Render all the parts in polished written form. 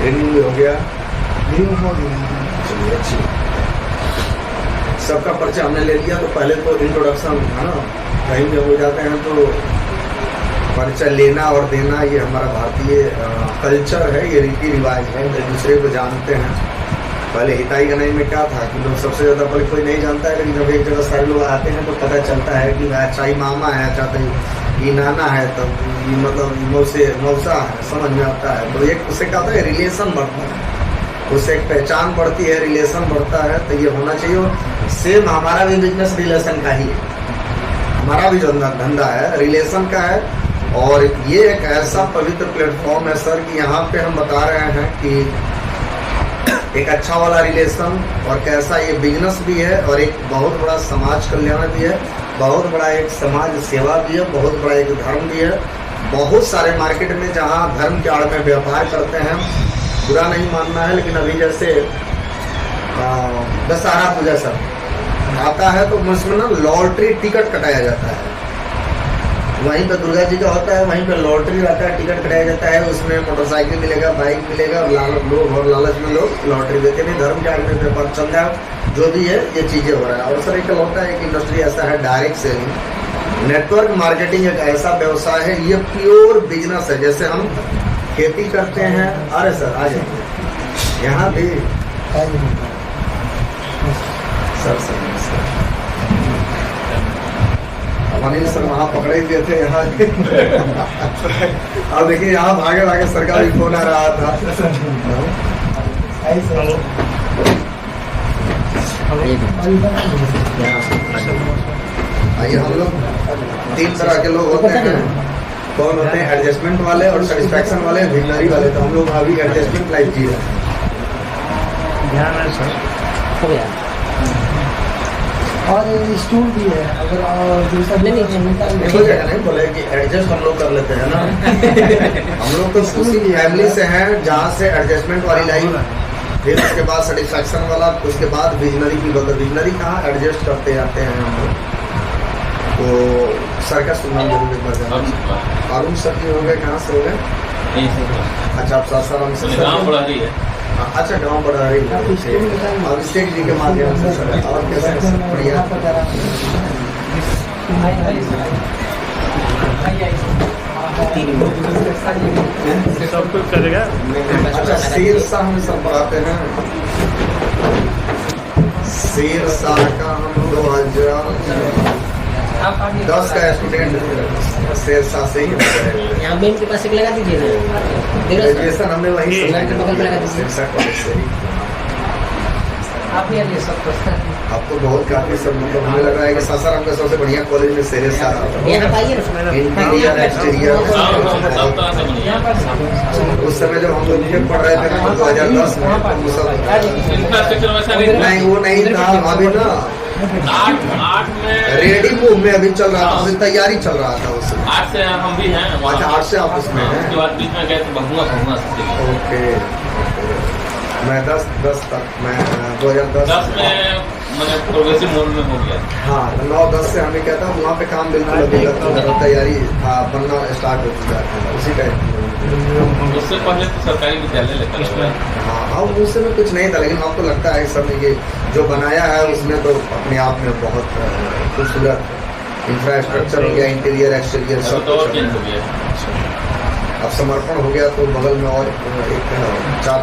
Training भी हो गया। हो गया। चलिए अच्छी। सबका परिचय हमने ले लिया, तो पहले तो इंट्रोडक्शन है ना, कहीं भी हो जाते हैं तो परिचय लेना और देना ये हमारा भारतीय कल्चर है, ये रीति रिवाज है, एक दूसरे को जानते हैं। पहले हिताई गनाई में क्या था कि लोग सबसे ज़्यादा पहले कोई नहीं जानता है, लेकिन जब एक जगह सारे लोग आते हैं तो पता चलता है कि भाई अच्छा ही मामा है, अच्छा तो ये नाना है, तब ये मतलब मौसा है, समझ में आता है। तो एक उससे क्या होता है, रिलेशन बढ़ता है, उससे एक पहचान बढ़ती है, रिलेशन बढ़ता है। तो ये होना चाहिए। सेम हमारा भी बिजनेस रिलेशन का ही है, हमारा भी जो धंधा है रिलेशन का है। और ये एक ऐसा पवित्र प्लेटफॉर्म है सर कि यहाँ पे हम बता रहे हैं कि एक अच्छा वाला रिलेशन और कैसा ये बिजनेस भी है, और एक बहुत बड़ा समाज कल्याण भी है, बहुत बड़ा एक समाज सेवा भी है, बहुत बड़ा एक धर्म भी है। बहुत सारे मार्केट में जहाँ धर्म के आड़ में व्यापार करते हैं, बुरा नहीं मानना है, लेकिन अभी जैसे दशहरा पूजा सब आता है तो उसमें ना लॉटरी टिकट कटाया जाता है। वहीं पे दुर्गा जी का होता है, वहीं पे लॉटरी रहता है, टिकट कटाया जाता है। उसमें मोटरसाइकिल मिलेगा, बाइक मिलेगा, लोग और लालच में लोग लॉटरी देते नहीं। धर्म के आगे व्यापार चल रहा है, जो भी है ये चीज़ें हो रहा है। और सर एक होता है कि इंडस्ट्री ऐसा है, डायरेक्ट सेलिंग, नेटवर्क मार्केटिंग एक ऐसा व्यवसाय है, ये प्योर बिजनेस है। जैसे हम खेती करते हैं, अरे सर आ जाइए यहाँ भी सर अनिल सर वहाँ पकड़े दिए थे यहाँ अब देखिए यहाँ भागे भागे सरकारी फोन आ रहा था। आइए, हम लोग 3 तरह के लोग होते हैं। कौन होते हैं? एडजस्टमेंट वाले और सेटिस्फैक्शन वाले, विनरी वाले। तो हम लोग अभी एडजस्टमेंट लाइफ जी रहे हैं। और स्टूल भी है, अगर दूसरा नहीं बोले कि एडजस्ट हम लोग कर लेते हैं ना हम लोग तो उसी फैमिली से हैं जहाँ से एडजस्टमेंट वाली लाइफ, फिर उसके बाद सेटिस्फैक्शन वाला, उसके बाद विजनरी की बदल। विजनरी कहाँ एडजस्ट करते जाते हैं हम लोग। तो सर का सुनना जरूर एक बार। अरुण सर जी हो गए, कहाँ से हो गए? अच्छा, आप सासाराम से। अच्छा, गाँव बढ़ा रही है। अभिषेक जी के माध्यम से सर, और कैसे बढ़िया। सब कुछ करेगा। अच्छा, शेर शाह में सब पढ़ाते हैं। शेर शाह का हम 2010 का स्टूडेंट शेर शाह से ही यहाँ बैंक के पास एक लगा दीजिए ना, ग्रेजुएशन हमने वहीं से बगल में लगा दीजिए। शेर शाह कॉलेज से ही। आप भी आइए सब कुछ। अब तो बहुत काफी सब, मतलब हमें लग रहा है कि सासाराम का सबसे बढ़िया कॉलेज में शेर शाह, यहाँ पाइए ना, इंटीरियर एक्सटीरियर। उस समय जब हम लोग पढ़ रहे थे 2010 में, नहीं वो नहीं था। अभी ना 8 में रेडी मूव में अभी चल रहा था, अभी तैयारी चल रहा था उस समय। 8 से हम भी हैं। अच्छा, 8 से आप उसमें हैं। उसके बाद बीच में गए तो बहुआ से। ओके। मैं 10 तक, मैं 2010 10 में मैंने प्रोग्रेसिव मोड में हो गया। हाँ, 9-10 से हमें क्या था, वहाँ पे काम बिल्कुल अभी तैयारी बनना स्टार्ट हो चुका था उसी टाइम। उससे पहले तो सरकारी विद्यालय लेकर हाँ, उस समय कुछ नहीं था, लेकिन आपको लगता है इस समय ये जो बनाया है उसमें तो अपने आप में बहुत खूबसूरत इंफ्रास्ट्रक्चर हो गया, इंटीरियर एक्सटीरियर सब तो चेंज हो गया। अब समर्पण हो गया तो बगल में और एक 4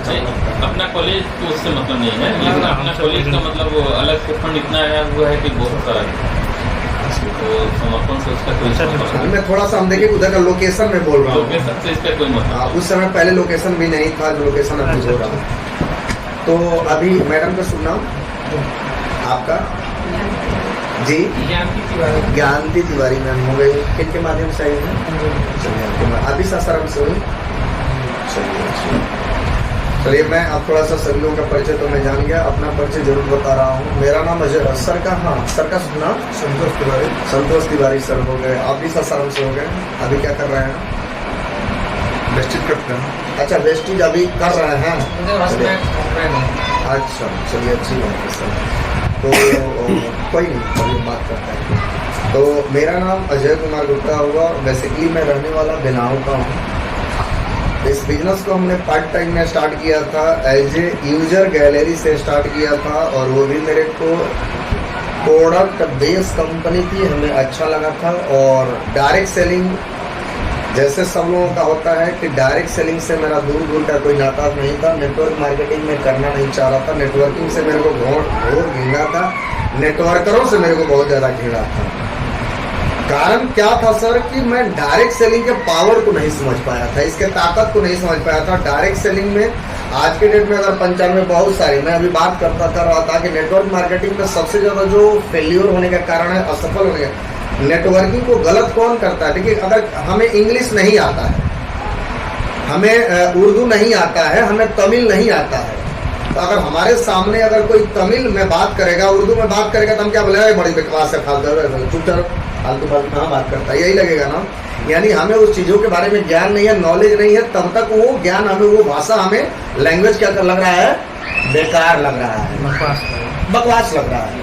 अपना कॉलेज तो उससे मतलब नहीं है, लेकिन अपना कॉलेज का मतलब वो अलग से फंड इतना है, वो है कि बहुत सारा तो समर्पण से उसका कोई मैं थोड़ा सा हम देखें उधर का लोकेशन में बोल रहा हूँ। लोकेशन से इसका कोई मतलब उस समय पहले लोकेशन भी नहीं था, जो लोकेशन अभी हो रहा है। तो अभी मैडम का सुनना, आपका जी ज्ञानती तिवारी मैम हो गई, किनके माध्यम से आई है? अभी सासाराम से हुई। चलिए, मैं अब थोड़ा सा सभी लोगों का परिचय तो मैं जान गया, अपना परिचय जरूर बता रहा हूँ। मेरा नाम अजय सर का, हाँ सर का सुना, संतोष तिवारी सर हो गए। आप भी सासाराम से हो गए। अभी क्या कर रहे हैं? वेस्टेज करते हैं। अच्छा, वेस्टेज अभी कर रहे हैं। अच्छा, चलिए अच्छी बात है सर। तो कोई नहीं, अभी बात करते हैं। तो मेरा नाम अजय कुमार गुप्ता हुआ। बेसिकली मैं रहने वाला बिलाव का हूँ। इस बिजनेस को हमने पार्ट टाइम में स्टार्ट किया था, एज ए यूजर गैलरी से स्टार्ट किया था, और वो भी मेरे को प्रोडक्ट बेस कंपनी थी, हमें अच्छा लगा था। और डायरेक्ट सेलिंग जैसे सब लोगों का होता है कि डायरेक्ट सेलिंग से मेरा दूर दूर का कोई नाता नहीं था, नेटवर्क मार्केटिंग में करना नहीं चाह रहा था, नेटवर्किंग से मेरे को घोर घृणा था, नेटवर्करों से मेरे को बहुत ज़्यादा घृणा था। कारण क्या था सर कि मैं डायरेक्ट सेलिंग के पावर को नहीं समझ पाया था, इसके ताकत को नहीं समझ पाया था। डायरेक्ट सेलिंग में आज के डेट में अगर 95 बहुत सारे, मैं अभी बात करता कर रहा था कि नेटवर्क मार्केटिंग में सबसे ज़्यादा जो फेल्योर होने का कारण है, असफल होने का, नेटवर्किंग को गलत कौन करता है? देखिए, अगर हमें इंग्लिश नहीं आता है, हमें उर्दू नहीं आता है, हमें तमिल नहीं आता है, तो अगर हमारे सामने अगर कोई तमिल में बात करेगा, उर्दू में बात करेगा, तो हम क्या बोलेंगे? बड़ी बकवास है, फालतू कहाँ बात करता है, यही लगेगा ना। यानी हमें उस चीज़ों के बारे में ज्ञान नहीं है, नॉलेज नहीं है, तब तक वो ज्ञान हमें, वो भाषा हमें, लैंग्वेज क्या लग रहा है? बेकार लग रहा है, बकवास लग रहा है।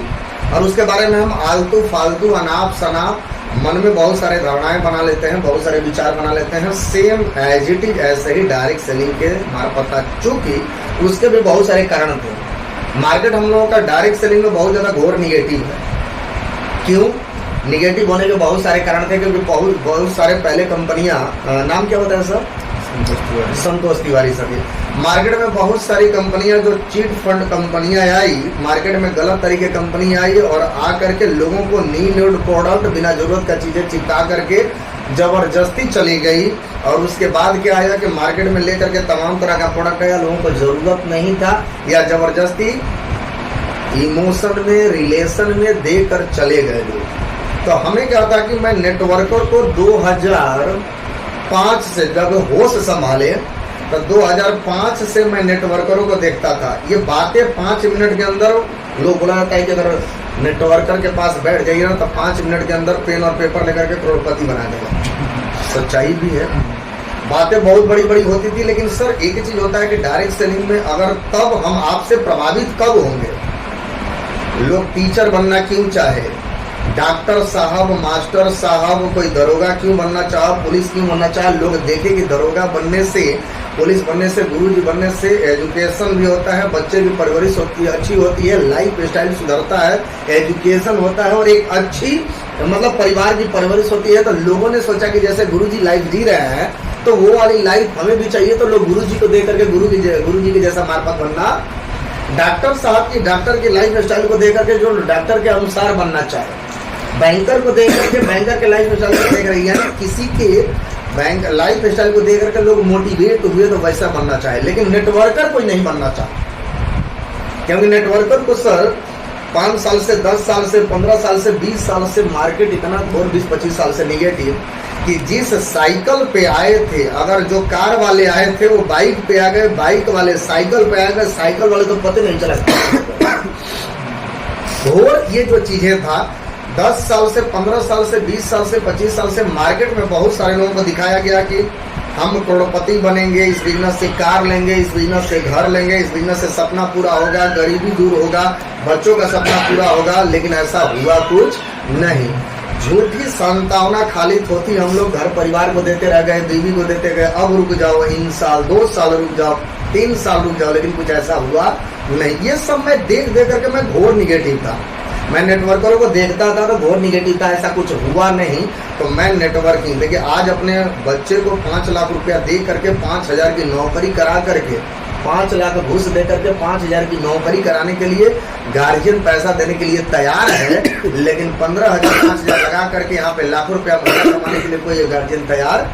और उसके बारे में हम आलतू फालतू अनाप शनाप मन में बहुत सारे धारणाएं बना लेते हैं, बहुत सारे विचार बना लेते हैं, सेम एज इट इज ऐसे ही डायरेक्ट सेलिंग के मार्फत था। चूंकि उसके भी बहुत सारे कारण थे। मार्केट हम लोगों का डायरेक्ट सेलिंग में बहुत ज़्यादा घोर निगेटिव है। क्यों निगेटिव होने के बहुत सारे कारण थे? क्योंकि बहुत सारे पहले कंपनियां, नाम क्या होता है सर? संतोष तिवारी सर। मार्केट में बहुत सारी कंपनियां जो चीट फंड कंपनियां आई, मार्केट में गलत तरीके कंपनी आई और आ करके लोगों को नीड प्रोडक्ट बिना जरूरत का चीजें चिपका करके जबरदस्ती चली गई। और उसके बाद क्या आया कि मार्केट में लेकर के तमाम तरह का प्रोडक्ट आया, लोगों को जरूरत नहीं था, या जबरदस्ती इमोशन में, रिलेशन में देकर चले गए लोग। तो हमें क्या था कि मैं नेटवर्कर को 2005 से जब होश संभाले, तो 2005 से मैं नेटवर्करों को देखता था। ये बातें 5 मिनट के अंदर, लोग बोला जाता है कि अगर नेटवर्कर के पास बैठ जाइए ना, तो 5 मिनट के अंदर पेन और पेपर लेकर के करोड़पति बना देगा। सच्चाई भी है, बातें बहुत बड़ी बड़ी होती थी। लेकिन सर एक चीज होता है कि डायरेक्ट सेलिंग में अगर, तब हम आपसे प्रभावित कब होंगे? लोग टीचर बनना क्यों चाहे, डॉक्टर साहब, मास्टर साहब, कोई दरोगा क्यों बनना चाहे, पुलिस क्यों बनना चाहे? लोग देखे कि दरोगा बनने से, पुलिस बनने से, गुरुजी बनने से एजुकेशन भी होता है, बच्चे की परवरिश होती है, अच्छी होती है, लाइफ स्टाइल सुधरता है, एजुकेशन होता है, और एक अच्छी मतलब परिवार की परवरिश होती है। तो लोगों ने सोचा कि जैसे गुरुजी लाइफ जी रहे हैं, तो वो वाली लाइफ हमें भी चाहिए। तो लोग गुरुजी को देख करके गुरुजी के जैसा मार्फत बनना, डॉक्टर साहब की, डॉक्टर की लाइफ स्टाइल को देख करके जो डॉक्टर के अनुसार बनना चाहे, बैंकर को देख करके बैंकर के लाइफ स्टाइल को देख रही है, किसी के बैंक लाइफ स्टाइल को देख करके लोग मोटिवेट हुए तो वैसा बनना चाहे। लेकिन नेटवर्कर कोई नहीं बनना चाहे, क्योंकि नेटवर्कर को सर 5 साल से, 10 साल से, 15 साल से, 20 साल से मार्केट इतना घोर, 20-25 साल से निगेटिव, कि जिस साइकिल पे आए थे, अगर जो कार वाले आए थे वो बाइक पे आ गए, बाइक वाले साइकिल पे आ गए, साइकिल वाले तो पता नहीं चला। घोर ये जो चीजें था, 10 साल से, 15 साल से, 20 साल से, 25 साल से मार्केट में बहुत सारे लोगों को दिखाया गया कि हम करोड़पति बनेंगे, इस बिजनेस से कार लेंगे, इस बिजनेस से घर लेंगे, इस बिजनेस से सपना पूरा होगा, गरीबी दूर होगा, बच्चों का सपना पूरा होगा। लेकिन ऐसा हुआ कुछ नहीं। झूठी संतावना खाली थोथी हम लोग घर परिवार को देते रह गए, बीवी को देते गए, अब रुक जाओ, इन साल, 2 साल रुक जाओ, 3 साल रुक जाओ, लेकिन कुछ ऐसा हुआ नहीं। ये सब मैं देख करके मैं घोर निगेटिव था। मैं नेटवर्करों को देखता था तो घोर निगेटिव था, ऐसा कुछ हुआ नहीं। तो मैं नेटवर्किंग, देखिए आज अपने बच्चे को 5 लाख रुपया दे करके 5,000 की नौकरी करा करके, 5 लाख घूस दे करके 5,000 की नौकरी कराने के लिए गार्जियन पैसा देने के लिए तैयार है, लेकिन 15,000 5,000 लगा करके यहाँ पे लाखों रुपया कमाने के लिए कोई गार्जियन तैयार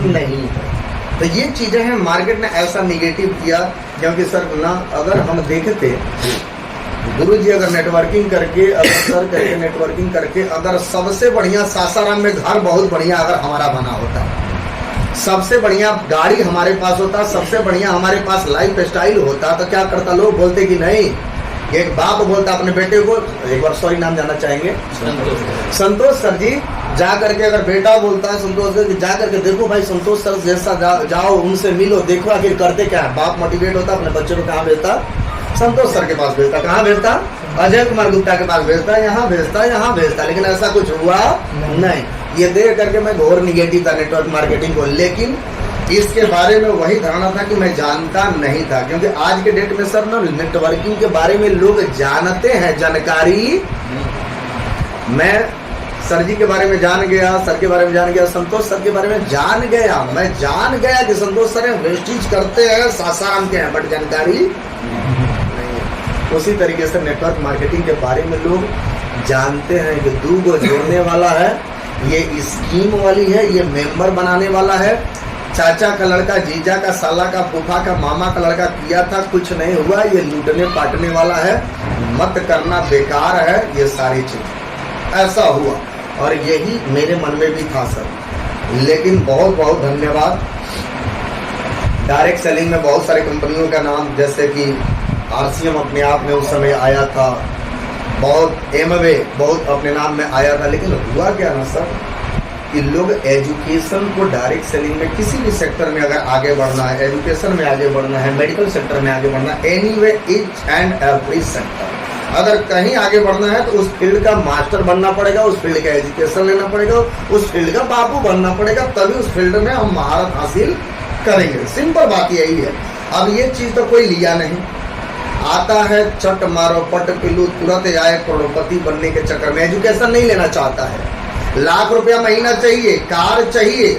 नहीं है। तो ये चीजें हैं, मार्केट ने ऐसा निगेटिव किया। क्योंकि सर ना, अगर हम देखते गुरुजी अगर नेटवर्किंग करके, अगर सर करके नेटवर्किंग करके, अगर सबसे बढ़िया सासाराम में घर बहुत बढ़िया अगर हमारा बना होता, सबसे बढ़िया गाड़ी हमारे पास होता, सबसे बढ़िया हमारे पास लाइफ स्टाइल होता, तो क्या करता? लोग बोलते कि नहीं। एक बाप बोलता अपने बेटे को, एक बार सॉरी नाम जानना चाहेंगे, संतोष सर जी, जा करके अगर बेटा बोलता है संतोष सर, जा करके देखो भाई संतोष सर जैसा जाओ, उनसे मिलो, देखो आखिर करते क्या है। बाप मोटिवेट होता, अपने बच्चे को कहाँ भेजता? संतोष सर के पास भेजता। कहाँ भेजता? अजय कुमार गुप्ता के पास भेजता, यहाँ भेजता, यहाँ भेजता। लेकिन ऐसा कुछ हुआ नहीं। ये देख करके मैं घोर निगेटिव था नेटवर्क मार्केटिंग को। लेकिन इसके बारे में वही धारणा था कि मैं जानता नहीं था, क्योंकि आज के डेट में सर ना नेटवर्किंग के बारे में लोग जानते हैं, जानकारी। मैं सर जी के बारे में जान गया, सर के बारे में जान गया, संतोष सर के बारे में जान गया, मैं जान गया कि संतोष सर वेस्टीज करते हैं, सासाराम के हैं, बट जानकारी नहीं। उसी तरीके से नेटवर्क मार्केटिंग के बारे में लोग जानते हैं कि 2 को जोड़ने वाला है, ये स्कीम वाली है, ये मेंबर बनाने वाला है, चाचा का लड़का, जीजा का, साला का, फूफा का, मामा का लड़का किया था, कुछ नहीं हुआ, ये लूटने पाटने वाला है, मत करना, बेकार है, ये सारी चीज ऐसा हुआ। और यही मेरे मन में भी था सर। लेकिन बहुत बहुत धन्यवाद। डायरेक्ट सेलिंग में बहुत सारी कंपनियों का नाम, जैसे कि आरसीएम अपने आप में उस समय आया था, बहुत एमवे बहुत अपने नाम में आया था। लेकिन हुआ क्या ना सर कि लोग एजुकेशन को डायरेक्ट सेलिंग में किसी भी सेक्टर में अगर आगे बढ़ना है, एजुकेशन में आगे बढ़ना है, मेडिकल सेक्टर में आगे बढ़ना है, anyway each and every sector अगर कहीं आगे बढ़ना है तो उस फील्ड का मास्टर बनना पड़ेगा, उस फील्ड का एजुकेशन लेना पड़ेगा, उस फील्ड का बाबू बनना पड़ेगा, तभी उस फील्ड में हम महारत हासिल करेंगे। सिंपल बात यही है। अब ये चीज तो कोई लिया नहीं, आता है चट मारो पट पिल्लू, तुरंत आए करोड़पति बनने के चक्कर में। एजुकेशन नहीं लेना चाहता है, लाख रुपया महीना चाहिए, कार चाहिए,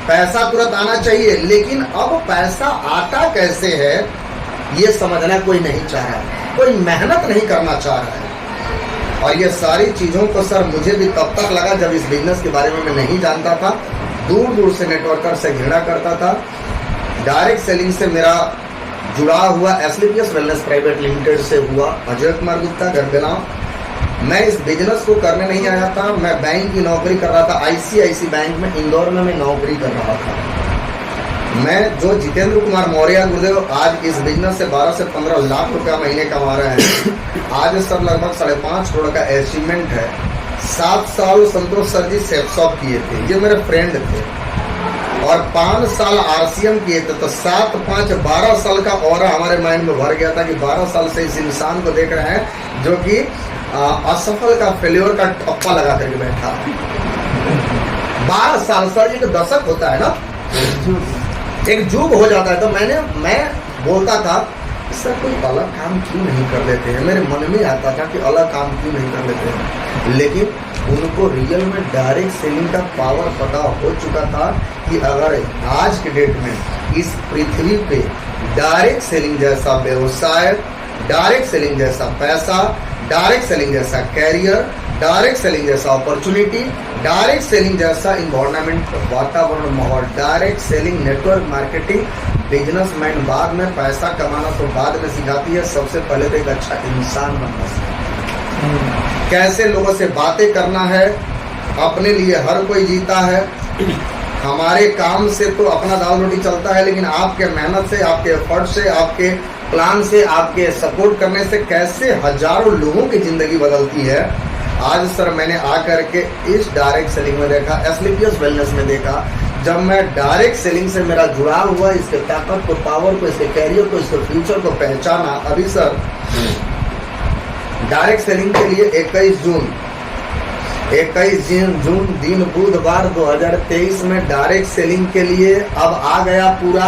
पैसा तुरंत आना चाहिए, लेकिन अब पैसा आता कैसे है ये समझना कोई नहीं चाह रहा है, कोई मेहनत नहीं करना चाह रहा है। और ये सारी चीज़ों को सर मुझे भी तब तक लगा जब इस बिजनेस के बारे में मैं नहीं जानता था, दूर दूर से नेटवर्कर से घृणा करता था। डायरेक्ट सेलिंग से मेरा जुड़ा हुआ एसलीपीएस वेलनेस प्राइवेट लिमिटेड से हुआ, अजय कुमार गुप्ता, गरगनाव। मैं इस बिजनेस को करने नहीं आया था, मैं बैंक की नौकरी कर रहा था, आईसीआईसी बैंक में इंदौर में मैं नौकरी कर रहा था। मैं जो जितेंद्र कुमार मौर्य गुरुदेव आज इस बिजनेस से 12 से 15 लाख रुपया महीने कमा रहे हैं, आज सर लगभग 5.5 करोड़ का अचीवमेंट है। 7 साल संतोष सर जी सेफ शॉप किए थे, ये मेरे फ्रेंड थे, और 5 साल आरसीएम किए थे। तो 7, 5, 12 साल का ऑरा हमारे माइंड में भर गया था कि 12 साल से इस इंसान को देख रहे हैं जो कि असफल का, फेल्योर का ठप्पा लगा करके बैठा। 12 साल सर जी का दशक होता है ना, एक युग हो जाता है। तो मैं बोलता था सर कोई अलग काम क्यों नहीं कर लेते हैं, मेरे मन में आता था कि अलग काम क्यों नहीं कर लेते हैं। लेकिन उनको रियल में डायरेक्ट सेलिंग का पावर पता हो चुका था कि अगर आज के डेट में इस पृथ्वी पे डायरेक्ट सेलिंग जैसा व्यवसाय, डायरेक्ट सेलिंग जैसा पैसा, डायरेक्ट सेलिंग जैसा कैरियर, डायरेक्ट सेलिंग जैसा अपॉर्चुनिटी, डायरेक्ट सेलिंग जैसा इन्वायरमेंट, वातावरण, माहौल, direct selling, network marketing, businessman बाद में पैसा कमाना तो बाद में सिखाती है, सबसे पहले तो एक अच्छा इंसान बनना सिखाती है। कैसे लोगों से बातें करना है, अपने लिए हर कोई जीता है। हमारे काम से तो अपना दाल रोटी चलता है, लेकिन आपके मेहनत से, आपके एफर्ट से, आपके प्लान से, आपके सपोर्ट करने से कैसे हजारों लोगों की जिंदगी बदलती है। आज सर मैंने आकर के इस डायरेक्ट सेलिंग में देखा, एसलीपीएस वेलनेस में देखा, जब मैं डायरेक्ट सेलिंग से मेरा जुड़ा हुआ, इसके ताकत को, पावर को, इसके कैरियर को, इसके फ्यूचर को पहचाना। अभी सर डायरेक्ट सेलिंग के लिए 21 जून दिन बुधवार 2023 में डायरेक्ट सेलिंग के लिए अब आ गया, पूरा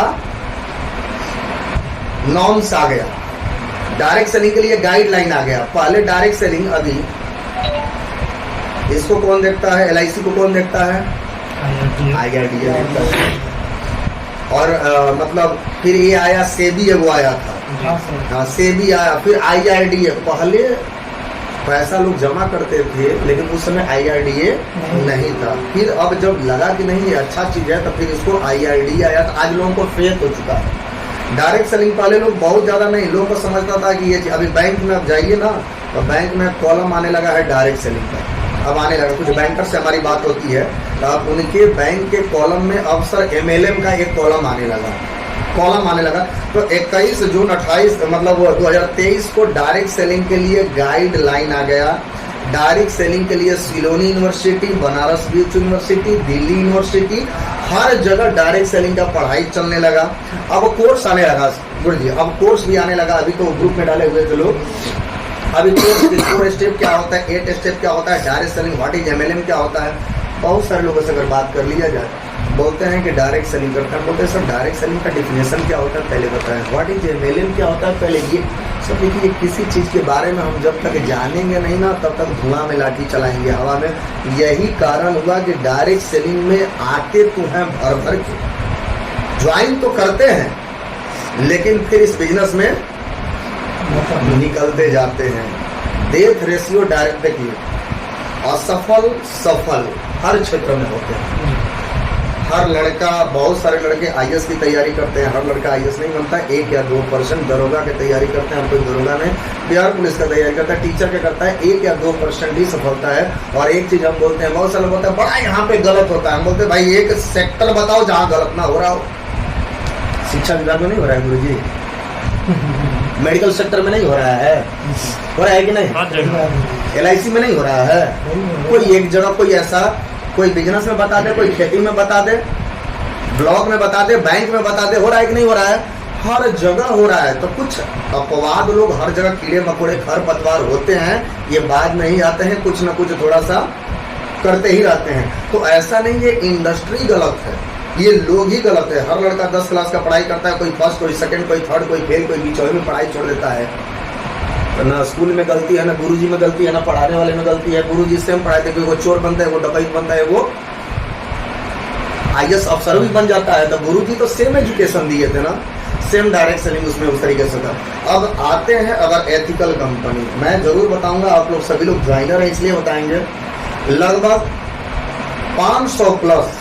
नॉर्म्स आ गया, डायरेक्ट सेलिंग के लिए गाइडलाइन आ गया। पहले डायरेक्ट सेलिंग, अभी इसको कौन देखता है, LIC को कौन देखता है, IRDA देखता है। और मतलब फिर ये आया सेबी, वो आया था, हाँ सेबी आया, फिर IRDA। पहले पैसा लोग जमा करते थे, लेकिन उस समय IRDA नहीं था। फिर अब जब लगा कि नहीं ये अच्छा चीज है, तो फिर इसको IRDA आया, तो आज लोगों को फेथ हो चुका है। डायरेक्ट सेलिंग पहले लोग बहुत ज्यादा नहीं, लोगों को समझता था कि ये, अभी बैंक में आप जाइए ना, तो बैंक में कॉलम आने लगा है डायरेक्ट सेलिंग का, अब आने लगा। कुछ बैंकर से हमारी बात होती है, तो अब उनके बैंक के कॉलम में अब सर MLM का एक कॉलम आने लगा। तो 21 जून 28 मतलब 2023 को डायरेक्ट सेलिंग के लिए गाइडलाइन आ गया। डायरेक्ट सेलिंग के लिए सिलोनी university, Banaras Hindu university, Delhi university, हर जगह डायरेक्ट सेलिंग का पढ़ाई चलने लगा। अब कोर्स आने लगा गुरु जी, अब कोर्स भी आने लगा। अभी तो ग्रुप में डाले हुए थे लोग। अभी कोर्स 4 स्टेप क्या होता है, 8 स्टेप क्या होता है, direct selling, what is MLM क्या होता है, बहुत सारे लोगों से अगर बात कर लिया जाए बोलते हैं कि डायरेक्ट सेलिंग करते हैं, बोलते हैं सर डायरेक्ट सेलिंग का डिफिनेशन क्या होता है पहले बताएं, व्हाट इज MLM क्या होता है पहले ये सब देखिए। किसी चीज़ के बारे में हम जब तक जानेंगे नहीं ना तब तक धुआं में लाठी चलाएंगे हवा में। यही कारण हुआ कि डायरेक्ट सेलिंग में आते तो हैं भर भर के, ज्वाइन तो करते हैं लेकिन फिर इस बिजनेस में निकलते जाते हैं। डेथ रेशियो डायरेक्ट देखिए, असफल सफल हर क्षेत्र में होते हैं। हर लड़का, बहुत सारे लड़के IAS की तैयारी करते हैं, हर लड़का IAS नहीं बनता, 1 या 2% दरोगा की तैयारी करते हैं, कोई दरोगा नहीं, बिहार पुलिस का तैयारी करता है, टीचर का करता है, 1 या 2% ही सफलता है। और एक चीज हम बोलते हैं, बहुत सारे बोलते हैं बड़ा यहाँ पे गलत होता है, हम बोलते हैं भाई एक सेक्टर बताओ जहाँ गलत ना हो रहा हो। शिक्षा विभाग में नहीं हो रहा है गुरुजी, मेडिकल सेक्टर में नहीं हो रहा है कि नहीं, LIC में नहीं हो रहा है, कोई एक जगह कोई ऐसा कोई बिजनेस में बता दे, कोई खेती में बता दे, ब्लॉक में बता दे, बैंक में बता दे, हो रहा है कि नहीं हो रहा है, हर जगह हो रहा है। तो कुछ अपवाद लोग हर जगह कीड़े मकोड़े खरपतवार होते हैं, ये बाद में ही आते हैं, कुछ ना कुछ थोड़ा सा करते ही रहते हैं। तो ऐसा नहीं है इंडस्ट्री गलत है, ये लोग ही गलत है। हर लड़का 10 क्लास का पढ़ाई करता है, कोई फर्स्ट, कोई सेकंड, कोई थर्ड, कोई फेल, कोई बीच में पढ़ाई छोड़ देता है। तो ना स्कूल में गलती है, ना गुरुजी में गलती है, ना पढ़ाने वाले में गलती है। गुरुजी से हम पढ़ाते थे, वो चोर बनता है, वो डकैत बनता है, वो IAS अफसर भी बन जाता है। तो गुरुजी तो सेम एजुकेशन दिए थे ना, सेम डायरेक्ट सेलिंग उसमें उस तरीके से था। अब आते हैं अगर एथिकल कंपनी, मैं जरूर बताऊंगा, आप लोग सभी लोग ज्वाइनर है इसलिए बताएंगे, लगभग 500 प्लस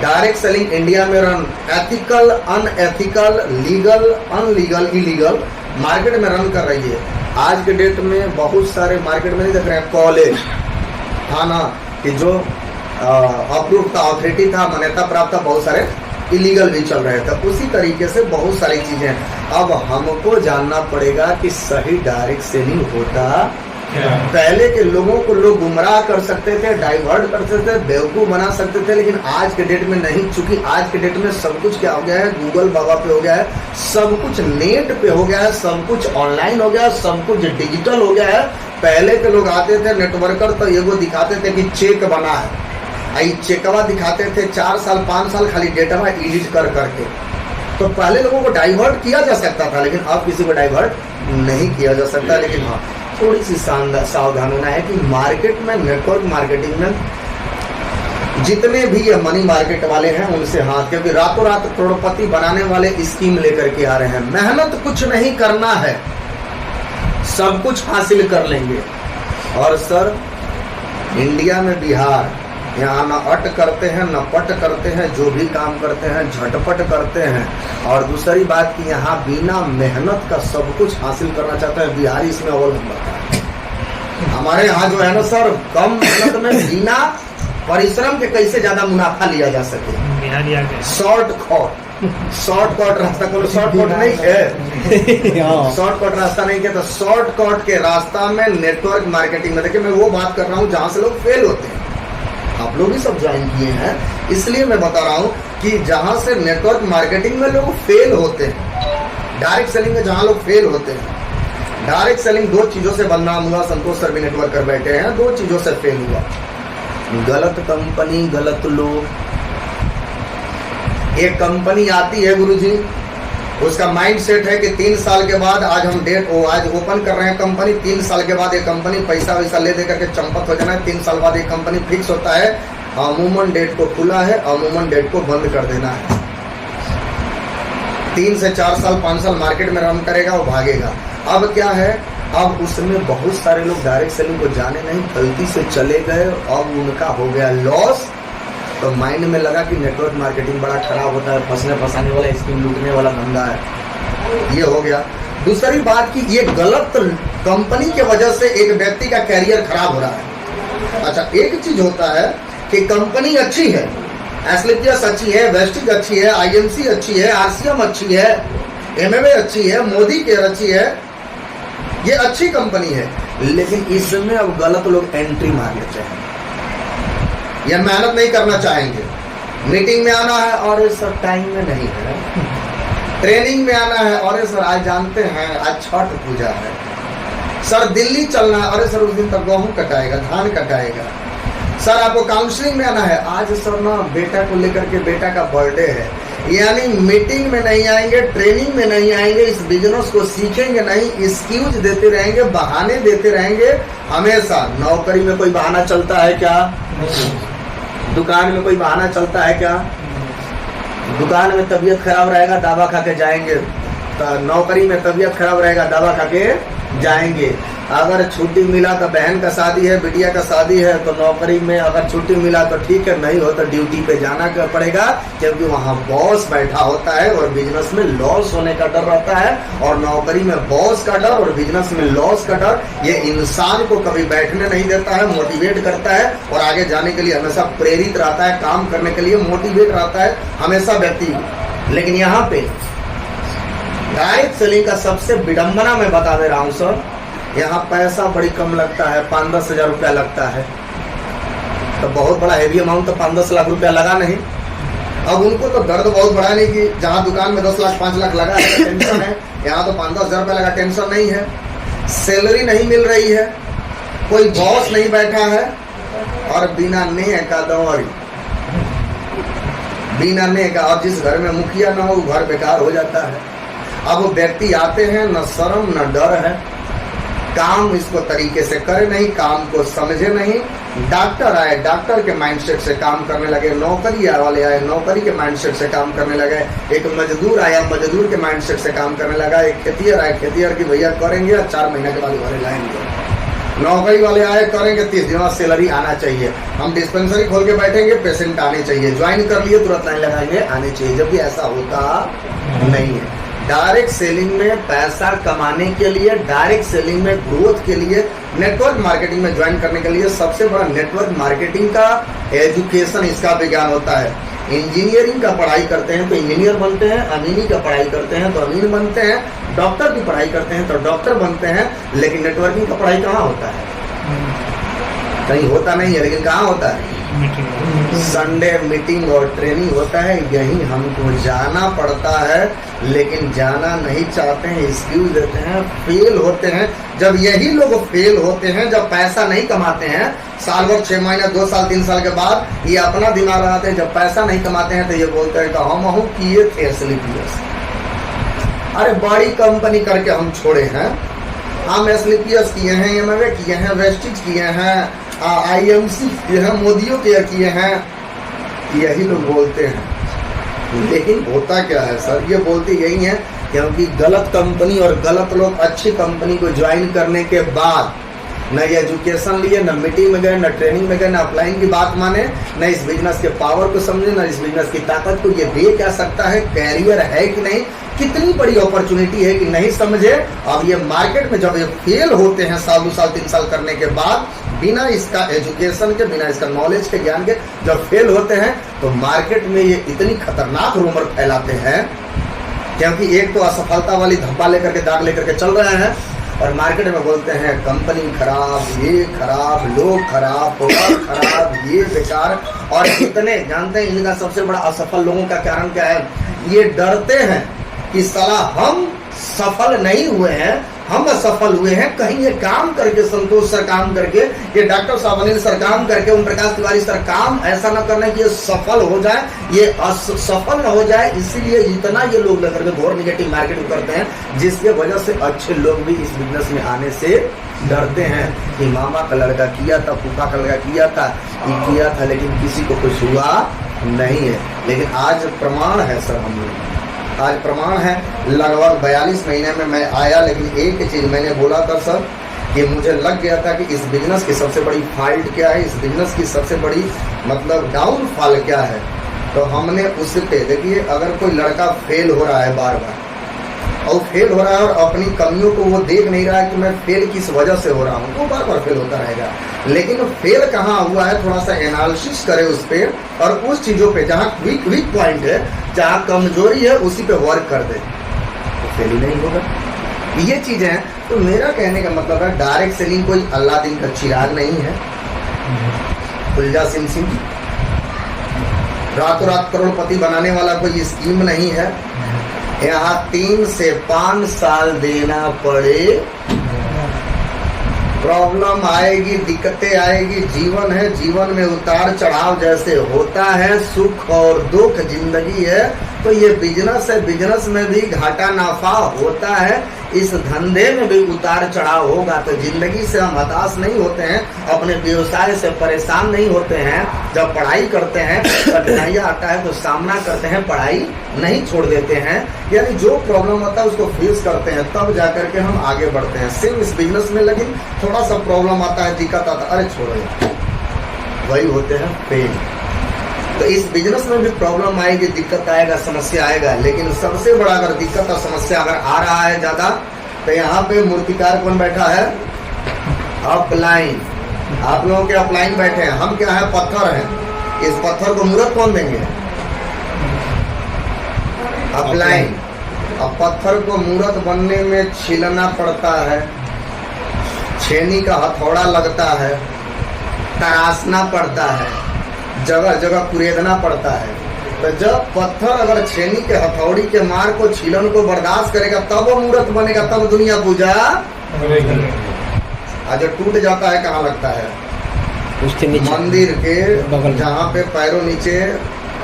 डायरेक्ट सेलिंग इंडिया में run, ethical, unethical, legal, illegal, illegal market में रन कर रही है। आज के डेट में बहुत सारे मार्केट में नहीं देख रहे हैं, कॉलेज थाना कि जो अप्रूव था, ऑथोरिटी था, मान्यता प्राप्त था, बहुत सारे इलीगल भी चल रहे थे। उसी तरीके से बहुत सारी चीजें। अब हमको जानना पड़ेगा कि सही डायरेक्ट सेलिंग होता पहले के लोगों को लोग गुमराह कर सकते थे, डाइवर्ट कर सकते थे, बेवकूफ बना सकते थे, लेकिन आज के डेट में नहीं। चूंकि आज के डेट में सब कुछ क्या हो गया है, गूगल बाबा पे हो गया है, सब कुछ नेट पे हो गया है, सब कुछ ऑनलाइन हो गया है, सब कुछ डिजिटल हो गया है। पहले के लोग आते थे नेटवर्कर, तो ये वो दिखाते थे कि चेक बना है, चेकवा दिखाते थे 4 साल 5 साल खाली डेटा एडिट कर करके। तो पहले लोगों को डाइवर्ट किया जा सकता था, लेकिन अब किसी को डाइवर्ट नहीं किया जा सकता। लेकिन हाँ, थोड़ी सी सावधान होना है कि मार्केट में, नेटवर्क मार्केटिंग में जितने भी ये मनी मार्केट वाले हैं उनसे हाथ, क्योंकि रातों रात करोड़पति बनाने वाले स्कीम लेकर के आ रहे हैं। मेहनत कुछ नहीं करना है, सब कुछ हासिल कर लेंगे। और सर इंडिया में बिहार, यहाँ न अट करते हैं न पट करते हैं, जो भी काम करते हैं झटपट करते हैं। और दूसरी बात कि यहाँ बिना मेहनत का सब कुछ हासिल करना चाहते हैं, बिहारी इसमें अव्वल नंबर है। हमारे यहाँ जो है ना सर, कम मेहनत में बिना परिश्रम के कैसे ज्यादा मुनाफा लिया जा सके, शॉर्टकट रास्ता, कोई शॉर्टकट नहीं है, शॉर्टकट रास्ता नहीं है। तो शॉर्टकट के रास्ता में नेटवर्क मार्केटिंग में, देखिए मैं वो बात कर रहा हूँ जहाँ से लोग फेल होते हैं। आप लोग भी सब ज्वाइन किए हैं, इसलिए मैं बता रहा हूं कि जहां से नेटवर्क मार्केटिंग में लोग फेल होते हैं, डायरेक्ट सेलिंग में जहां लोग फेल होते हैं। डायरेक्ट सेलिंग 2 चीजों से बदनाम हुआ, संतोष सर भी नेटवर्क कर बैठे हैं, 2 चीजों से फेल हुआ, गलत कंपनी, गलत लोग। एक कंपनी आती है गुरुजी, उसका माइंड सेट है कि 3 साल के बाद, आज हम आज ओपन कर रहे हैं कंपनी, 3 साल के बाद एक कंपनी पैसा वैसा ले दे करके चंपत हो जाना है, 3 साल बाद एक कंपनी फिक्स होता है, अमूमन डेट को खुला है, अमूमन डेट को बंद कर देना है। 3 से 4 साल 5 साल मार्केट में रन करेगा, वो भागेगा। अब क्या है, अब उसमें बहुत सारे लोग डायरेक्ट सेलिंग को जाने नहीं, गलती से चले गए, अब उनका हो गया लॉस। तो माइंड में लगा कि नेटवर्क मार्केटिंग बड़ा खराब होता है, फंसने फंसाने वाला, स्कीम लूटने वाला धंधा है, ये हो गया। दूसरी बात कि ये गलत कंपनी के वजह से एक व्यक्ति का कैरियर खराब हो रहा है। अच्छा, एक चीज होता है कि कंपनी अच्छी है, एस्क्लेपियस अच्छी है, वेस्टिज अच्छी है, IMC अच्छी है, RCM अच्छी है, MMA अच्छी है, मोदी केयर अच्छी है, ये अच्छी कंपनी है, लेकिन इसमें अब गलत लोग एंट्री मार लेते हैं, ये मेहनत नहीं करना चाहेंगे। मीटिंग में आना है, और सर टाइम में नहीं है, ट्रेनिंग में आना है, और सर आज जानते हैं आज छठ पूजा है, सर दिल्ली चलना है, अरे सर उस दिन तक गेहूं कटाएगा, धान कटाएगा, सर आपको काउंसलिंग में आना है, आज सर ना बेटा को लेकर के, बेटा का बर्थडे है, यानी मीटिंग में नहीं आएंगे, ट्रेनिंग में नहीं आएंगे, इस बिजनेस को सीखेंगे नहीं, एक्सक्यूज देते रहेंगे, बहाने देते रहेंगे हमेशा। नौकरी में कोई बहाना चलता है क्या? दुकान में कोई बहाना चलता है क्या? दुकान में तबीयत खराब रहेगा, दवा खा के जाएंगे। नौकरी में तबीयत खराब रहेगा, दवा खा के जाएंगे। अगर छुट्टी मिला तो बहन का शादी है, बिटिया का शादी है, तो नौकरी में अगर छुट्टी मिला तो ठीक है, नहीं हो तो ड्यूटी पे जाना पड़ेगा, क्योंकि वहाँ बॉस बैठा होता है और बिजनेस में लॉस होने का डर रहता है। और नौकरी में बॉस का डर और बिजनेस में लॉस का डर, ये इंसान को कभी बैठने नहीं देता है, मोटिवेट करता है और आगे जाने के लिए हमेशा प्रेरित रहता है, काम करने के लिए मोटिवेट रहता है हमेशा व्यक्ति। लेकिन यहाँ पे डायरेक्ट सेलिंग का सबसे विडंबना मैं बता दे रहा हूँ सर, यहाँ पैसा बड़ी कम लगता है, 5-10 हज़ार रुपया लगता है। तो बहुत बड़ा हैवी अमाउंट तो 5-10 लाख रुपया लगा नहीं। अब उनको तो दर्द बहुत बड़ा नहीं कि जहाँ दुकान में 10 लाख 5 लाख लगा है टेंशन है, यहाँ तो 5-10 हज़ार रुपया लगा टेंशन नहीं है। सैलरी नहीं मिल रही है, कोई बॉस नहीं बैठा है और बिना ने का दौरी, बिना ने का, और जिस घर में मुखिया ना हो वो घर बेकार हो जाता है। अब वो व्यक्ति आते हैं, न शर्म न डर है, काम इसको तरीके से करे नहीं, काम को समझे नहीं। डॉक्टर आए, डॉक्टर के माइंडसेट से काम करने लगे, नौकरी वाले आए, नौकरी के माइंडसेट से काम करने लगे, एक मजदूर आया, मजदूर के माइंडसेट से काम करने लगा, एक खेतिहर आए, खेतिहर की भैया करेंगे 4 महीने के बाद घरे लाएंगे। नौकरी वाले आए, करेंगे 30 दिन बाद सैलरी आना चाहिए। हम डिस्पेंसरी खोल के बैठेंगे, पेशेंट आने चाहिए, ज्वाइन कर लिए तुरंत लाइन लगाएंगे, आने चाहिए, जबकि ऐसा होता नहीं है। डायरेक्ट सेलिंग में पैसा कमाने के लिए, डायरेक्ट सेलिंग में ग्रोथ के लिए, नेटवर्क मार्केटिंग में ज्वाइन करने के लिए सबसे बड़ा नेटवर्क मार्केटिंग का एजुकेशन, इसका विज्ञान होता है। इंजीनियरिंग का पढ़ाई करते हैं तो इंजीनियर बनते हैं, अमीनी का पढ़ाई करते हैं तो अमीन बनते हैं, डॉक्टर की पढ़ाई करते हैं तो डॉक्टर बनते हैं। लेकिन नेटवर्किंग का पढ़ाई कहाँ होता है? कहीं होता नहीं है, लेकिन कहाँ होता है? संडे मीटिंग और ट्रेनिंग होता है, यही हमको जाना पड़ता है, लेकिन जाना नहीं चाहते हैं, एक्सक्यूज देते हैं, फेल होते हैं। जब यही लोग फेल होते हैं, जब पैसा नहीं कमाते हैं, साल भर 6 महीने 2 साल 3 साल के बाद ये अपना दिमाग लगाते हैं, जब पैसा नहीं कमाते हैं तो ये बोलते हैं कि हम किए थे SLPS, अरे बड़ी कंपनी करके हम छोड़े हैं, हम SLPS किए हैं, MMA किए हैं, वेस्टिज किए हैं, IMC किए हैं, मोदियों के किए हैं, यही लोग बोलते हैं। लेकिन होता क्या है सर? ये बोलते यही है क्योंकि गलत कंपनी और गलत लोग अच्छी कंपनी को ज्वाइन करने के बाद न ये एजुकेशन लिए, न मीटिंग में गए, न ट्रेनिंग में गए, न अपलाइन की बात माने, न इस बिजनेस के पावर को समझे, न इस बिजनेस की ताकत को, ये दे क्या सकता है, कैरियर है कि नहीं, कितनी बड़ी अपॉर्चुनिटी है कि नहीं समझे। अब ये मार्केट में जब ये फेल होते हैं साल 2 साल 3 साल करने के बाद, बिना इसका एजुकेशन के, बिना इसका नॉलेज के, ज्ञान के जब फेल होते हैं तो मार्केट में ये इतनी खतरनाक रूमर फैलाते हैं, क्योंकि एक तो असफलता वाली धब्बा लेकर के, दाग लेकर के चल रहे हैं और मार्केट में बोलते हैं कंपनी खराब, ये खराब, लोग खराब, प्रोडक्ट खराब, ये बेकार। और इतने जानते हैं इनका सबसे बड़ा असफल लोगों का कारण क्या है? ये डरते हैं कि साला हम सफल नहीं हुए हैं, हम असफल हुए हैं, कहीं ये काम करके, संतोष सर काम करके, ये डॉक्टर साहब अनिल सर काम करके, ओम प्रकाश तिवारी सर काम ऐसा न करना कि ये सफल हो जाए, ये असफल न हो जाए। इसीलिए इतना ये लोग लेकर के घोर निगेटिव मार्केटिंग करते हैं, जिसके वजह से अच्छे लोग भी इस बिजनेस में आने से डरते हैं कि मामा का लड़का किया था, फूफा का लड़का किया था, ये किया था, लेकिन किसी को कुछ हुआ नहीं है। लेकिन आज प्रमाण है सर, हम लोग आज प्रमाण है। लगभग 42 महीने में मैं आया, लेकिन एक चीज़ मैंने बोला था सर कि मुझे लग गया था कि इस बिजनेस की सबसे बड़ी फॉल्ट क्या है, इस बिजनेस की सबसे बड़ी मतलब डाउनफॉल क्या है। तो हमने उस पे देखिए, अगर कोई लड़का फेल हो रहा है बार बार और फेल हो रहा है और अपनी कमियों को वो देख नहीं रहा है कि मैं फेल किस वजह से हो रहा हूँ, वो बार बार फेल होता रहेगा। लेकिन फेल कहाँ हुआ है, थोड़ा सा एनालिसिस करे उस पर और उस चीज़ों पे जहाँ वीक पॉइंट है, जहाँ कमजोरी है, उसी पे वर्क कर दे, तो फेल ही नहीं होगा। ये चीज़ें हैं। तो मेरा कहने का मतलब है डायरेक्ट सेलिंग कोई अल्लाह दिन का चिराग नहीं है, खुलजा सिम रातों रात करोड़पति बनाने वाला कोई स्कीम नहीं है। यहाँ 3 से 5 साल देना पड़े प्रॉब्लम आएगी, दिक्कतें आएगी, जीवन है, जीवन में उतार चढ़ाव जैसे होता है, सुख और दुख जिंदगी है। तो ये बिजनेस है, बिजनेस में भी घाटा नाफा होता है, इस धंधे में भी उतार चढ़ाव होगा। तो जिंदगी से हम हताश नहीं होते हैं, अपने व्यवसाय से परेशान नहीं होते हैं। जब पढ़ाई करते हैं, कठिनाइयाँ आता है तो सामना करते हैं, पढ़ाई नहीं छोड़ देते हैं, यानी जो प्रॉब्लम होता है उसको फेस करते हैं, तब जाकर के हम आगे बढ़ते हैं। सेम इस बिजनेस में लेकिन थोड़ा सा प्रॉब्लम आता है, दिक्कत आता है, अरे छोड़ो, वही होते हैं फेल। तो इस बिजनेस में भी प्रॉब्लम आएगी, दिक्कत आएगा, समस्या आएगा, लेकिन सबसे बड़ा अगर दिक्कत और समस्या अगर आ रहा है ज्यादा, तो यहाँ पे मूर्तिकार कौन बैठा है? अपलाइन। आप लोगों के अपलाइन बैठे हैं, हम क्या है? पत्थर हैं। इस पत्थर को मूर्त कौन देंगे? अपलाइन। अब पत्थर को मूर्त बनने में छीलना पड़ता है, छेनी का हथौड़ा लगता है, तराशना पड़ता है, जगह जगह कुरेदना पड़ता है। तो जब पत्थर अगर छेनी के हथौड़ी के मार को, छीलन को बर्दाश्त करेगा, तब वो मूर्त बनेगा, तब दुनिया पूजा। आज जो टूट जाता है कहाँ लगता है? उसके नीचे मंदिर के जहाँ पे पैरों नीचे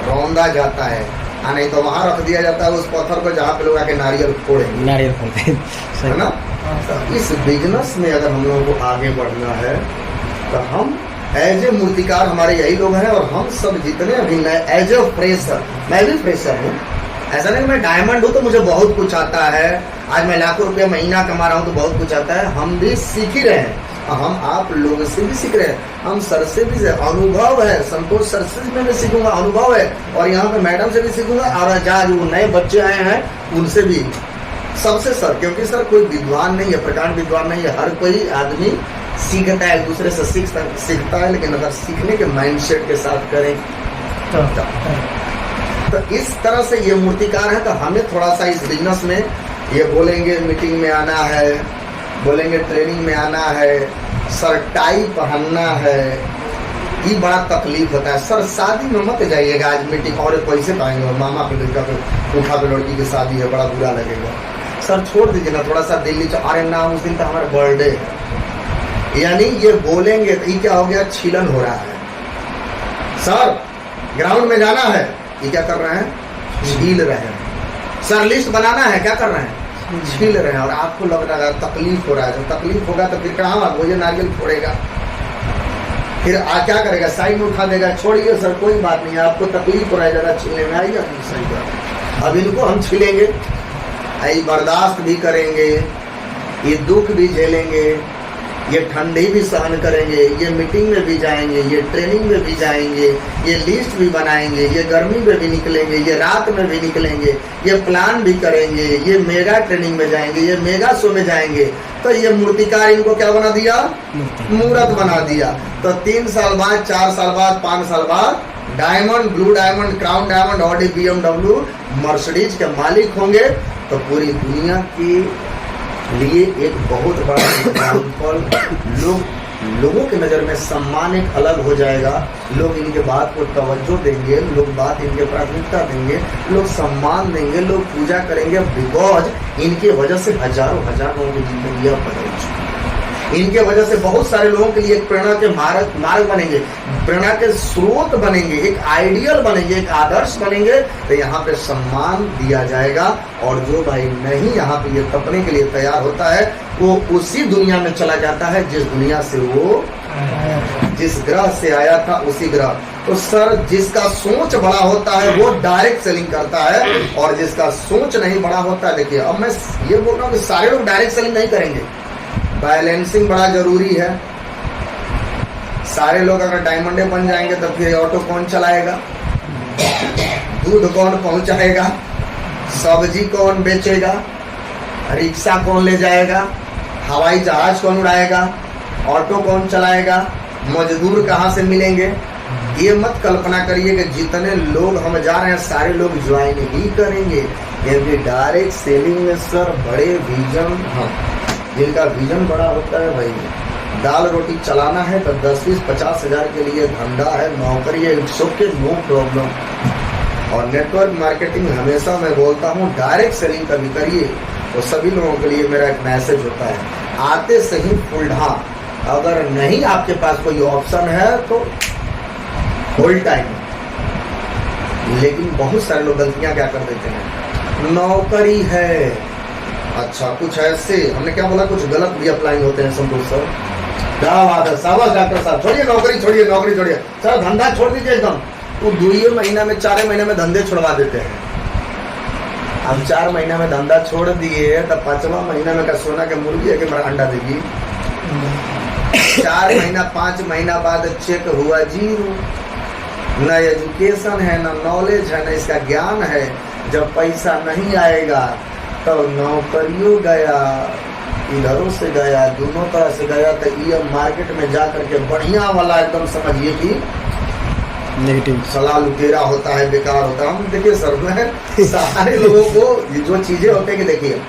रौंदा जाता है, नहीं तो वहां रख दिया जाता है उस पत्थर को जहाँ पे लोग आके नारियल फोड़ेंगे, नारियल फोड़ते है ना। तो इस बिजनेस में अगर हम लोगों को आगे बढ़ना है तो हम एज ए मूर्तिकार, हमारे यही लोग हैं, और हम सब जितने अभी नए, एज ए फ्रेशर, मैं भी फ्रेशर हूँ। ऐसा नहीं मैं डायमंड हूँ तो मुझे बहुत कुछ आता है, आज मैं लाखों रुपया महीना कमा रहा हूँ तो बहुत कुछ आता है। हम भी सीख ही रहे हैं, हम आप लोगों से भी सीख रहे हैं, हम सर से भी, अनुभव है, संतोष सर से मैं भी सीखूंगा, अनुभव है, और यहाँ पे मैडम से भी सीखूंगा, और जहाँ जो नए बच्चे आए हैं उनसे भी, सबसे सर, क्योंकि सर कोई विद्वान नहीं है, प्रकांड विद्वान नहीं है, हर कोई आदमी सीखता है, एक दूसरे से सीखता है, लेकिन अगर सीखने के माइंडसेट के साथ करें तो इस तरह से ये मूर्तिकार है। तो हमें थोड़ा सा इस बिजनेस में ये बोलेंगे मीटिंग में आना है, बोलेंगे ट्रेनिंग में आना है, सर टाई पहनना है, ये बड़ा तकलीफ होता है। सर शादी में मत जाइएगा, आज मीटिंग और पैसे पाएंगे, और मामा पे लड़का पे उठा पे लड़की की शादी है, बड़ा बुरा लगेगा। सर छोड़ दीजिए ना, थोड़ा सा दिल्ली अरे ना, उस दिन तो हमारा बर्थडे है, यानी ये बोलेंगे तो ये क्या हो गया? छीलन हो रहा है। सर ग्राउंड में जाना है, ये क्या कर रहे हैं? छील रहे हैं। सर लिस्ट बनाना है, क्या कर रहे हैं? छील रहे हैं। और आपको लग रहा है तकलीफ हो रहा है, तो तकलीफ होगा तो फिर कहाँ वो ये नारियल फोड़ेगा, फिर क्या करेगा? साइड में उठा देगा, छोड़िए सर कोई बात नहीं है, आपको तकलीफ हो रहा है ज़्यादा छीलने में, आइए अपनी सही बात। अब इनको हम छीलेंगे, आई बर्दाश्त भी करेंगे, ये दुख भी झेलेंगे, ये ठंडी भी सहन करेंगे, ये मीटिंग में भी जाएंगे, ये ट्रेनिंग में भी जाएंगे, ये लिस्ट भी बनाएंगे, ये गर्मी में भी निकलेंगे, ये रात में भी निकलेंगे, ये प्लान भी करेंगे, ये मेगा ट्रेनिंग में जाएंगे, ये मेगा शो में जाएंगे। तो ये मूर्तिकार इनको क्या बना दिया? मूर्त बना दिया। तो 3 साल बाद, 4 साल बाद, 5 साल बाद diamond, blue diamond, crown diamond, Audi, BMW, Mercedes के मालिक होंगे। तो पूरी दुनिया की लिए एक बहुत बड़ा एग्जाम्पल, लोगों की नज़र में सम्मान एक अलग हो जाएगा, लोग इनके बात को तवज्जो देंगे, लोग बात इनके प्राथमिकता देंगे, लोग सम्मान देंगे, लोग पूजा करेंगे, बिकॉज इनके वजह से हजारों लोगों की जिंदगी बदल चुकी है। इनके वजह से बहुत सारे लोगों के लिए एक प्रेरणा के मार्ग बनेंगे, प्रेरणा के स्रोत बनेंगे, एक आइडियल बनेंगे, एक आदर्श बनेंगे। तो यहाँ पे सम्मान दिया जाएगा, और जो भाई नहीं यहाँ पे ये तपने के लिए तैयार होता है, वो उसी दुनिया में चला जाता है जिस दुनिया से वो, जिस ग्रह से आया था उसी ग्रह। तो सर जिसका सोच बड़ा होता है वो डायरेक्ट सेलिंग करता है, और जिसका सोच नहीं बड़ा होता है, देखिए अब मैं ये बोल रहा हूँ कि सारे लोग डायरेक्ट सेलिंग नहीं करेंगे, बैलेंसिंग बड़ा जरूरी है। सारे लोग अगर डायमंडे बन जाएंगे तो फिर ऑटो कौन चलाएगा, दूध कौन पहुंचाएगा, सब्जी कौन बेचेगा, रिक्शा कौन ले जाएगा, हवाई जहाज कौन उड़ाएगा, ऑटो कौन चलाएगा, मजदूर कहाँ से मिलेंगे। ये मत कल्पना करिए कि जितने लोग हम जा रहे हैं सारे लोग ज्वाइन ही करेंगे, क्योंकि डायरेक्ट सेलिंग में सर बड़े विजन, हाँ जिनका विजन बड़ा होता है, भाई दाल रोटी चलाना है तो 10-20-50 हज़ार के लिए धंधा है, नौकरी है, इट्स ओके, नो प्रॉब्लम। और नेटवर्क मार्केटिंग हमेशा मैं बोलता हूँ डायरेक्ट सेलिंग कभी करिए। तो सभी लोगों के लिए मेरा एक मैसेज होता है, आते सही फुलढा अगर नहीं आपके पास कोई ऑप्शन है तो फुल टाइम। लेकिन बहुत सारे लोग गलतियां क्या कर देते हैं, नौकरी है, अच्छा कुछ ऐसे, हमने क्या बोला, कुछ गलत भी अप्लाई होते हैं संतोष सर। क्या बात है, शाबाश डॉक्टर साहब, छोड़िए नौकरी, छोड़िए नौकरी, छोड़िए सर, धंधा छोड़ दीजिए एकदम। वो 2 महीना में 4 महीने में धंधे छुड़वा देते हैं। हम 4 महीना में धंधा छोड़ दिए तब 5वां महीना में का सोना के मुर्गी है कि मेरा अंडा देगी। 4 महीना 5 महीना बाद चेक हुआ 0। न एजुकेशन है, न नॉलेज है, न इसका ज्ञान है। जब पैसा नहीं आएगा तो नौकरियों गया, इधरों से गया, दोनों तरह से गया। तो ये मार्केट में जा करके बढ़िया वाला एकदम समझिए कि नेगेटिव सलाह लुटेरा होता है, बेकार होता है। हम देखिए सर, मैं सारे लोगों को ये जो चीजें होते हैं कि देखिए,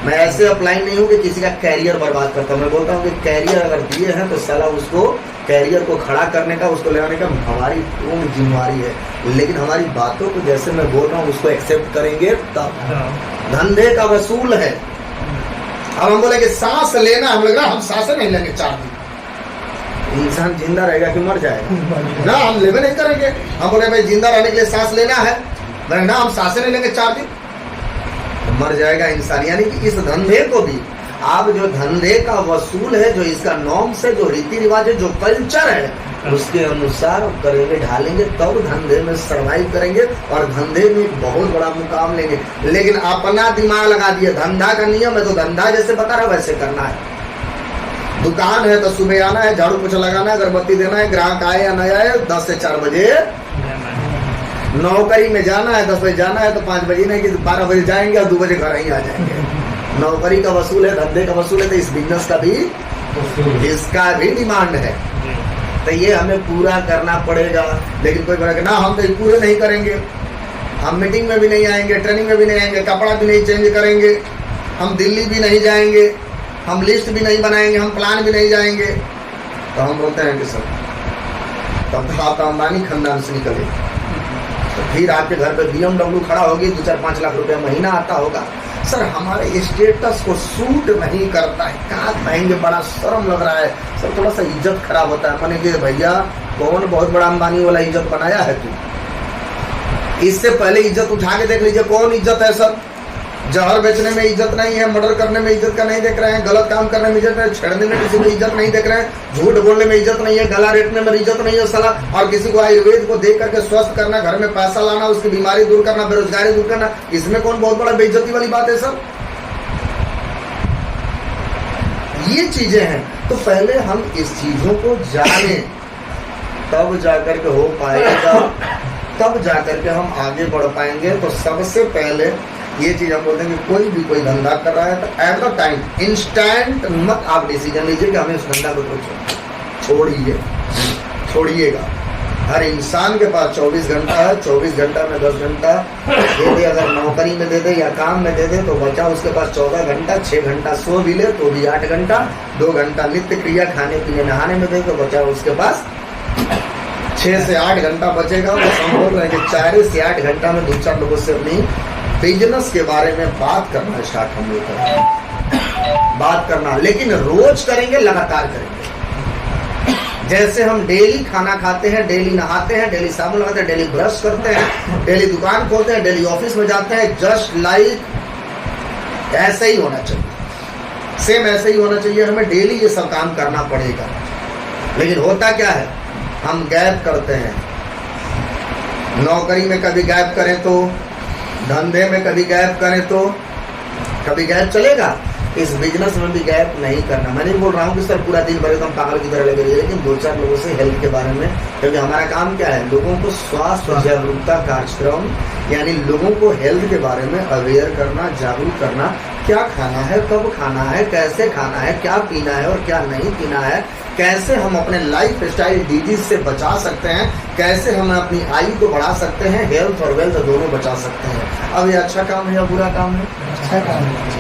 मैं ऐसे अप्लाई नहीं हूँ कि किसी का कैरियर बर्बाद करता हूँ। मैं बोलता हूँ कि कैरियर अगर दिए हैं तो साला उसको, कैरियर को खड़ा करने का, उसको ले आने का हमारी पूर्ण जिम्मेवारी है। लेकिन हमारी बातों को जैसे मैं बोल रहा हूँ उसको एक्सेप्ट करेंगे तब। धंधे का वसूल है। अब हम बोले कि सांस लेना, हम लग रहा हम सांसें नहीं लेंगे 4 दिन, इंसान जिंदा रहेगा कि मर जाएगा ना, हम लेवे नहीं करेंगे। हम बोले भाई जिंदा रहने के लिए सांस लेना है ना, हम सांसें नहीं लेंगे 4 दिन, तो मर जाएगा इंसान। यानी कि इस धंधे को भी आप, जो धंधे का वसूल है, जो इसका नॉर्म से, जो रीति रिवाज है, जो कल्चर है, उसके अनुसार करेंगे, ढालेंगे, तब धंधे में सरवाइव करेंगे और धंधे में बहुत बड़ा मुकाम लेंगे। लेकिन अपना दिमाग लगा दिए, धंधा का नियम है तो धंधा जैसे बता रहा वैसे करना है। दुकान है तो सुबह आना है, झाड़ू पोछा लगाना है, अगरबत्ती देना है, ग्राहक आए या नहीं आए 10 से 4 बजे। नौकरी में जाना है 10 बजे जाना है तो 5 बजे नहीं कि 12 बजे जाएंगे और 2 बजे घर ही आ जाएंगे। नौकरी का वसूल है, धंधे का वसूल है, तो इस बिजनेस का भी, इसका भी डिमांड है। तो ये हमें पूरा करना पड़ेगा। लेकिन कोई बोलेगा ना हम तो पूरे नहीं करेंगे, हम मीटिंग में भी नहीं आएंगे, ट्रेनिंग में भी नहीं आएंगे, कपड़ा भी नहीं चेंज करेंगे, हम दिल्ली भी नहीं जाएंगे, हम लिस्ट भी नहीं बनाएंगे, हम प्लान भी नहीं जाएंगे। तो हम बोलते हैं कि सर तब तो आप अंबानी खानदान से निकले, तो फिर आपके घर पे BMW खड़ा होगी, 2-4-5 लाख रुपया महीना आता होगा। सर हमारे स्टेटस को सूट नहीं करता है, कहाँ पाएंगे, बड़ा शर्म लग रहा है सर, थोड़ा सा इज्जत खराब होता है। मैंने कि भैया कौन बहुत बड़ा अंबानी वाला इज्जत बनाया है तू, इससे पहले इज्जत उठा के देख लीजिए कौन इज्जत है सर। जहर बेचने में इज्जत नहीं है, मर्डर करने में इज्जत का नहीं देख रहे हैं, गलत काम करने में इज्जत नहीं, छेड़ने में किसी को इज्जत नहीं देख रहे हैं, झूठ बोलने में इज्जत नहीं है, गला रेटने में इज्जत नहीं है साला। और किसी को आयुर्वेद को देख करके स्वस्थ करना, घर में पैसा लाना, उसकी बीमारी दूर करना, बेरोजगारी दूर करना, इसमें कौन बहुत बड़ा बेइज्जती वाली बात है सर। ये चीजें हैं। तो पहले हम इस चीजों को जाने, तब जाकर के हो पाएगा, तब जाकर के हम आगे बढ़ पाएंगे। तो सबसे पहले ये चीज हम बोलते हैं कि कोई भी कोई धंधा कर रहा है तो एट द टाइम इंस्टेंट मत आप डिसीजन लीजिए कि हमें उस धंधा को छोड़िएगा। हर इंसान के पास 24 घंटा है, 24 घंटा में 10 घंटा दे दे, अगर नौकरी में दे दे या काम में दे दे तो बचा उसके पास 14 घंटा। 6 घंटा सो भी ले तो भी 8 घंटा, 2 घंटा नित्य क्रिया खाने पीने नहाने में दे तो बचा उसके पास 6 से 8 घंटा बचेगा। तो हम बोल रहे हैं कि 4 से 8 घंटा में 2-4 लोगों से अपनी बिजनेस के बारे में बात करना स्टार्ट हम लोग करेंगे, बात करना, लेकिन रोज करेंगे, लगातार करेंगे। जैसे हम डेली खाना खाते हैं, डेली नहाते हैं, डेली साबुन लगाते हैं, डेली ब्रश करते हैं, डेली दुकान खोलते हैं, डेली ऑफिस में जाते हैं, जस्ट लाइक ऐसे ही होना चाहिए, सेम ऐसे ही होना चाहिए। हमें डेली ये सब काम करना पड़ेगा। लेकिन होता क्या है, हम गैप करते हैं। नौकरी में कभी गैप करें तो, धंधे में कभी गैप करें तो, कभी गैप चलेगा। इस बिजनेस में भी गैप नहीं करना। मैं नहीं बोल रहा हूँ कि सर पूरा दिन भर एकदम पागल की तरह लगे रहिए, लेकिन 2-4 लोगों से हेल्थ के बारे में, क्योंकि हमारा काम क्या है, लोगों को स्वास्थ्य जागरूकता कार्यक्रम, यानी लोगों को हेल्थ के बारे में अवेयर करना, जागरूक करना, क्या खाना है, कब खाना है, कैसे खाना है, क्या पीना है और क्या नहीं पीना है, कैसे हम अपने लाइफ स्टाइल डिजीज से बचा सकते हैं, कैसे हम अपनी आयु को बढ़ा सकते हैं, हेल्थ और वेल्थ दोनों बचा सकते हैं। अब ये अच्छा काम है या बुरा काम है? अच्छा काम है।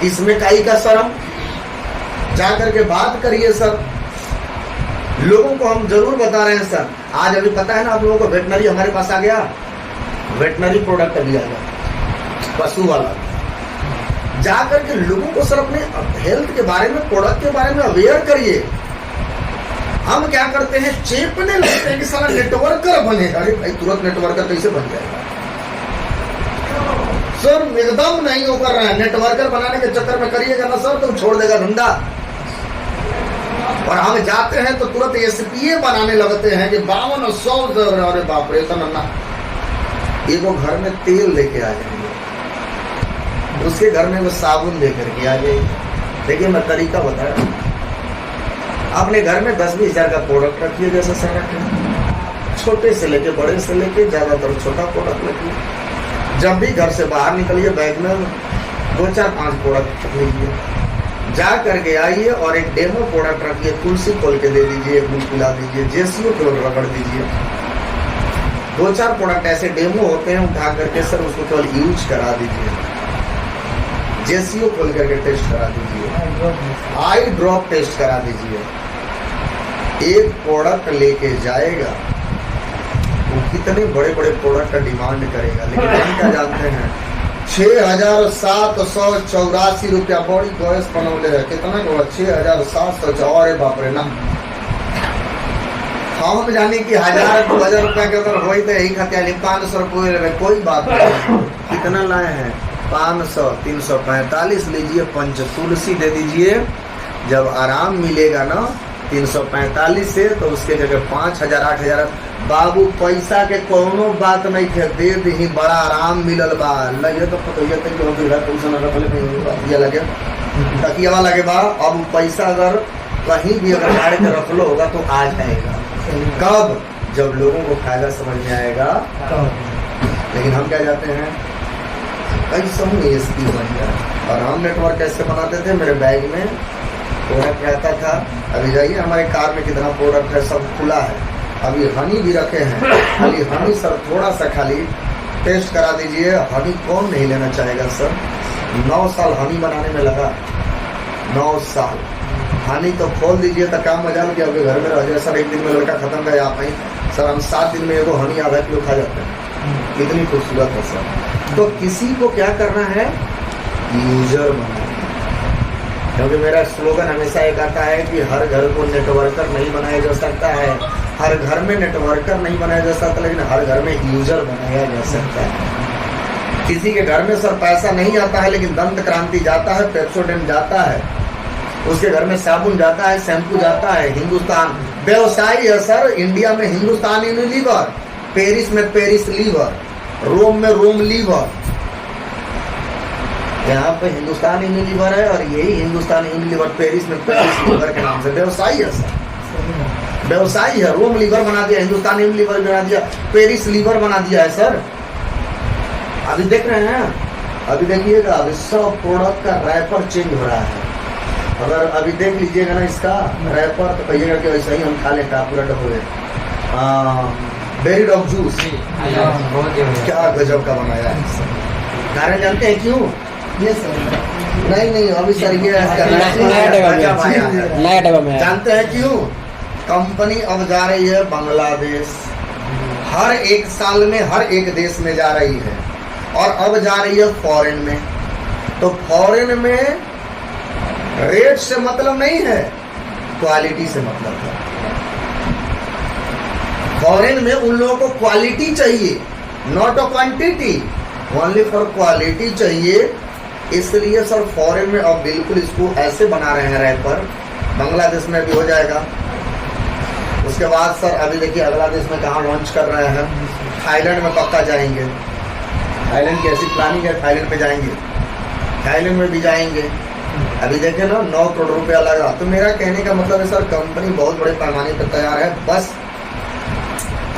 इसमें काई का शर्म, जा करके बात करिए सर। लोगों को हम जरूर बता रहे हैं सर। आज अभी पता है ना आप लोगों को, वेटनरी हमारे पास आ गया, वेटनरी प्रोडक्ट अभी आ गया, पशु वाला। जा करके लोगों को सर अपने हेल्थ के बारे में, प्रोडक्ट के बारे में अवेयर करिए। हम क्या करते हैं, चेपने लगते हैं कि सारा नेटवर्कर बनेगा। अरे भाई तुरंत नेटवर्कर कैसे बन जाएगा सर? एकदम नहीं वो कर रहा है। नेटवर्कर बनाने के चक्कर में करिएगा ना सर तो छोड़ देगा धंधा। और हम जाते हैं तो तुरंत एसपीए बनाने लगते हैं कि 5200। अरे बाप रे, तो नन्ना एगो घर में तेल लेके आ जाएंगे, उसके घर में वो साबुन लेकर के आ जाएगी। देखिए मैं तरीका बताया, अपने घर में 10-20 हजार का प्रोडक्ट रखिए, जैसे सर रखिए, छोटे से लेके बड़े से लेके ज्यादातर छोटा प्रोडक्ट रखिए। जब भी घर से बाहर निकलिए बैग में 2-4-5 प्रोडक्ट लीजिए, जा करके आइए और एक डेमो प्रोडक्ट रखिए। तुलसी खोल के दे दीजिए, एक दूध पिला दीजिए, जेसीओ को रगड़ दीजिए। 2-4 प्रोडक्ट ऐसे डेमो होते हैं, उठा करके सर उसको केवल यूज करा दीजिए, जेसीओ खोल करके टेस्ट करा दीजिए, आई ड्रॉप टेस्ट करा दीजिए। एक प्रोडक्ट लेके जाएगा, वो कितने बड़े बड़े प्रोडक्ट का डिमांड करेगा, लेकिन हम क्या जानते हैं 6784 रुपया बड़ी गैस बनौले है। कितना का 6700? अरे बाप रे ना, हम जाने की 1000-2000 रुपया के अगर होई तो यही खाते 500 रुपये, कोई बात नहीं। कितना लाए हैं? 500, 345 लीजिए, पंच तुलसी दे दीजिए। जब आराम मिलेगा ना 345 से, तो उसके जगह 5000, 8000। बाबू पैसा के कोनो बात नहीं थे, दे दी, बड़ा आराम मिलल बा। ये तो पतोइया तक हो गया, पैसा ना रखले ये लगे तकिया लगे बा। अब पैसा अगर कहीं भी अगर गाड़ी में रख लो होगा तो आ जाएगा। कब? जब लोगों को फायदा समझ में आएगा। लेकिन हम क्या जाते हैं, कैसे हम एसपी बन गया। और हम नेटवर्क कैसे बनाते थे, मेरे बैग में प्रोडक्ट रहता था। अभी जाइए हमारे कार में कितना प्रोडक्ट है, सब खुला है। अभी हनी भी रखे हैं, खाली हनी सर थोड़ा सा खाली टेस्ट करा दीजिए। हनी कौन नहीं लेना चाहेगा सर? 9 साल हनी बनाने में लगा, 9 साल। हनी तो खोल दीजिए तो काम मजा लगे, आपके घर में रह जाए सर। एक दिन में लड़का खत्म गया आप नहीं सर, हम 7 दिन में एगो हनी आधा किलो खा जाते हैं। कितनी खूबसूरत है सर। तो किसी को क्या करना है, यूजर बनाना। क्योंकि मेरा स्लोगन हमेशा एक आता है कि हर घर को नेटवर्कर नहीं बनाया जा सकता है, हर घर में नेटवर्कर नहीं बनाया जा सकता, लेकिन हर घर में यूजर बनाया जा सकता है। किसी के घर में सर पैसा नहीं आता है, लेकिन दंत क्रांति जाता है, पेप्सोडेंट जाता है, उसके घर में साबुन जाता है, शैम्पू जाता है। हिंदुस्तान व्यवसायी है सर। इंडिया में हिंदुस्तान यूनिलीवर, पेरिस में पेरिस लीवर, रोम में रोम लीवर। यहाँ पे हिंदुस्तान यूनिलीवर है और यही हिंदुस्तान यूनिलीवर पेरिस में पेरिस लीवर के नाम से व्यवसायी है सर। व्यवसायी है। रोम लीवर बना दिया, हिंदुस्तान यूनिलीवर बना दिया, पेरिस लीवर बना दिया है सर। अभी देख रहे हैं, अभी देखिएगा, अभी सब प्रोडक्ट का रैपर चेंज हो रहा है। अगर अभी देख लीजिएगा ना इसका रैपर, तो कहिएगा कि वैसे ही हम खा लेता पूरा डब्बे। बेरी डॉग जूस क्या गजब का बनाया है। कारण जानते हैं क्यों? ये सर नहीं अभी सर ये नया डब्बा में जानते हैं क्यों? कंपनी अब जा रही है बांग्लादेश, हर एक साल में हर एक देश में जा रही है, और अब जा रही है फॉरेन में। तो फॉरेन में रेट से मतलब नहीं है, क्वालिटी से मतलब है। फॉरेन में उन लोगों को क्वालिटी चाहिए, not a quantity, only for quality चाहिए। इसलिए सर फॉरेन में अब बिल्कुल इसको ऐसे बना रहे हैं रैपर। बांग्लादेश में भी हो जाएगा। उसके बाद सर अभी देखिए अगला देश में कहाँ लॉन्च कर रहे हैं, थाईलैंड में पक्का जाएंगे। थाईलैंड की ऐसी प्लानिंग है, थाईलैंड पे जाएंगे, थाईलैंड में भी जाएंगे। अभी देखें ना 9 करोड़ रुपया लगा। तो मेरा कहने का मतलब है सर कंपनी बहुत बड़े पैमाने पर तैयार है। बस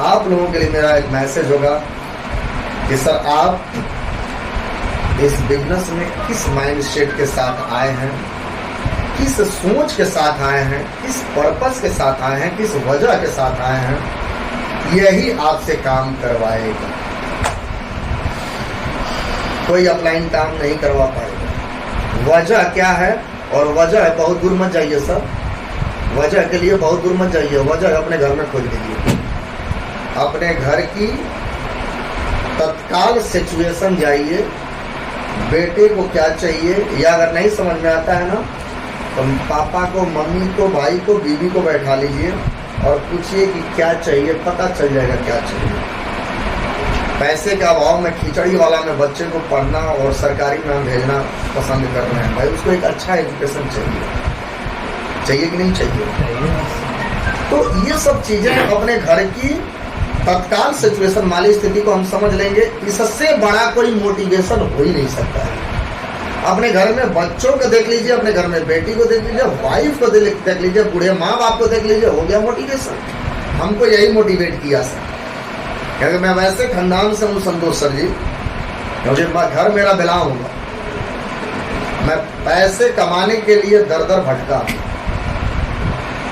आप लोगों के लिए मेरा एक मैसेज होगा कि सर आप इस बिजनेस में किस माइंडसेट के साथ आए हैं, किस सोच के साथ आए हैं, किस पर्पस के साथ आए हैं, किस वजह के साथ आए हैं, यही आपसे काम करवाएगा। कोई अपलाइन काम नहीं करवा पाएगा। वजह क्या है? और वजह है, बहुत दूर मत जाइए सर, वजह के लिए बहुत दूर मत जाइए। वजह अपने घर में खोज लीजिए। अपने घर की तत्काल सिचुएशन जाइए, बेटे को क्या चाहिए, या अगर नहीं समझ में आता है ना, तो पापा को, मम्मी को, भाई को, बीवी को बैठा लीजिए और पूछिए कि क्या चाहिए, पता चल जाएगा क्या चाहिए। पैसे के अभाव में खिचड़ी वाला में बच्चे को पढ़ना और सरकारी में भेजना पसंद कर रहे हैं। भाई उसको एक अच्छा एजुकेशन चाहिए कि नहीं चाहिए? तो ये सब चीजें अपने घर की तत्काल सिचुएशन वाली स्थिति को हम समझ लेंगे, इससे बड़ा कोई मोटिवेशन हो ही नहीं सकता है। अपने घर में बच्चों को देख लीजिए, अपने घर में बेटी को देख लीजिए, वाइफ को देख लीजिए, बूढ़े माँ बाप को देख लीजिए, हो गया मोटिवेशन। हमको यही मोटिवेट किया सर, क्योंकि मैं वैसे खानदान से हूँ संतोष सर जी, मुझे घर मेरा बिलोंग होगा, मैं पैसे कमाने के लिए दर दर भटका।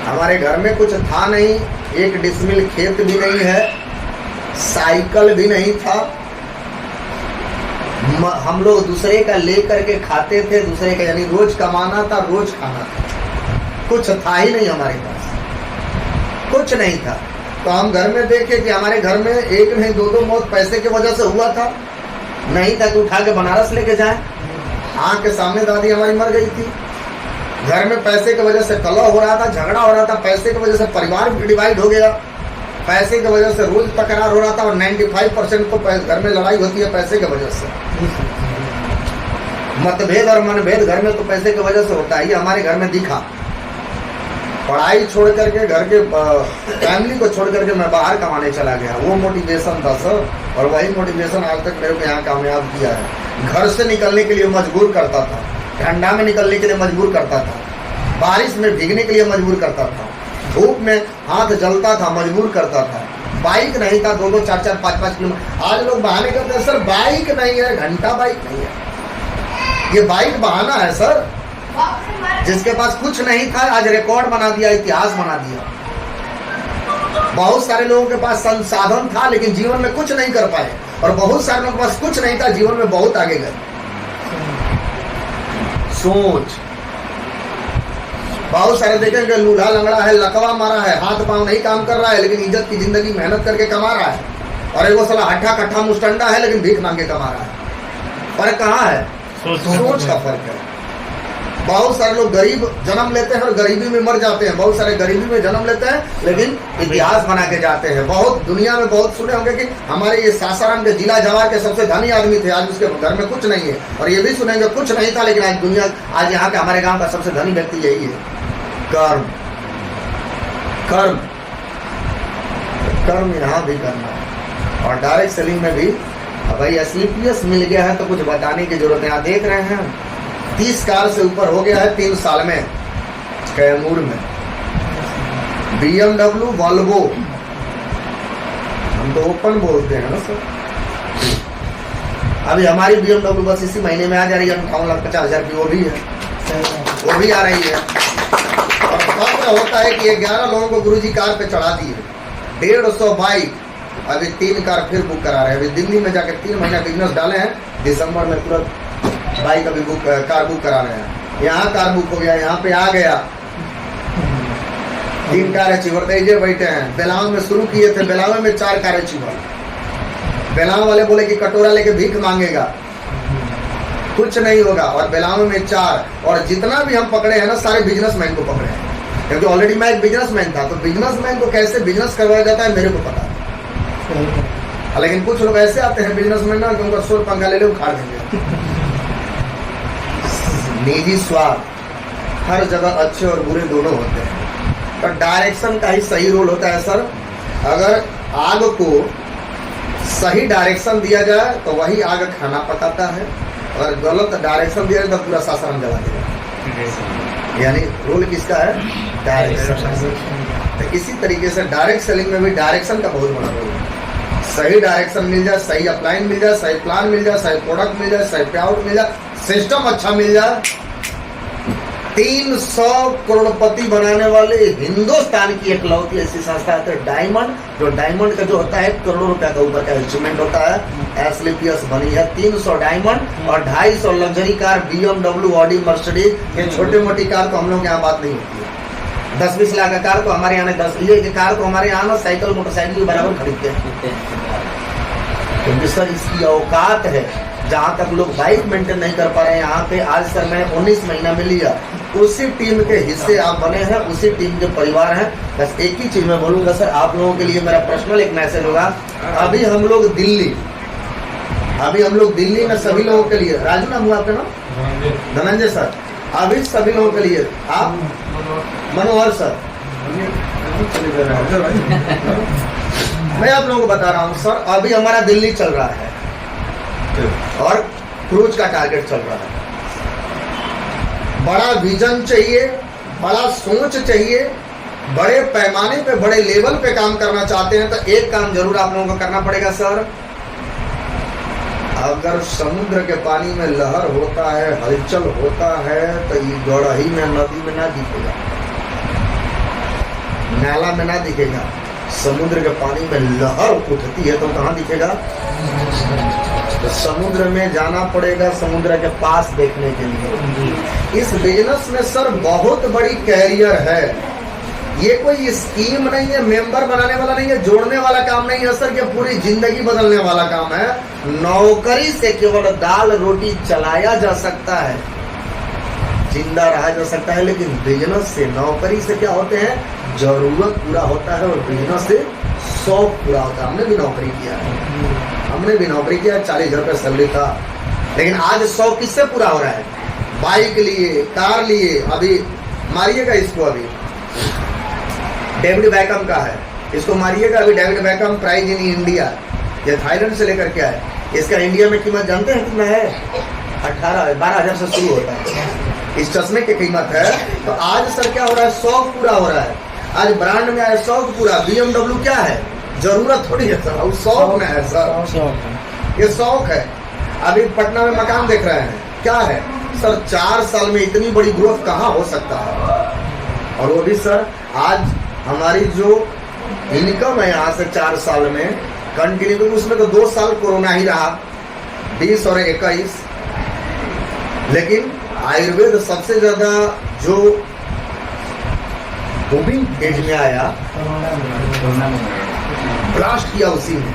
हमारे घर में कुछ था नहीं, 1 डिसमिल खेत भी नहीं है, साइकिल भी नहीं था, हम लोग दूसरे का लेकर के खाते थे, दूसरे का, यानी रोज कमाना था, रोज खाना था, कुछ था ही नहीं हमारे पास, कुछ नहीं था। तो हम घर में देखे कि हमारे घर में 1 नहीं 2 मौत पैसे की वजह से हुआ था। नहीं था कि उठा के बनारस लेके जाए, आँख के सामने दादी हमारी मर गई थी। घर में पैसे की वजह से कलह हो रहा था, झगड़ा हो रहा था, पैसे की वजह से परिवार डिवाइड हो गया, पैसे की वजह से रोज तकरार हो रहा था, और 95% तो घर में लड़ाई होती है पैसे की वजह से। मतभेद और मनभेद घर में तो पैसे की वजह से होता है, ये हमारे घर में दिखा। पढ़ाई छोड़ करके, घर के फैमिली को छोड़ करके मैं बाहर कमाने चला गया, वो मोटिवेशन था सर, और वही मोटिवेशन आज तक मेरे को यहाँ कामयाब किया है। घर से निकलने के लिए मजबूर करता था, ठंडा में निकलने के लिए मजबूर करता था, बारिश में भीगने के लिए मजबूर करता था, धूप में हाथ जलता था, मजबूर करता था। बाइक नहीं था, 2-2, 4-4, 5-5 किलोमीटर। आज लोग बहाने करते हैं, सर बाइक नहीं है, घंटा बाइक नहीं है। ये बाइक बहाना है सर। जिसके पास कुछ नहीं था आज रिकॉर्ड बना दिया, इतिहास बना दिया। बहुत सारे लोगों के पास संसाधन था लेकिन जीवन में कुछ नहीं कर पाए, और बहुत सारे लोगों के पास कुछ नहीं था, जीवन में बहुत आगे गए। सोच, बहुत सारे देखेंगे लूल्हा लंगड़ा है, लकवा मारा है, हाथ पांव नहीं काम कर रहा है, लेकिन इज्जत की जिंदगी मेहनत करके कमा रहा है। और एक वो साला हट्ठा कट्ठा मुस्टंडा है लेकिन भीख मांगे कमा रहा है। फर्क कहाँ है? सोच का फर्क है। बहुत सारे लोग गरीब जन्म लेते हैं और गरीबी में मर जाते हैं, बहुत सारे गरीबी में जन्म लेते हैं लेकिन इतिहास बना के जाते हैं। बहुत दुनिया में बहुत सुने होंगे कि हमारे ये सासाराम के जिला जवार के सबसे धनी आदमी थे, आज उसके घर में कुछ नहीं है। और ये भी सुनेंगे कुछ नहीं था लेकिन आज यहाँ के हमारे गाँव का सबसे धनी व्यक्ति यही है। कर्म कर्म कर्म यहाँ भी करना है। और डायरेक्ट सेलिंग में भी भाई SLPS मिल गया है तो कुछ बताने की जरूरत है। आप देख रहे हैं 30 कार से ऊपर हो गया है 3 साल में कैमूर में। BMW, वॉल्वो, हम तो ओपन बोलते हैं ना सर। अभी हमारी BMW बस इसी महीने में आ जा रही है 58,50,000 की, वो भी है, वो भी आ रही है। और फर्क होता है कि 11 लोगों को गुरुजी कार पे चढ़ा दिए, 150 बाइक। अभी 3 कार फिर बुक करा रहे हैं। अभी दिल्ली में जाकर 3 महीना बिजनेस डाले हैं, दिसंबर में तुरंत बाइक अभी कार बुक करा रहे हैं। यहाँ कार बुक हो गया, यहाँ पे आ गया। 3 कारें चिवरते बैठे हैं। बेलाव में शुरू किए थे, बेलाव में 4 कारें चिवर। बेलाव वाले बोले कि कटोरा लेके भीख मांगेगा, कुछ नहीं होगा। और बेलाव में 4, और जितना भी हम पकड़े हैं ना सारे बिजनेसमैन को पकड़े हैं, क्योंकि ऑलरेडी मैं एक बिजनेसमैन था। तो बिजनेसमैन को कैसे बिजनेस करवाया जाता है मेरे को पता है। लेकिन कुछ लोग ऐसे आते हैं बिजनेसमैन ना कि उनका सोल पंखा ले ले उखाड़ देंगे। निजी स्वार्थ हर जगह अच्छे और बुरे दोनों होते हैं। तो डायरेक्शन का ही सही रोल होता है सर। अगर आग को सही डायरेक्शन दिया जाए तो वही आग खाना पकाता है, अगर गलत डायरेक्शन दिया जाए तो पूरा सासाराम जला देगा। यानी रोल किसका है? डायरेक्शन। तो इसी तरीके से डायरेक्ट सेलिंग में भी डायरेक्शन का बहुत बड़ा रोल है। सही डायरेक्शन मिल जाए, सही अपलाइन मिल जाए, सही प्लान मिल जाए, सही प्रोडक्ट मिल जाए, सही पेआउट मिल जाए, सिस्टम अच्छा मिल जाए। 300 करोड़पति बनाने वाले हिंदुस्तान की एकलौती ऐसी संस्था है डायमंड, जो डायमंड का जो होता है 1 करोड़ रुपया का ऊपर का इंस्ट्रूमेंट होता है। SLPS बनी है 300 डायमंड और 250 luxury car, BMW, Audi, Mercedes. ये छोटी मोटी कार तो हम लोग यहाँ बात नहीं होती है। 10-20 लाख का कार तो हमारे यहाँ 10 ये कार तो हमारे यहाँ ना साइकिल मोटरसाइकिल के बराबर खरीदते हैं, क्योंकि सर इसकी औकात है जहाँ तक लोग बाइक मेंटेन नहीं कर पा रहे हैं यहाँ पे, आज सर मैं 19 महीना में लिया, उसी टीम के हिस्से आप बने हैं, उसी टीम के परिवार हैं। बस एक ही चीज मैं बोलूंगा सर, आप लोगों के लिए मेरा पर्सनल एक मैसेज होगा, अभी हम लोग दिल्ली में सभी लोगों के लिए, राजू नाम हुआ आपका नाम, धनंजय सर, अभी सभी लोगों के लिए आप मनोहर सर, मैं आप लोगों को बता रहा हूँ सर, अभी हमारा दिल्ली चल रहा है और क्रूज का टारगेट चल रहा है। बड़ा विजन चाहिए, बड़ा सोच चाहिए, बड़े पैमाने पे बड़े लेवल पे काम करना चाहते हैं तो एक काम जरूर आप लोगों को करना पड़ेगा सर, अगर समुद्र के पानी में लहर होता है, हलचल होता है तो ये गड़ही में, नदी में ना दिखेगा, नाला में ना दिखेगा, समुद्र के पानी में लहर उठती है तो कहाँ दिखेगा? तो समुद्र में जाना पड़ेगा, समुद्र के पास देखने के लिए। इस बिजनेस में सर बहुत बड़ी कैरियर है, ये कोई स्कीम नहीं है, मेंबर बनाने वाला नहीं है, जोड़ने वाला काम नहीं है सर, ये पूरी जिंदगी बदलने वाला काम है। नौकरी से केवल दाल रोटी चलाया जा सकता है, जिंदा रहा जा सकता है, लेकिन बिजनेस से, नौकरी से क्या होते हैं, जरूरत पूरा होता है, और बिजनेस से शौक पूरा होता है। हमने भी नौकरी किया है, 40,000 रुपये सैलरी था, लेकिन आज शौक किससे पूरा हो रहा है? बाइक लिए, कार लिए। अभी मारिएगा इसको, अभी डेविड बैकम का है, इसको मारिएगा, अभी David Beckham prize in India, ये थाईलैंड से लेकर के आए, इसका इंडिया में कीमत जानते हैं कितना है? 12,000 से शुरू होता है इस चश्मे की कीमत है। तो आज सर क्या हो रहा है, शौक पूरा हो रहा है। आज ब्रांड में आया शौक पूरा, BMW क्या है, जरूरत थोड़ी है सर, शौक में है सर, ये शौक है। अभी पटना में मकान देख रहे हैं, क्या है सर, 4 साल में इतनी बड़ी ग्रोथ कहाँ हो सकता है? और वो भी सर आज हमारी जो इनकम है यहाँ से 4 साल में कंटिन्यू, उसमें तो 2 साल कोरोना ही रहा, 20 और 21, लेकिन आयुर्वेद सबसे ज्यादा जो बूमिंग एज में आया, ब्लास्ट किया उसी में,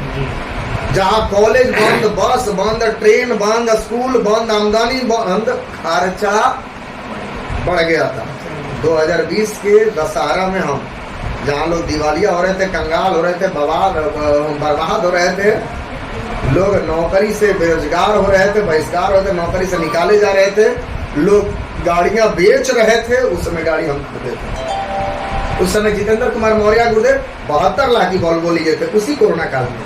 जहाँ कॉलेज बंद, बस बंद, ट्रेन बंद, स्कूल बंद, आमदनी बंद, खर्चा बढ़ गया था। 2020 के दशहरा में हम जहाँ लोग दिवालिया हो रहे थे, कंगाल हो रहे थे, बर्बाद हो रहे थे, लोग नौकरी से बेरोजगार हो रहे थे, बहिष्कार हो रहे थे, नौकरी से निकाले जा रहे थे, लोग गाड़ियां बेच रहे थे, उस समय गाड़ी हम खरीदे थे। उस समय जितेंद्र कुमार मौर्य गुरुदेव 72 लाख की वॉल्वो लिए थे, उसी कोरोना काल में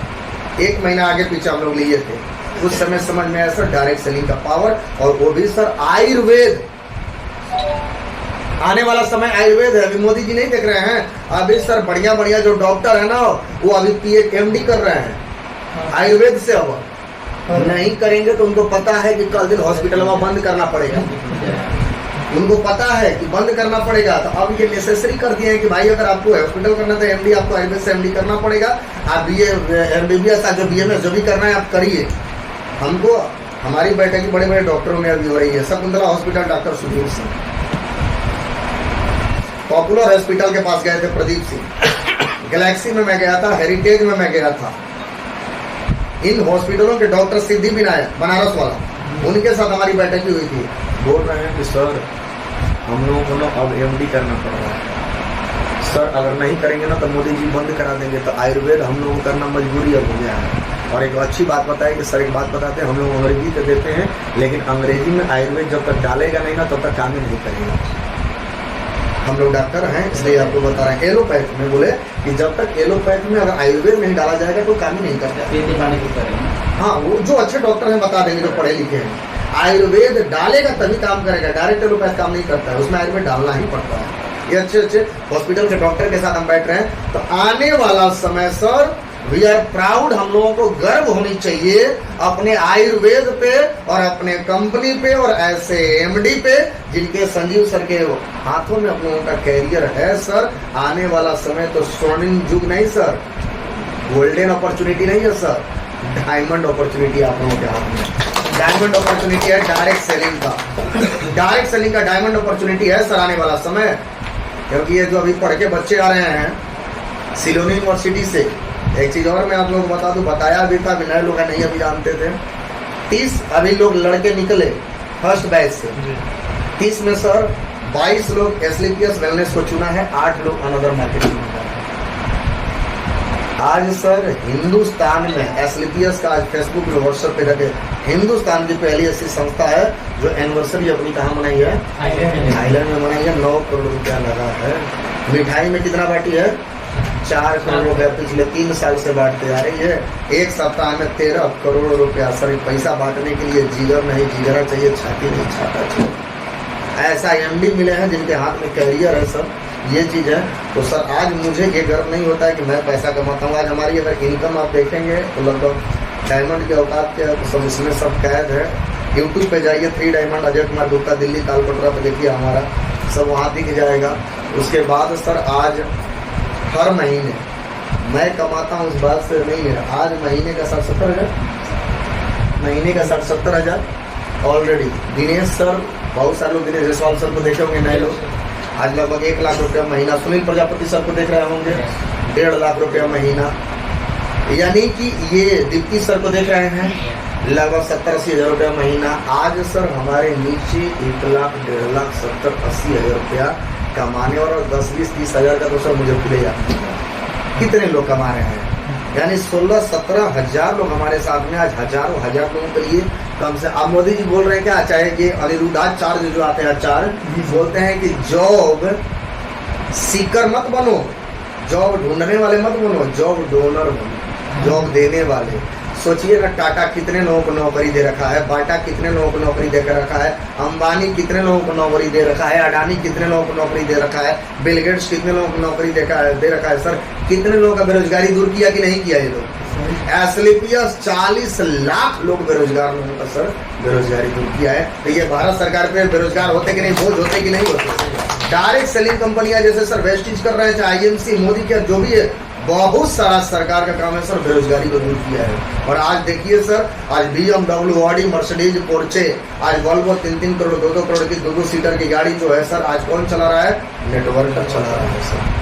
1 महीना आगे पीछे हम लोग लिए थे। उस समय समझ में आया सर डायरेक्ट सेलिंग का पावर, और वो भी सर आयुर्वेद। आने वाला समय आयुर्वेद है, अभी मोदी जी नहीं देख रहे हैं, अभी सर बढ़िया बढ़िया जो डॉक्टर है ना, वो अभी PhD कर रहे हैं आयुर्वेद से। अब नहीं करेंगे तो उनको पता है कि कल दिन हॉस्पिटल में बंद करना पड़ेगा, उनको पता है कि बंद करना पड़ेगा। तो अब ये नेसेसरी कर दिए हैं कि भाई अगर आपको हॉस्पिटल करना तो MD आपको आयुर्वेद से MD करना पड़ेगा, आप BA MBBS जो BMS जो भी करना है आप करिए। हमको हमारी बैठक बड़े बड़े डॉक्टरों में अभी हो रही है, Shakuntala hospital doctor Sudhir Singh, popular hospital के पास गए थे प्रदीप सिंह, गैलेक्सी में मैं गया था, हेरिटेज में मैं गया था, इन हॉस्पिटलों के डॉक्टर सिद्धि विनायक बनारस वाला, उनके साथ हमारी बैठक भी हुई थी। बोल रहे हैं कि सर हम लोगों को ना अब MD करना पड़ रहा है सर, अगर नहीं करेंगे ना तो मोदी जी बंद करा देंगे, तो आयुर्वेद हम लोगों को करना मजबूरी अब हो गया है। और एक अच्छी बात बताए कि सर एक बात बताते हैं, हम लोग अंग्रेजी तो देते हैं, लेकिन अंग्रेजी में आयुर्वेद जब तक डालेगा नहीं ना तब तक काम ही नहीं करेगा। हम लोग डॉक्टर हैं इसलिए आपको बता रहे हैं, एलोपैथ में बोले कि जब तक एलोपैथ में अगर आयुर्वेद नहीं डाला जाएगा तो काम ही नहीं करता। हाँ, वो जो अच्छे डॉक्टर हैं बता देंगे, जो पढ़े लिखे हैं, आयुर्वेद डालेगा तभी काम करेगा, डायरेक्ट एलोपैथ काम नहीं करता है, उसमें आयुर्वेद डालना ही पड़ता है। ये अच्छे अच्छे हॉस्पिटल के डॉक्टर के साथ हम बैठ रहे हैं। तो आने वाला समय सर वी आर प्राउड, हम लोगों को गर्व होनी चाहिए अपने आयुर्वेद पे और अपने कंपनी पे और ऐसे MD पे जिनके संजीव सर के हाथों में हम लोगों का कैरियर है। सर आने वाला समय तो स्वर्णिम युग नहीं सर, गोल्डन अपॉर्चुनिटी नहीं है सर, डायमंड अपॉर्चुनिटी आप लोगों के हाथ में। डायमंड अपॉर्चुनिटी है डायरेक्ट सेलिंग का, डायरेक्ट सेलिंग का डायमंड अपॉर्चुनिटी है सर आने वाला समय। क्योंकि ये जो अभी पढ़ के बच्चे आ रहे हैं सिलोनी यूनिवर्सिटी से, एक चीज और मैं आप लोगों को बता दूं, बताया भी था, नए लोग नहीं अभी जानते थे, 30 अभी लोग लड़के निकले फर्स्ट बैच से, जी 30 में सर 22 लोग एसलीपीएस वेलनेस को चुना है, 8 लोग अनदर मार्केटिंग में जा रहे हैं। आज सर हिंदुस्तान में एसलीपीएस का आज फेसबुक में व्हाट्सएप पे जाके हिंदुस्तान की पहली ऐसी संस्था है जो एनिवर्सरी अपनी कहाँ मनाई है, थाईलैंड में मनाई है। 9 करोड़ रुपया लगा है। मिठाई में कितना बाटी है, 4 करोड़ रुपया पिछले 3 साल से बांटते आ रही है। एक सप्ताह में 13 करोड़ रुपया। सर पैसा बांटने के लिए जिगर नहीं जिगरा चाहिए, छाती नहीं छाता चाहिए। ऐसा एमडी मिले हैं जिनके हाथ में कैरियर है सर, ये चीज़ है। तो सर आज मुझे ये गर्व नहीं होता है कि मैं पैसा कमाता हूँ। आज हमारी अगर इनकम आप देखेंगे तो लगभग डायमंड के औकात के सब इसमें सब कैद है। यूट्यूब पे जाइए 3 डायमंड अजय कुमार गुप्ता दिल्ली तालपटरा पे देखिए, हमारा सब वहाँ दिख जाएगा। उसके बाद सर आज हर महीने मैं कमाता हूँ, उस बात से नहीं है। आज महीने का 60-70 हज़ार, महीने का 60-70 हज़ार ऑलरेडी। दिनेश सर, बहुत सारे लोग दिनेश जयसवाल सर को देखे होंगे, नए लोग, आज लगभग 1 लाख रुपया महीना। सुनील प्रजापति सर को देख रहे होंगे, 1.5 लाख रुपया महीना। यानी कि ये दीप्ति सर को देख रहे हैं, लगभग 70-80 हज़ार रुपया महीना। आज सर हमारे नीचे 1 लाख, 1.5 लाख, 70-80 हज़ार रुपया कमाने और 10-20-30 हज़ार का तो सर मुझे खुले जाते हैं। कितने लोग कमा रहे हैं, यानी 16-17 हज़ार लोग हमारे साथ में आज हजारों हजार लोगों के लिए कम से। अब मोदी जी बोल रहे हैं क्या, चाहे ये अनिरुद्धाचार्य जो आते हैं आचार्य बोलते हैं कि जॉब सीकर मत बनो, जॉब ढूंढने वाले मत बनो, जॉब डोनर बनो, जॉब देने वाले। सोचिए ना, टाटा कितने लोगों को नौकरी दे रखा है, बाटा कितने लोगों को नौकरी देकर रखा है, अंबानी कितने लोगों को नौकरी दे रखा है, अडानी कितने लोगों को नौकरी दे रखा है, बिल गेट्स कितने लोगों को नौकरी दे रखा है। सर कितने लोगों का बेरोजगारी दूर किया कि नहीं किया ये लोग। एसलीपीएस 40 लाख लोग बेरोजगार लोगों का सर बेरोजगारी दूर किया है। तो ये भारत सरकार पे बेरोजगार होते कि नहीं, बोझ होते कि नहीं होते। डायरेक्ट सेलिंग कंपनियां जैसे सर वेस्टिज कर रहे हैं, चाहे आईएमसी, मोदी का जो भी है, बहुत सारा सरकार का काम है सर बेरोजगारी को दूर किया है। और आज देखिए सर, आज BMW, ऑडी, मर्सिडीज, पोर्चे, आज वॉल्वो 3-3 करोड़ 2-2 करोड़ की 2-2 सीटर की गाड़ी जो है सर, आज कौन चला रहा है, नेटवर्क का चला रहा है सर।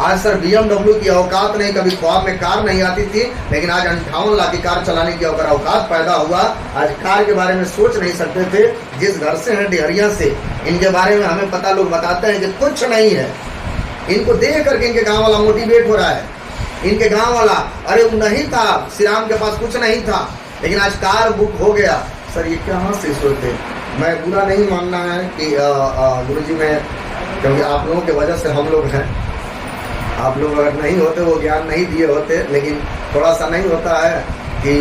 आज सर BMW की औकात नहीं, कभी ख्वाब में कार नहीं आती थी, लेकिन आज 58 लाख की कार चलाने की अगर औकात पैदा हुआ। आज कार के बारे में सोच नहीं सकते थे, जिस घर से हैं डेहरिया से, इनके बारे में हमें पता, लोग बताते हैं कि कुछ नहीं है। इनको देख करके इनके गांव वाला मोटिवेट हो रहा है। इनके गांव वाला, अरे वो नहीं था, श्रीराम के पास कुछ नहीं था, लेकिन आज कार बुक हो गया। सर ये कहाँ से सोचते। मैं बुरा नहीं मानना है कि गुरुजी में, क्योंकि आप लोगों की वजह से हम लोग हैं। आप लोग अगर नहीं होते, वो ज्ञान नहीं दिए होते, लेकिन थोड़ा सा नहीं होता है कि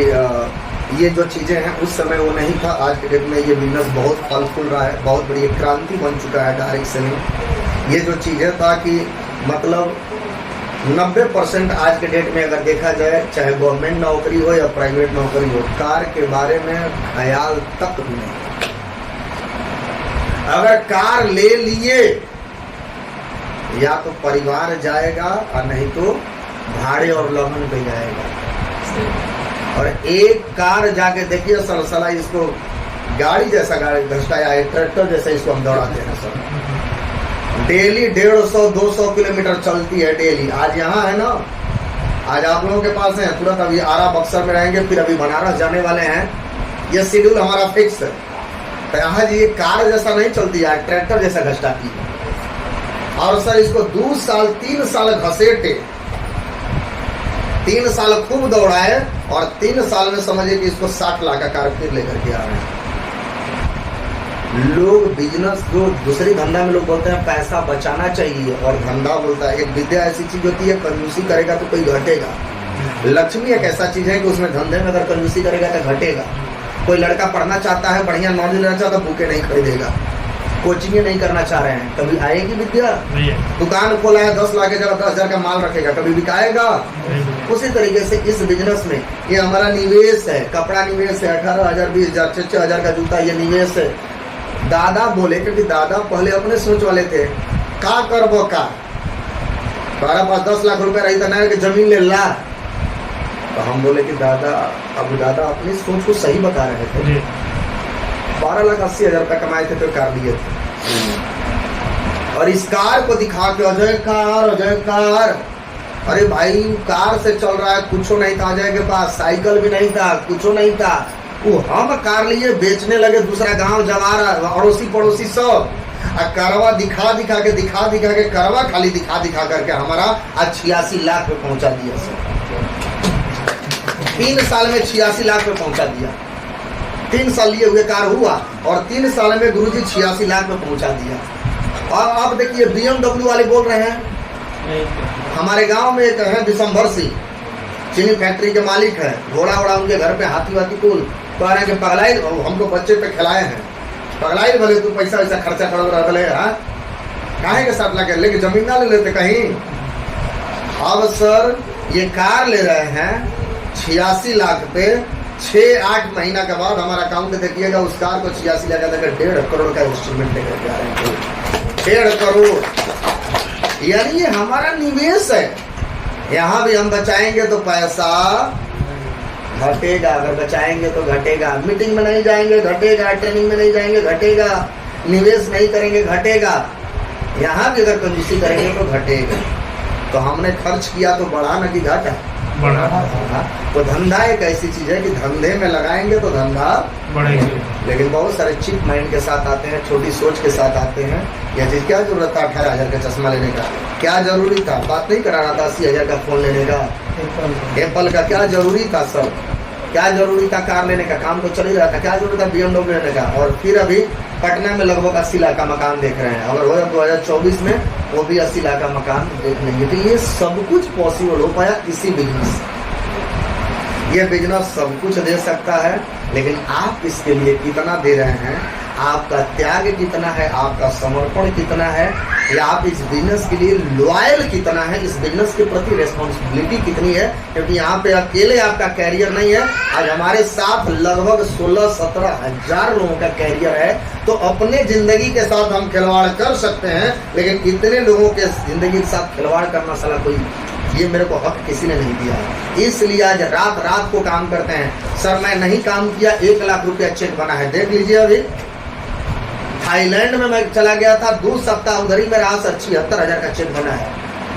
ये जो चीज़ें हैं उस समय वो नहीं था। आज के डेट में ये बिजनेस बहुत फल फूल रहा है, बहुत बड़ी एक क्रांति बन चुका है डायरेक्ट सेलिंग। ये जो चीज़ें था कि मतलब 90% आज के डेट में अगर देखा जाए, चाहे गवर्नमेंट नौकरी हो या प्राइवेट नौकरी हो, कार के बारे में ख्याल तक नहीं। अगर कार ले लिए, या तो परिवार जाएगा और नहीं तो भाड़े और लगन पे जाएगा। और एक कार जाके देखिए सर, साला इसको गाड़ी जैसा गाड़ी घसटाया है, ट्रैक्टर जैसा इसको हम दौड़ाते हैं सर। डेली 150-200 किलोमीटर चलती है डेली। आज यहाँ है ना, आज आप लोगों के पास है, तुरंत अभी आरा बक्सर में रहेंगे, फिर अभी बनारस जाने वाले हैं। ये शेड्यूल हमारा फिक्स है। तो आज ये कार जैसा नहीं चलती है, ट्रैक्टर जैसा घसटाती है। और सर इसको 2 साल 3 साल घसेटे, 3 साल खूब दौड़ाए, और 3 साल में समझिए कि इसको 60 लाख का कार फिर लेकर के आ रहे हैं लोग। बिजनेस जो दूसरी धंधा में लोग बोलते हैं पैसा बचाना चाहिए, और धंधा बोलता है, एक विद्या ऐसी चीज होती है, कंजूसी करेगा तो कोई घटेगा। लक्ष्मी एक ऐसा चीज है कि उसमें धंधे में अगर कंजूसी करेगा तो घटेगा। कोई लड़का पढ़ना चाहता है, बढ़िया नॉलेज लेना चाहता है, बुके नहीं खरीदेगा, कोचिंग नहीं करना चाह रहे हैं, कभी आएगी विद्या। दुकान खोला है 10 लाख की जगह 10,000 का माल रखेगा, कभी बिकाएगा। उसी तरीके से इस बिजनेस में ये हमारा निवेश है, कपड़ा निवेश है, 18,000, 20,000, 6,000 का जूता, ये निवेश है। दादा बोले, क्योंकि दादा पहले अपने सोच वाले थे, का करबो का, हमारा पास 10 लाख रुपया रही था ना कि जमीन ले ला। तो हम बोले कि दादा, अब दादा अपनी सोच को सही बता रहे थे। 12,80,000 रुपया कमाए थे तो कार लिए थे, और इस कार को दिखा के अजय कार, अजय कार। अरे भाई कार से चल रहा है, कुछ नहीं था अजय के पास, साइकिल भी नहीं था, कुछ नहीं था, वो हम कार लिए बेचने लगे, दूसरा गांव जवार अड़ोसी पड़ोसी सब करवा दिखा दिखा के करवा खाली दिखा करके हमारा आज 86 लाख पे पहुंचा दिया सर। 3 साल में 86 लाख पे पहुंचा दिया। 3 साल लिए हुए कार हुआ और 3 साल में गुरुजी 86 लाख पे पहुंचा दिया। और अब देखिए BMW वाले बोल रहे हैं, हमारे गांव में एक है दिसंबर सिंह, चीनी फैक्ट्री के मालिक है, घोड़ा वोड़ा उनके घर पे हाथी वाथी कुल तो आ रहे हैं कि पगलाई हमको बच्चे पे खिलाए हैं, पगलाई भले तू पैसा वैसा खर्चा करो रहे काहे के साथ लगे लेके जमीन ना ले लेते कहीं। अब सर ये कार ले रहे हैं 86 लाख पे, 6-8 महीना के बाद हमारा अकाउंट देखिएगा उस कार को 86 लाख का 1.5 करोड़ का इंस्ट्रूमेंट लेकर के आ रहे हैं। 1.5 करोड़ यानी ये हमारा निवेश है। यहाँ भी हम बचाएंगे तो पैसा घटेगा, अगर बचाएंगे तो घटेगा। मीटिंग में नहीं जाएंगे घटेगा, ट्रेनिंग में नहीं जाएंगे घटेगा, निवेश नहीं करेंगे घटेगा। यहाँ भी अगर कंजूसी करेंगे तो घटेगा। तो हमने खर्च किया तो बढ़ा न कि घटा बढ़ा। तो धंधा एक ऐसी चीज है कि धंधे में लगाएंगे तो धंधा बढ़ेगी। लेकिन बहुत सारे चिप माइंड के साथ आते हैं, छोटी सोच के साथ आते हैं। यह चीज क्या जरूरत था 18,000 का चश्मा लेने का, क्या जरूरी था? बात नहीं कराना था 80,000 का फोन लेने का, एप्पल का क्या जरूरी था सर? क्या जरूरी था कार लेने का? काम तो चल ही रहा था। क्या जरूरी था BMW लेने का? और फिर अभी पटना में लगभग 80 लाख का मकान देख रहे हैं। अगर हो 2024 में वो भी 80 लाख का मकान देख लेंगे। तो ये सब कुछ पॉसिबल हो पाया इसी बिजनेस। ये बिजनेस सब कुछ दे सकता है, लेकिन आप इसके लिए कितना दे रहे हैं, आपका त्याग कितना है, आपका समर्पण कितना है, या आप इस बिजनेस के लिए लॉयल कितना है, इस बिजनेस के प्रति रेस्पॉन्सिबिलिटी कितनी है। क्योंकि यहाँ पे अकेले आपका कैरियर नहीं है, आज हमारे साथ लगभग 16-17 हजार लोगों का कैरियर है। तो अपने जिंदगी के साथ हम खिलवाड़ कर सकते हैं, लेकिन इतने लोगों के जिंदगी के साथ खिलवाड़ करना साला कोई, ये मेरे को हक किसी ने नहीं दिया है। इसलिए आज रात को काम करते हैं। सर मैं नहीं काम किया, 1 लाख रुपया चेक बना है, देख लीजिए। अभी थाईलैंड में मैं चला गया था, 2 सप्ताह उधर ही मेरा 76,000 का चेक बना है।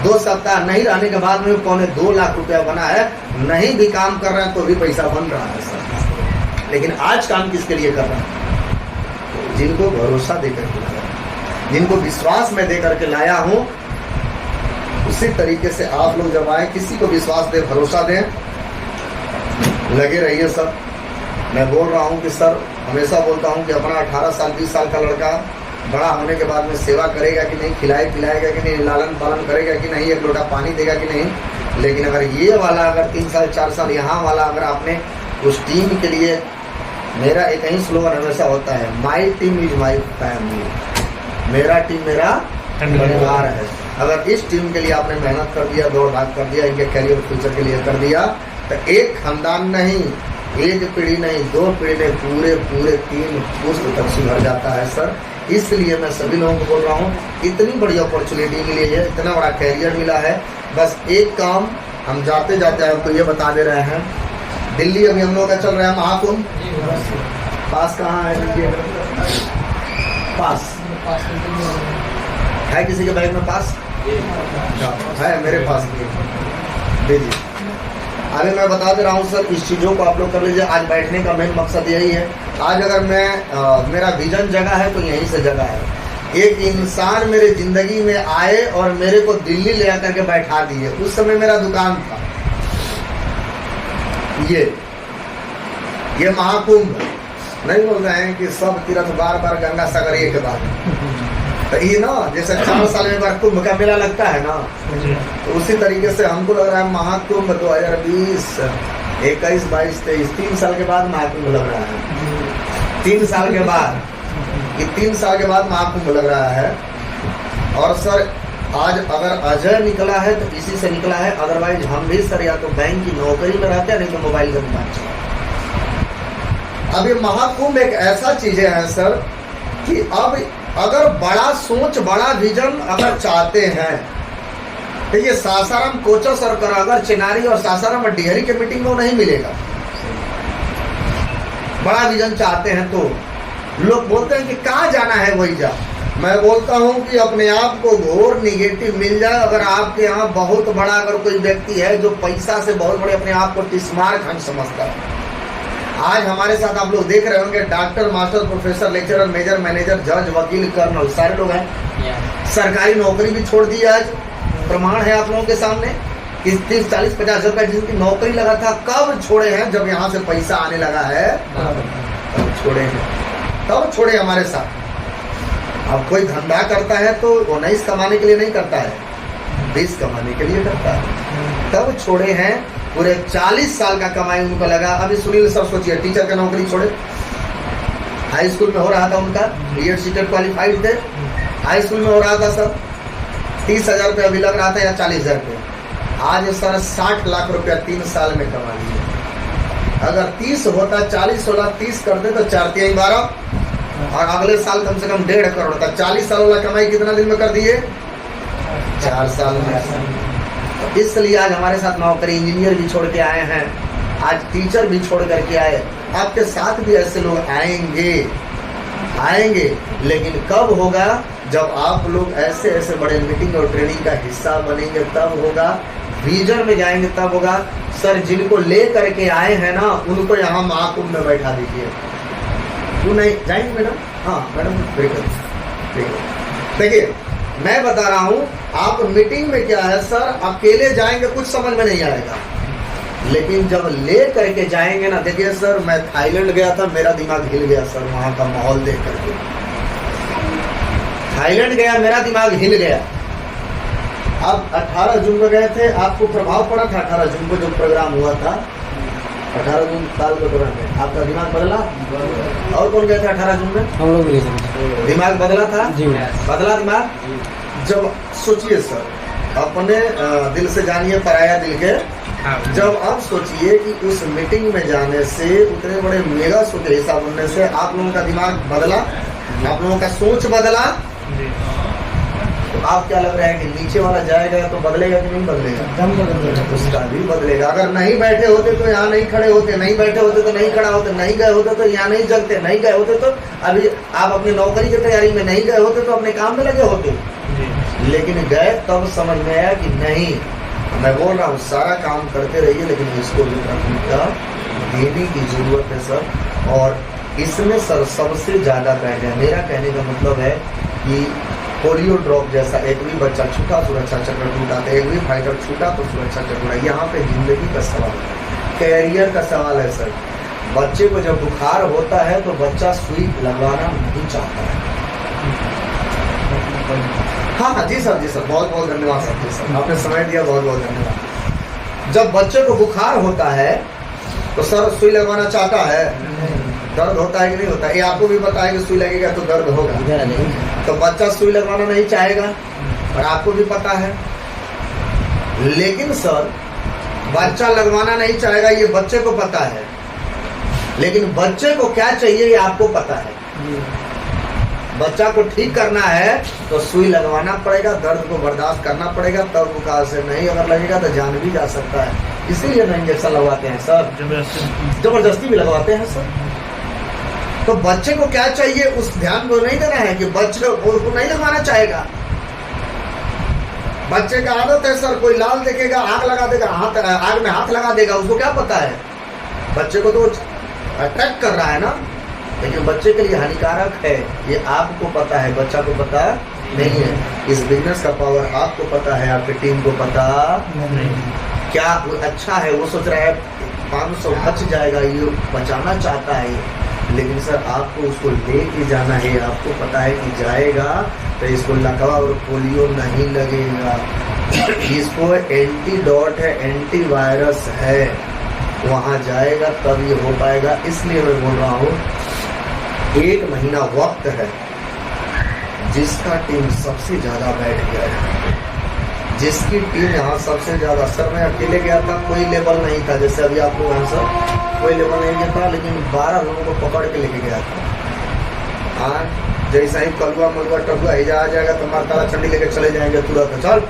2 सप्ताह नहीं रहने के बाद में 2.25 लाख रुपया बना है। नहीं भी काम कर रहे हैं तो भी पैसा बन रहा है सर। लेकिन आज काम किसके लिए कर रहे हैं? जिनको भरोसा देकर के लाया, जिनको विश्वास में देकर के लाया हूँ, उसी तरीके से आप लोग जब आए, किसी को विश्वास दे, भरोसा दें, लगे रहिए सर। मैं बोल रहा हूँ कि सर, हमेशा बोलता हूँ कि अपना 18 साल 20 साल का लड़का बड़ा होने के बाद में सेवा करेगा कि नहीं, खिलाए पिलाएगा कि नहीं, लालन पालन करेगा कि नहीं, 1 लोटा पानी देगा कि नहीं। लेकिन अगर ये वाला अगर 3 साल 4 साल यहाँ वाला अगर आपने उस टीम के लिए, मेरा एक ही स्लोगन हमेशा होता है, my team is my family. मेरा टीम मेरा परिवार है। अगर इस टीम के लिए आपने मेहनत कर दिया, दौड़ भाग कर दिया, इनके करियर फ्यूचर के लिए कर दिया, तो एक खानदान नहीं, 1 पीढ़ी नहीं, 2 पीढ़ी नहीं, पूरे 3 पुष्प तक सुधर जाता है सर। इसलिए मैं सभी लोगों को बोल रहा हूँ, इतनी बड़ी अपॉर्चुनिटी मिली है, इतना बड़ा कैरियर मिला है। बस एक काम हम जाते जाते आपको ये बता दे रहे हैं, दिल्ली अभी हम लोग का चल रहा है महाकुंभ। पास कहाँ है? पास है किसी के बैग में? पास है, मेरे पास दीजिए। अभी मैं बता दे रहा हूँ सर, इस चीज़ों को आप लोग कर लीजिए। आज बैठने का मेन मकसद यही है। आज अगर मैं मेरा विजन जगह है तो यहीं से जगह है। एक इंसान मेरे जिंदगी में आए और मेरे को दिल्ली ले आकर के बैठा दिए। उस समय मेरा दुकान था। ये महाकुंभ नहीं बोल रहे हैं कि सब तीर्थ बार गंगा सागर एक बाद। तो ये ना जैसे 4 साल में बार कुंभ का मेला लगता है ना, तो उसी तरीके से हमको लग रहा है महाकुंभ 2020, 21, 22, 23 3 साल के बाद महाकुंभ लग रहा है। 3 साल के बाद, ये 3 साल के बाद महाकुंभ लग रहा है। और सर आज अगर अजय निकला है तो इसी से निकला है, अदरवाइज हम भी सर या तो बैंक की नौकरी में रहते हैं, नहीं तो मोबाइल का दुकान चला। अब ये महाकुंभ एक ऐसा चीज है सर कि अब अगर बड़ा सोच, बड़ा विजन अगर चाहते हैं तो ये सासाराम, कोचस और करागर, चिनारी और सासाराम और डिहरी के मीटिंग में नहीं मिलेगा। बड़ा विजन चाहते हैं तो लोग बोलते हैं कि कहाँ जाना है वही जा। मैं बोलता हूं कि अपने आप को घोर निगेटिव मिल जाए। अगर आपके यहाँ बहुत बड़ा अगर कोई व्यक्ति है जो पैसा से बहुत बड़े अपने आप को टिस्मार खंड समझता है, आज हमारे साथ आप लोग देख रहे होंगे doctor, master, professor, lecturer, major, manager, जज, वकील, कर्नल, सारे लोग हैं। सरकारी नौकरी भी छोड़ दी आज, प्रमाण है आप लोगों के सामने कि 30, 40, 50 रुपए जिनकी नौकरी लगा था, कब छोड़े हैं? जब यहाँ से पैसा आने लगा है तब छोड़े हैं, तब छोड़े हमारे साथ। अब कोई धंधा करता है तो 19 कमाने के लिए नहीं करता है, 20 कमाने के लिए करता है, तब छोड़े हैं। पूरे 40 साल का कमाई उनको लगा। अभी सुनील सर सोचिए, टीचर का नौकरी छोड़े, हाई स्कूल में हो रहा था उनका, बीएड सीटेड क्वालिफाइड थे, हाई स्कूल में हो रहा था सर, 30,000 रुपये अभी लग रहा था या 40,000 रुपये। आज सर 60 लाख रुपया 3 साल में कमा लिए। अगर 30 होता, 40 होता, 30 करते तो 4 3 12 और अगले साल कम से कम 1.5 करोड़ होता। 40 साल वाला कमाई कितना दिन में कर दिए? 4 साल में। इसलिए आज हमारे साथ नौकरी, इंजीनियर भी छोड़ के आए हैं, आज टीचर भी छोड़ करके आए। आपके साथ भी ऐसे लोग आएंगे, लेकिन कब होगा? जब आप लोग ऐसे ऐसे बड़े मीटिंग और ट्रेनिंग का हिस्सा बनेंगे, तब होगा। विजन में जाएंगे तब होगा। सर जिनको ले करके आए हैं ना, उनको यहाँ महाकुंभ में बैठा दीजिए। क्यों नहीं जाएंगे मैडम? हाँ मैडम, देखिए मैं बता रहा हूँ, आप मीटिंग में क्या है सर, अकेले जाएंगे कुछ समझ में नहीं आएगा, लेकिन जब ले करके जाएंगे ना, देखिए सर मैं थाईलैंड गया था, मेरा दिमाग हिल गया सर, वहाँ का माहौल देख करके। थाईलैंड गया, मेरा दिमाग हिल गया। अब 18 जून को गए थे, आपको प्रभाव पड़ा था 18 जून को जो प्रोग्राम हुआ था, 18 जून साल को प्रोग्राम है, आपका दिमाग बदला? और कौन गए थे 18 जून में? हम लोग भी दिमाग बदला था जी, बदला दिमाग। जब सोचिए सर, अपने दिल से जानिए पराया दिल के। जब आप सोचिए कि उस मीटिंग में जाने से, उतने बड़े मेगा शो के हिस्सा बनने से आप लोगों का दिमाग बदला, आप लोगों का सोच बदला, तो आप क्या लग रहा है कि नीचे वाला जाएगा तो बदलेगा कि नहीं बदलेगा? दम बदलेगा, उसका भी बदलेगा। अगर नहीं बैठे होते तो यहाँ नहीं खड़े होते, नहीं बैठे होते तो नहीं खड़ा होते, नहीं गए होते तो यहाँ नहीं जगते, नहीं गए होते तो अभी आप अपनी नौकरी की तैयारी में नहीं गए होते तो अपने काम में लगे होते। लेकिन गए तब समझ में आया कि नहीं, मैं बोल रहा हूँ सारा काम करते रहिए, लेकिन इसको भी प्राथमिकता देने की जरूरत है सर। और इसमें सर सबसे ज्यादा पहले मेरा कहने का मतलब है कि पोलियो ड्रॉप जैसा एक भी बच्चा छूटा सुरक्षा चक्र टूटा, तो एक भी फाइटर छूटा तो सुरक्षा चक्र टूटा। यहाँ पे जिंदगी का सवाल है, कैरियर का सवाल है सर। बच्चे को जब बुखार होता है तो बच्चा सुई लगवाना नहीं चाहता है। हाँ जी सर, जी सर, बहुत बहुत धन्यवाद सर, जी सर आपने समय दिया, बहुत बहुत धन्यवाद। जब बच्चे को बुखार होता है तो सर सुई लगवाना चाहता है, दर्द होता है कि नहीं होता है? ये आपको भी पता है कि सुई लगेगा तो दर्द होगा, तो बच्चा सुई लगवाना नहीं चाहेगा, और आपको भी पता है। लेकिन सर बच्चा लगवाना नहीं चाहेगा, ये बच्चे को पता है, लेकिन बच्चे को क्या चाहिए ये आपको पता है। बच्चा को ठीक करना है तो सुई लगवाना पड़ेगा, दर्द को बर्दाश्त करना पड़ेगा, तब बुखार से नहीं अगर लगेगा तो जान भी जा सकता है। इसीलिए ना इंजेक्शन लगवाते हैं सर, जबरदस्ती भी लगवाते हैं सर। तो बच्चे को क्या चाहिए उस ध्यान को नहीं देना है कि बच्चे को नहीं लगवाना चाहेगा। बच्चे का आदत है सर, कोई लाल देखेगा आग लगा देगा, हाथ आग में हाथ लगा देगा, उसको क्या पता है? बच्चे को तो अटैक कर रहा है ना, लेकिन बच्चे के लिए हानिकारक है, ये आपको पता है, बच्चा को पता नहीं है। इस बिजनेस का पावर आपको पता है, आपकी टीम को पता नहीं। क्या अच्छा है, वो सोच रहा है 500 बच जाएगा, ये बचाना चाहता है, लेकिन सर आपको उसको लेके जाना है। आपको पता है कि जाएगा तो इसको लकवा और पोलियो नहीं लगेगा, इसको एंटीडॉट है, एंटीवायरस है, वहाँ जाएगा तब ये हो पाएगा। इसलिए मैं बोल रहा हूँ 1 महीना वक्त है। जिसका टीम सबसे ज्यादा बैठ गया है, जिसकी टीम यहाँ सबसे ज्यादा, सर मैं अकेले गया था, कोई लेवल नहीं था, जैसे अभी आप लोग हैं सर, कोई लेवल नहीं गया था, लेकिन 12 लोगों को पकड़ के लेके गया था। हाँ जैसा ही कलुआ मलुआ टकुआ हिजा आ जाएगा तो मारताला चंडी लेके चले जाएंगे तुरंत। चल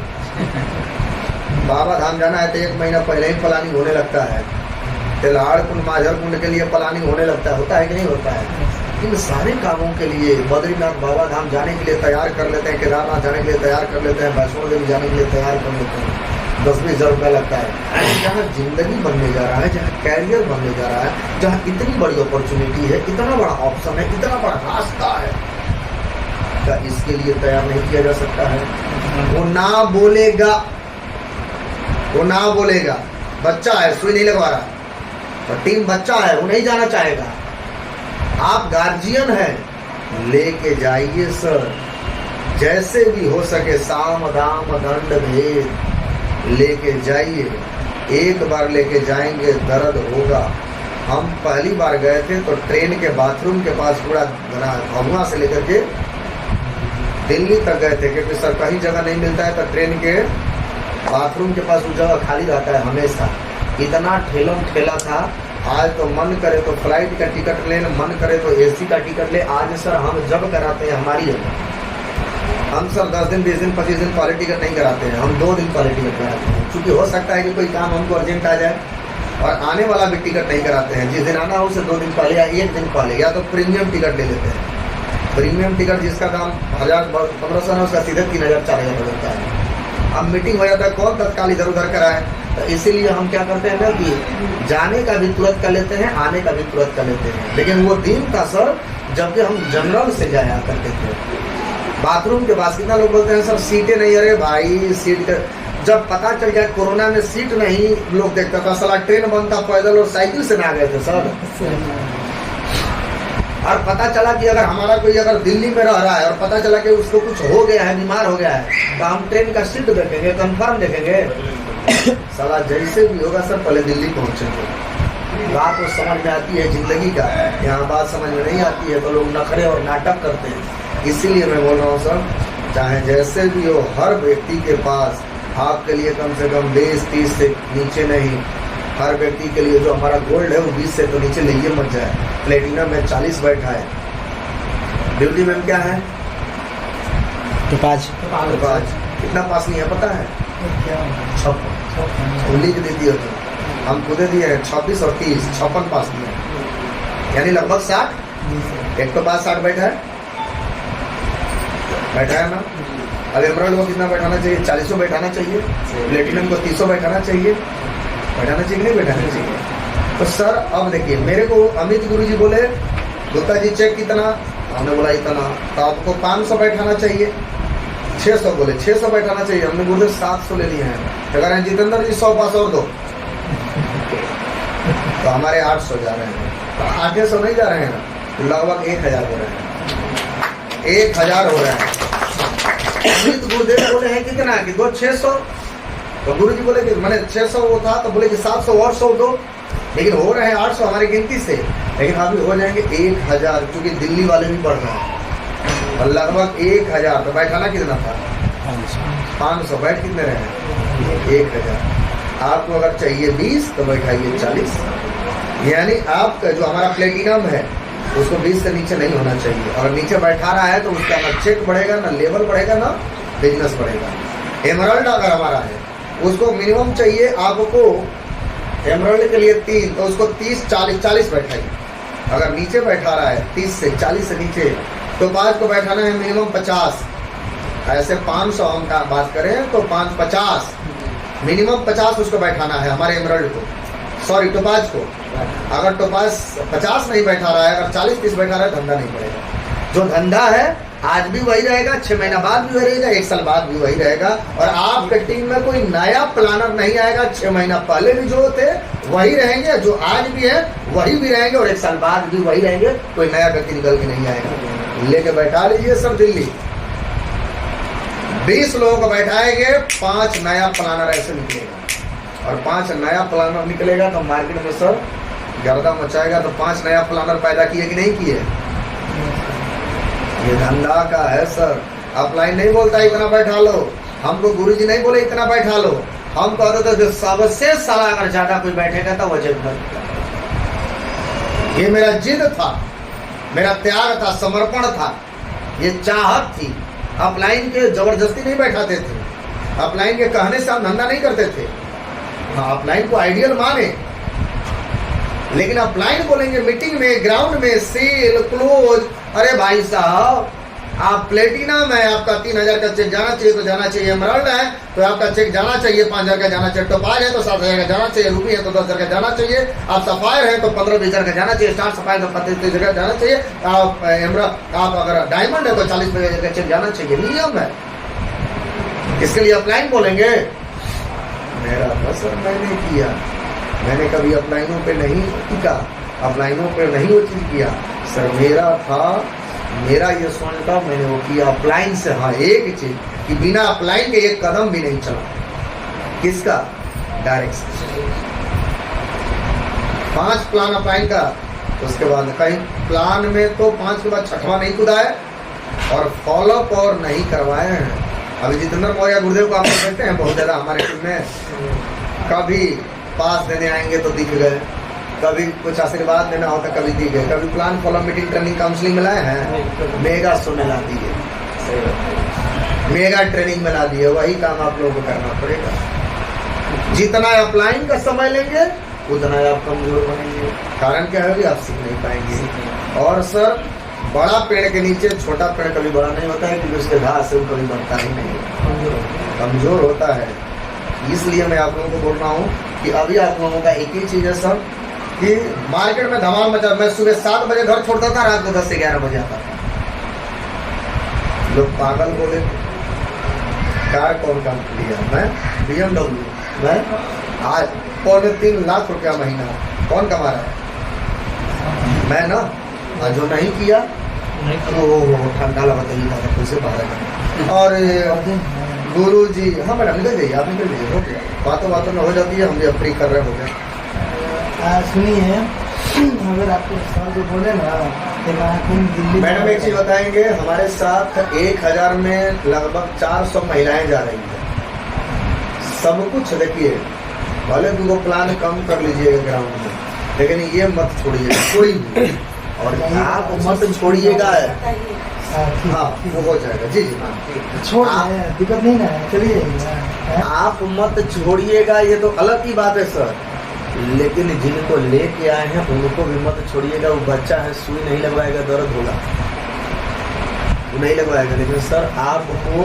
बाबा धाम जाना है तो 1 महीना पहले ही प्लानिंग होने लगता है, तेलहाड़ कुंड माझर कुंड के लिए प्लानिंग होने लगता है, होता है कि नहीं होता है? इन सारे कामों के लिए बद्रीनाथ बाबा धाम जाने के लिए तैयार कर लेते हैं, केदारनाथ जाने के लिए तैयार कर लेते हैं, वैष्णो देवी जाने के लिए तैयार कर लेते हैं। 10-20 हज़ार रुपया लगता है। जहाँ जिंदगी बनने जा रहा है, जहाँ कैरियर बनने जा रहा है, जहाँ इतनी बड़ी अपॉर्चुनिटी है, इतना बड़ा ऑप्शन है, इतना बड़ा रास्ता है, क्या इसके लिए तैयार नहीं किया जा सकता है? वो ना बोलेगा, वो ना बोलेगा, बच्चा है, सुई नहीं लगवा रहा, तो टीम बच्चा है, वो नहीं जाना चाहेगा। आप गार्जियन हैं, लेके जाइए सर, जैसे भी हो सके साम दाम दंड भेद लेके जाइए। एक बार लेके जाएंगे दर्द होगा। हम पहली बार गए थे तो ट्रेन के बाथरूम के पास पूरा भगवा से लेकर के दिल्ली तक गए थे, क्योंकि सर कहीं जगह नहीं मिलता है तो ट्रेन के बाथरूम के पास वो जगह खाली रहता है हमेशा। इतना ठेलम ठेला था। आज तो मन करे तो फ्लाइट का टिकट ले, मन करे तो एसी का टिकट ले। आज सर हम जब कराते हैं हमारी जगह, हम सर 10 दिन 20 दिन 25 दिन पहले टिकट नहीं कराते हैं, हम 2 दिन पहले टिकट कराते हैं। क्योंकि हो सकता है कि कोई काम हमको अर्जेंट आ जाए, और आने वाला भी टिकट नहीं कराते हैं। जिस दिन आना हो उसे 2 दिन पहले या 1 दिन पहले, या तो प्रीमियम टिकट ले लेते हैं। प्रीमियम टिकट जिसका दाम 1000-1500 है, उसका सीधे 3000-4000 हो जाता है। अब मीटिंग हो जाता है, कौन तत्काल इधर उधर कराए, तो इसीलिए हम क्या करते हैं ना कि जाने का भी तुरंत कर लेते हैं, आने का भी तुरंत कर लेते हैं। लेकिन वो दिन था सर जबकि हम जनरल से जाया करते थे। बाथरूम के पास कितना लोग बोलते हैं सर सीटें नहीं, अरे भाई सीट का जब पता चल गया कोरोना में सीट नहीं लोग देखता था, साला ट्रेन बनता पैदल और साइकिल से ना गए थे सर। और पता चला कि अगर हमारा कोई अगर दिल्ली में रह रहा है और पता चला कि उसको कुछ हो गया है, बीमार हो गया है, तो हम ट्रेन का सीट देखेंगे, कंफर्म देखेंगे। साला जैसे भी होगा सर पहले दिल्ली पहुंचेंगे। बात तो समझ में आती है जिंदगी का, यहाँ बात समझ में नहीं आती है तो लोग नखरे और नाटक करते हैं। इसीलिए मैं बोल रहा हूँ सर, चाहे जैसे भी हो, हर व्यक्ति के पास आपके लिए कम से कम 20-30 से नीचे नहीं, हर व्यक्ति के लिए जो हमारा गोल्ड है वो 20 से तो नीचे लेइए मत जाए। प्लेटिनम में 40 बैठा है, ड्यूटी में क्या है तो 5 कितना पास नहीं है पता है? 56 लिख देती है तो हम खुदे दिए हैं 26 और 30, 56 पास दिए हैं, यानी लगभग 60। एक तो पास 60 बैठा है ना। अब एमराल्ड को कितना बैठाना चाहिए? 40 बैठाना चाहिए। प्लेटिनम को 30 बैठाना चाहिए कि नहीं बैठाना चाहिए? तो सर अब देखिए, मेरे को अमित गुरुजी बोले गुप्ता जी चेक कितना, हमने बोला इतना, तो आपको 500 बैठाना चाहिए। 600 बोले 600 बैठाना चाहिए, हमने बोले 700 ले लिए हैं। तो कह रहे हैं जितेंद्र जी 100 पास और दो, तो हमारे 800 जा रहे हैं, तो 800 नहीं जा रहे हैं, तो लगभग 1000 हो रहे हैं, 1000 हो रहे हैं। अमित गुरुदेव बोले हैं कितना कि दो 600, तो गुरु जी बोले कि मैंने 600 वो था, तो बोले कि 700 और 100 दो, लेकिन हो रहे हैं 800 हमारी गिनती से, लेकिन अभी हो जाएंगे 1000, क्योंकि दिल्ली वाले भी बढ़ रहे हैं, और लगभग 1000। तो बैठाना कितना था? 500। बैठ कितने रहे? 1000। आपको अगर चाहिए 20 तो बैठाइए 40, यानी आपका जो हमारा प्लेटिनम है उसको 20 से नीचे नहीं होना चाहिए। और नीचे बैठा रहा है तो उसका ना चेक बढ़ेगा, ना लेवल बढ़ेगा, ना बिजनेस बढ़ेगा। एमराल्ड अगर हमारा है उसको मिनिमम चाहिए आपको, एमराल्ड के लिए 3, तो उसको 30-40 बैठाइए। अगर नीचे बैठा रहा है 30 से 40 से नीचे, तो 5 को बैठाना है मिनिमम 50। ऐसे 500 हम का बात करें तो 5-50 मिनिमम 50 उसको बैठाना है हमारे एमराल्ड को, सॉरी टोपाज को। अगर टोपाज 50 नहीं बैठा रहा है, अगर 40-30 बैठा रहा है, धंधा नहीं पड़ेगा। जो धंधा है आज भी वही रहेगा, 6 महीना बाद भी वही रहेगा, 1 साल बाद भी वही रहेगा। और आपके टीम में कोई नया प्लानर नहीं आएगा। 6 महीना पहले भी जो थे वही रहेंगे, जो आज भी है वही भी रहेंगे, और 1 साल बाद भी वही रहेंगे। कोई नया व्यक्ति निकल के नहीं आएगा। लेके बैठा लीजिए सर दिल्ली, 20 लोगों को बैठाएंगे, 5 नया प्लानर ऐसे निकलेगा, और 5 नया प्लानर निकलेगा तो मार्केट में सर गर्दा मचाएगा। तो 5 नया प्लानर पैदा किए कि नहीं किए? ये धंधा का है सर। अपलाइन नहीं बोलता इतना बैठा लो, हमको गुरुजी नहीं बोले इतना बैठा लो, हम कहते थे सबसे साला अगर ज्यादा कोई बैठेगा तो वजह भर। ये मेरा जिद था, मेरा त्याग था, समर्पण था, ये चाहत थी। अपलाइन के जबरदस्ती नहीं बैठाते थे, अपलाइन के कहने से हम धंधा नहीं करते थे। हाँ, अपलाइन को आइडियल माने, लेकिन अपलाइन बोलेंगे मीटिंग में, ग्राउंड में, सेल क्लोज। अरे भाई साहब आप प्लेटिनम है, आपका 3000 का चेक जाना चाहिए तो जाना चाहिए। एमराल्ड है तो आपका चेक जाना चाहिए 5000 का जाना चाहिए। टोपाज है तो 7000 का जाना चाहिए। रूबी है तो 10,000 का जाना चाहिए। आप सफायर है तो 15-20,000 का जाना चाहिए। स्टार सफायर तो 25,000 का जाना चाहिए। आप अगर डायमंड है तो 40,000 का चेक जाना चाहिए। नियम है। इसके लिए अपलाइन बोलेंगे मेरा पसंद मैंने किया, मैंने कभी अपलाइनों पे नहीं टिका, अपलाइनों पे नहीं वो चीज किया सर। मेरा था, मेरा ये स्वर्ण था, मैंने वो किया अपलाइन से। हाँ एक चीज कि बिना अपलाइन के एक कदम भी नहीं चला। किसका? डायरेक्ट 5 प्लान अपलाइन का। उसके बाद कहीं प्लान में तो 5 के बाद 6वां नहीं कूदा है और फॉलोअप और नहीं करवाए हैं। अभी जितेंद्र मौर्य गुरुदेव को आप लोग देखते हैं बहुत ज्यादा हमारे टीम में, कभी पास देने आएंगे तो दिख गए, कभी कुछ आशीर्वाद देना होता कभी दिख गए, कभी plan follow meeting training counselling में लाए हैं, मेगा शो में ला दिए, मेगा ट्रेनिंग में ला दिए। वही काम आप लोगों को करना पड़ेगा। जितना अपलाइन का समय लेंगे उतना आप कमजोर बनेंगे। कारण क्या है? आप सीख नहीं पाएंगे। और सर बड़ा पेड़ के नीचे छोटा पेड़ कभी बड़ा नहीं होता है क्योंकि उसके घास से वो कभी बढ़ता ही नहीं, कमजोर होता है। इसलिए मैं आप लोगों को बोल रहा हूँ कि अभी आप लोगों का एक ही चीज है सर कि मार्केट में धमाल मचा। मैं सुबह 7 बजे घर छोड़ता था, रात को 10 से 11 बजे आता था। लोग पागल बोले। कार कौन काम लिया? मैं BMW, मैं आज 3.25 लाख रुपया महीना कौन कमा रहा है? मैं ना। जो नहीं किया वो ठंडा लगा कैसे बाहर। और गुरु जी, हाँ मैडम निकल जाइए, आप निकल जाइए, हो गया। बातों में हो जाती है, हम भी फ्री कर रहे हो गया। सुनिए, अगर आपको सर जो बोले ना दिल्ली, मैडम एक चीज बताएंगे, हमारे साथ 1000 में लगभग 400 महिलाएं जा रही है। सब कुछ देखिए, भले दूगो प्लान कम कर लीजिएगा ग्राउंड में, लेकिन ये मत छोड़िएगा कोई भी। और आप मत छोड़िएगा। हाँ वो हो जाएगा। जी जी छोड़ दिक्कत नहीं ना, चलिए आप मत छोड़िएगा, ये तो अलग ही बात है सर। लेकिन जिनको लेके आए हैं उनको भी मत छोड़िएगा। वो बच्चा है, सुई नहीं लगवाएगा, दर्द होगा, वो नहीं लगवाएगा। लेकिन सर आपको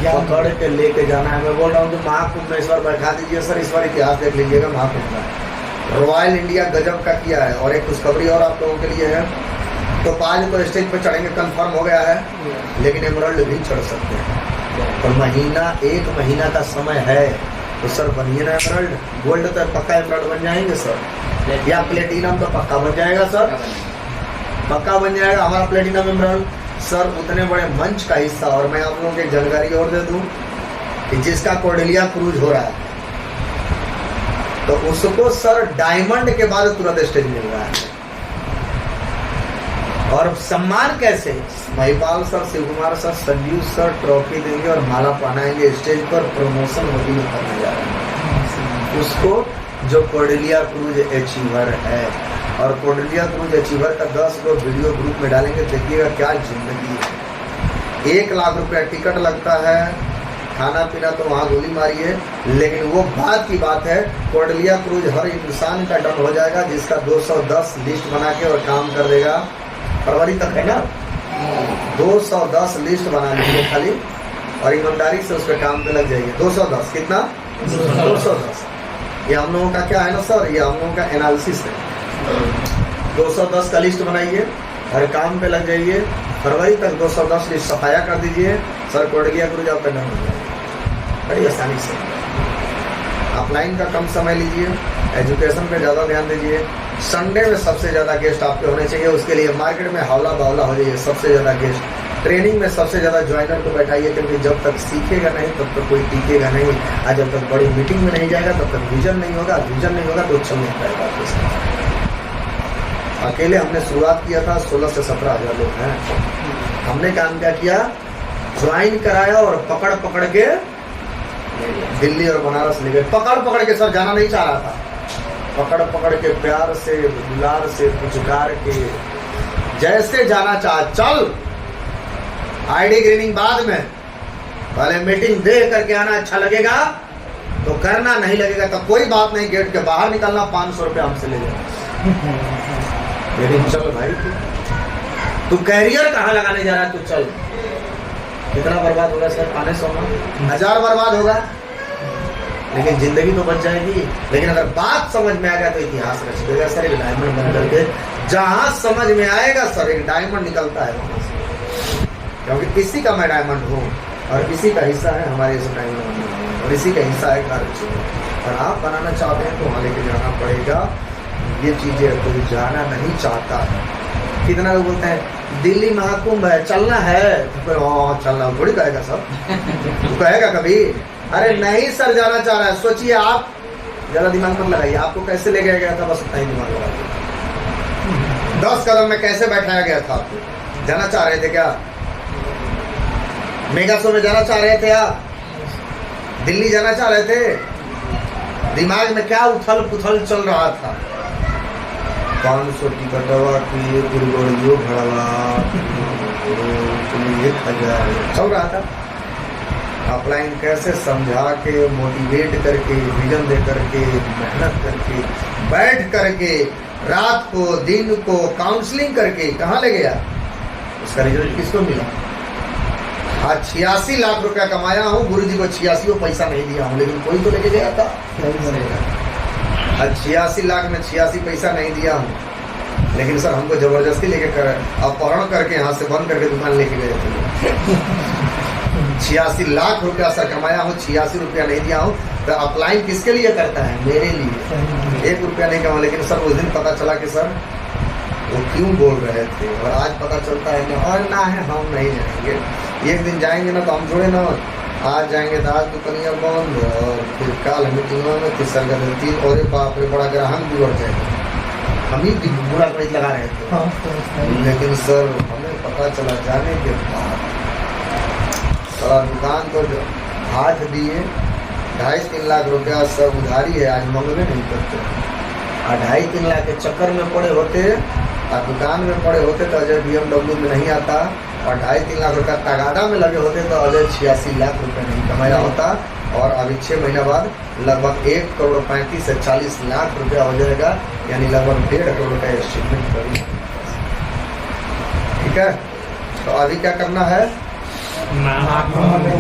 पकड़ के लेके जाना है। मैं बोल रहा हूँ कि महाकुंभ में इस बार बैठा दीजिए सर। इस बार इतिहास देख लीजिएगा महाकुंभ का। रॉयल इंडिया गजब का किया है। और एक खुशखबरी और आप लोगों के लिए है, तो आज तो स्टेज पर चढ़ेंगे कंफर्म हो गया है, लेकिन एमराल्ड भी चढ़ सकते हैं। तो महीना 1 महीना का समय है, तो सर बनिए ना एमराल्ड। गोल्ड तो पक्का एमराल्ड बन जाएंगे सर, या प्लेटिनम तो पक्का बन जाएगा सर, पक्का बन जाएगा हमारा प्लेटिनम एमराल्ड सर। उतने बड़े मंच का हिस्सा। और मैं आप लोगों को एक जानकारी और दे दूं कि जिसका कॉर्डेलिया क्रूज हो रहा है तो उसको सर डायमंड के बाद तुरंत स्टेज मिल रहा है। और सम्मान कैसे? Mahipal sir, Shiv Kumar sir, Sanjeev sir trophy देंगे और माला पहनाएंगे स्टेज पर। प्रमोशन होती है करने जा रहे हैं उसको, जो कॉर्डेलिया क्रूज अचीवर है। और कॉर्डेलिया क्रूज अचीवर का 10 लोग वीडियो ग्रुप में डालेंगे, देखिएगा क्या जिंदगी है। 1 लाख रुपया टिकट लगता है, खाना पीना तो वहाँ गोली मारिए। लेकिन वो बात की बात है, कॉर्डेलिया क्रूज हर इंसान का डन हो जाएगा जिसका 210 लिस्ट बना के और काम कर देगा। फरवरी तक है ना, 210 लिस्ट बना लीजिए खाली, और ईमानदारी से उस पर काम पे लग जाइए। 210 कितना? 210। ये हम लोगों का क्या है ना सर, ये हम लोगों का एनालिसिस है। 210 का लिस्ट बनाइए और काम पे लग जाइए। फरवरी तक 210 लिस्ट सफाया कर दीजिए सर। कॉर्डेलिया क्रूज आपका डन हो जाएगा बड़ी आसानी से। अपलाइन का कम समय लीजिए, एजुकेशन पे ज़्यादा ध्यान दीजिए। संडे में सबसे ज़्यादा गेस्ट आपके होने चाहिए। उसके लिए मार्केट में हौला बावला हो जाइए, सबसे ज़्यादा गेस्ट। ट्रेनिंग में सबसे ज़्यादा ज्वाइनर को बैठाइए, क्योंकि जब तक सीखेगा नहीं तब तक कोई टीकेगा नहीं। और जब तक बड़ी मीटिंग में नहीं जाएगा तब तक विजन नहीं होगा, विजन नहीं होगा तो चल नहीं पाएगा आपके साथ। अकेले हमने शुरुआत किया था, 16 से 17 हज़ार लोग हैं। हमने काम क्या किया, ज्वाइन कराया और पकड़ पकड़ के दिल्ली और बनारस ले गए। पकड़ पकड़ के सर, जाना नहीं चाह रहा था, पकड़ पकड़ के प्यार से, दुलार से, पुचकार के, जैसे जाना चाह चल। आईडी ग्रीनिंग बाद में, पहले मीटिंग देख करके आना। अच्छा लगेगा तो करना, नहीं लगेगा तो कोई बात नहीं, गेट के बाहर निकलना, 500 रुपये हमसे ले जाना। लेकिन चल भाई, तू कैरियर कहाँ लगाने जा रहा है, तू चल। कितना बर्बाद होगा सर? 500 में 1000 बर्बाद होगा, लेकिन जिंदगी तो बच जाएगी। लेकिन अगर बात समझ में आ गया तो इतिहास रच देगा सर। एक डायमंड बन करके जहां समझ में आएगा सर, एक डायमंड निकलता है वहां से, क्योंकि इसी का मैं डायमंड हूँ और इसी का हिस्सा है हमारे इस डायमंड, और इसी का हिस्सा है कार्य। और आप बनाना चाहते हैं तो वहाँ लेके जाना पड़ेगा। ये चीजें कोई जाना नहीं चाहता है। कितना लोग बोलते हैं दिल्ली महाकुंभ है, चलना है, तो फिर हाँ चलना थोड़ी कहेगा सब, कहेगा कभी? अरे नहीं सर, जाना चाह रहा है। सोचिए आप, ज्यादा दिमाग मत लगाइए। आपको कैसे ले गया था, बस उतना ही दिमाग लगाइए। 10 कदम में कैसे बैठाया गया था आपको? जाना चाह रहे थे क्या? मेगा शो में जाना चाह रहे थे आप? दिल्ली जाना चाह रहे थे? दिमाग में क्या उथल पुथल चल रहा था? 500 टिकटवा की दुर्गोड़ियों भड़वा 1000 चल रहा था। अपलाइन कैसे समझा के, मोटिवेट करके, विजन दे करके, मेहनत करके, बैठ करके, रात को दिन को काउंसलिंग करके कहाँ ले गया? उसका रिजल्ट किसको मिला? आज 86 लाख रुपया कमाया हूँ, गुरुजी को 86 पैसा नहीं दिया हूँ, लेकिन कोई तो लेके गया था। आज 86 लाख में 86 पैसा नहीं दिया हूँ, लेकिन सर हमको जबरदस्ती लेके अपहरण करके यहाँ से बंद करके दुकान लेके गए थे। 86 लाख रुपया सर कमाया हूँ, 86 रुपया नहीं दिया हूँ। तो अपलाइन किसके लिए करता है? मेरे लिए। 1 रुपया नहीं कमा, लेकिन सर उस दिन पता चला कि सर वो क्यों बोल रहे थे, और आज पता चलता है कि और ना है, हम नहीं जाएंगे। एक दिन जाएंगे ना तो हम जोड़े ना, आज जाएंगे तो आज दुकानियाँ बंद, और फिर कल मीटिंग में फिर सर गलती, और बाप रे बड़ा ग्राहक भी बढ़ जाएगा। हम ही बुरा प्राइस लगा रहे थे, लेकिन सर हमें पता चला जाने के बाद सारा दुकान तो हाथ दिए 2.5-3 लाख रुपया सब उधारी है, आज मंगवे नहीं करते। 2.5-3 लाख के चक्कर में पड़े होते और दुकान में पड़े होते तो अजय BMW में नहीं आता, और 2.5-3 लाख रुपया तगादा में लगे होते तो अजय 86 लाख रुपया नहीं कमाया होता। और अभी 6 महीना बाद लगभग 1,35 से 40 लाख रुपया हो जाएगा, यानी लगभग 1.5 करोड़ का एस्टिमेट करिए। ठीक है, तो अभी क्या करना है? महाकुंभ।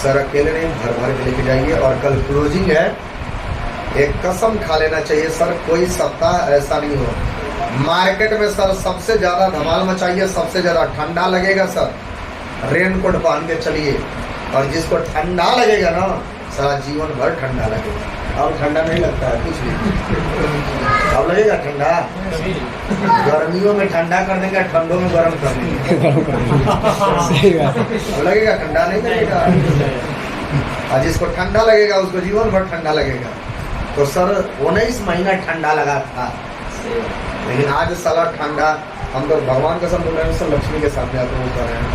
सर अकेले नहीं, भर भर के लेके जाइए। और कल क्लोजिंग है, एक कसम खा लेना चाहिए सर, कोई सप्ताह ऐसा नहीं हो मार्केट में सर सबसे ज्यादा धमाल मचाइए, सबसे ज्यादा ठंडा लगेगा सर, रेन कोट पहन के चलिए। और जिसको ठंडा लगेगा ना, सारा जीवन भर ठंडा लगेगा। अब ठंडा नहीं लगता है कुछ भी, अब लगेगा ठंडा। गर्मियों में ठंडा कर देंगे, ठंडों में गर्म कर देंगे, अब लगेगा ठंडा नहीं लगेगा। और जिसको ठंडा लगेगा उसको जीवन भर ठंडा लगेगा। तो सर 19 महीना ठंडा लगा था, लेकिन आज साला ठंडा, हम तो भगवान कसम बोल रहे हैं सर, लक्ष्मी के सामने आप लोग कर रहे हैं।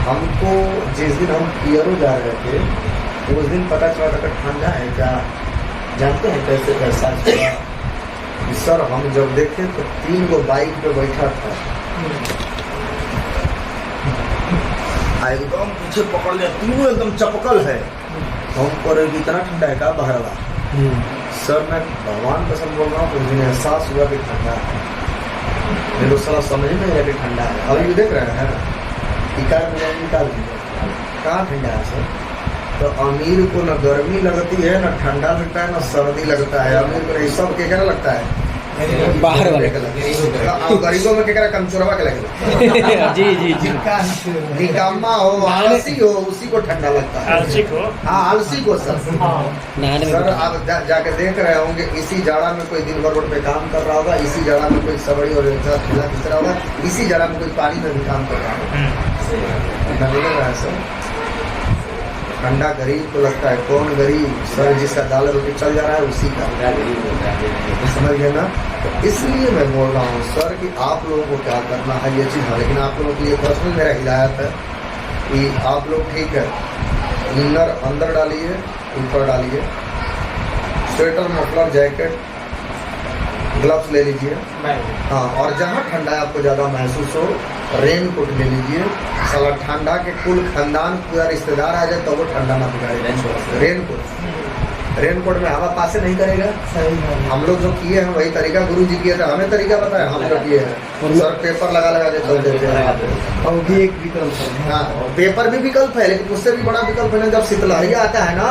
हमको जिस दिन हम पियरो जा रहे थे तो उस दिन पता चला था ठंडा है क्या। जानते हैं कैसे कैसा चला? सर हम जब देखे तो 3 गो बाइक पे बैठा था, एकदम पीछे पकड़ लिया, तीनों एकदम चपकल है। हम पर इतना ठंडा है क्या बहरवा? सर मैं भगवान कसम बोल रहा हूँ, मुझे एहसास हुआ कि ठंडा है। मेरे को सारा समझ में आया कि ठंडा है। अब ये देख रहे हैं निकाल कहाँ ठंडा है सर? तो अमीर को न गर्मी लगती है, न ठंडा लगता है, न सर्दी लगता है। अमीर को नहीं, सब क्या लगता है? बाहर वाले गरीबों में क्या कमचोरवा के लगेगा। जी जी जी, निकम्मा हो, आलसी हो, उसी को ठंडा लगता है। आलसी को, हाँ आलसी को सर। सर आप जाके देख रहे होंगे, इसी जाड़ा में कोई दिन भर रोड पे काम कर रहा होगा, इसी जाड़ा में कोई सबड़ी और ठेला खींच रहा होगा, इसी जाड़ा में कोई पानी में भी काम कर रहा होगा। मिल रहा है सर, ठंडा गरीब को लगता है। कौन गरीब? सर जिसका दाल रोटी चल जा रहा है उसी का समझ गए ना। तो इसलिए मैं बोल रहा हूँ सर कि आप लोगों को क्या करना है ये चीज़ है, लेकिन आप लोगों के लिए पर्सनल मेरा हिदायत है कि आप लोग ठीक है, इनर अंदर डालिए, ऊपर डालिए, स्वेटर, मफलर, जैकेट, ग्लव्स ले लीजिए। हाँ, और जहाँ ठंडा है आपको ज़्यादा महसूस हो, रेन कोट ले लीजिए। साला ठंडा के कुल खानदान पूरा रिश्तेदार आ जाए तो वो ठंडा ना बिगाड़े। रेन कोट रेनकोट में हवा पास से नहीं करेगा। सही बात हम लोग जो किए हैं वही तरीका गुरु जी किए थे, हमें तरीका बताया, हम जो किए हैं सर पेपर लगा लगा के चलते थे। है। और भी एक विकल्प है। हाँ, पेपर भी विकल्प है, लेकिन उससे भी बड़ा विकल्प है ना, जब शीतलहरिया आता है ना,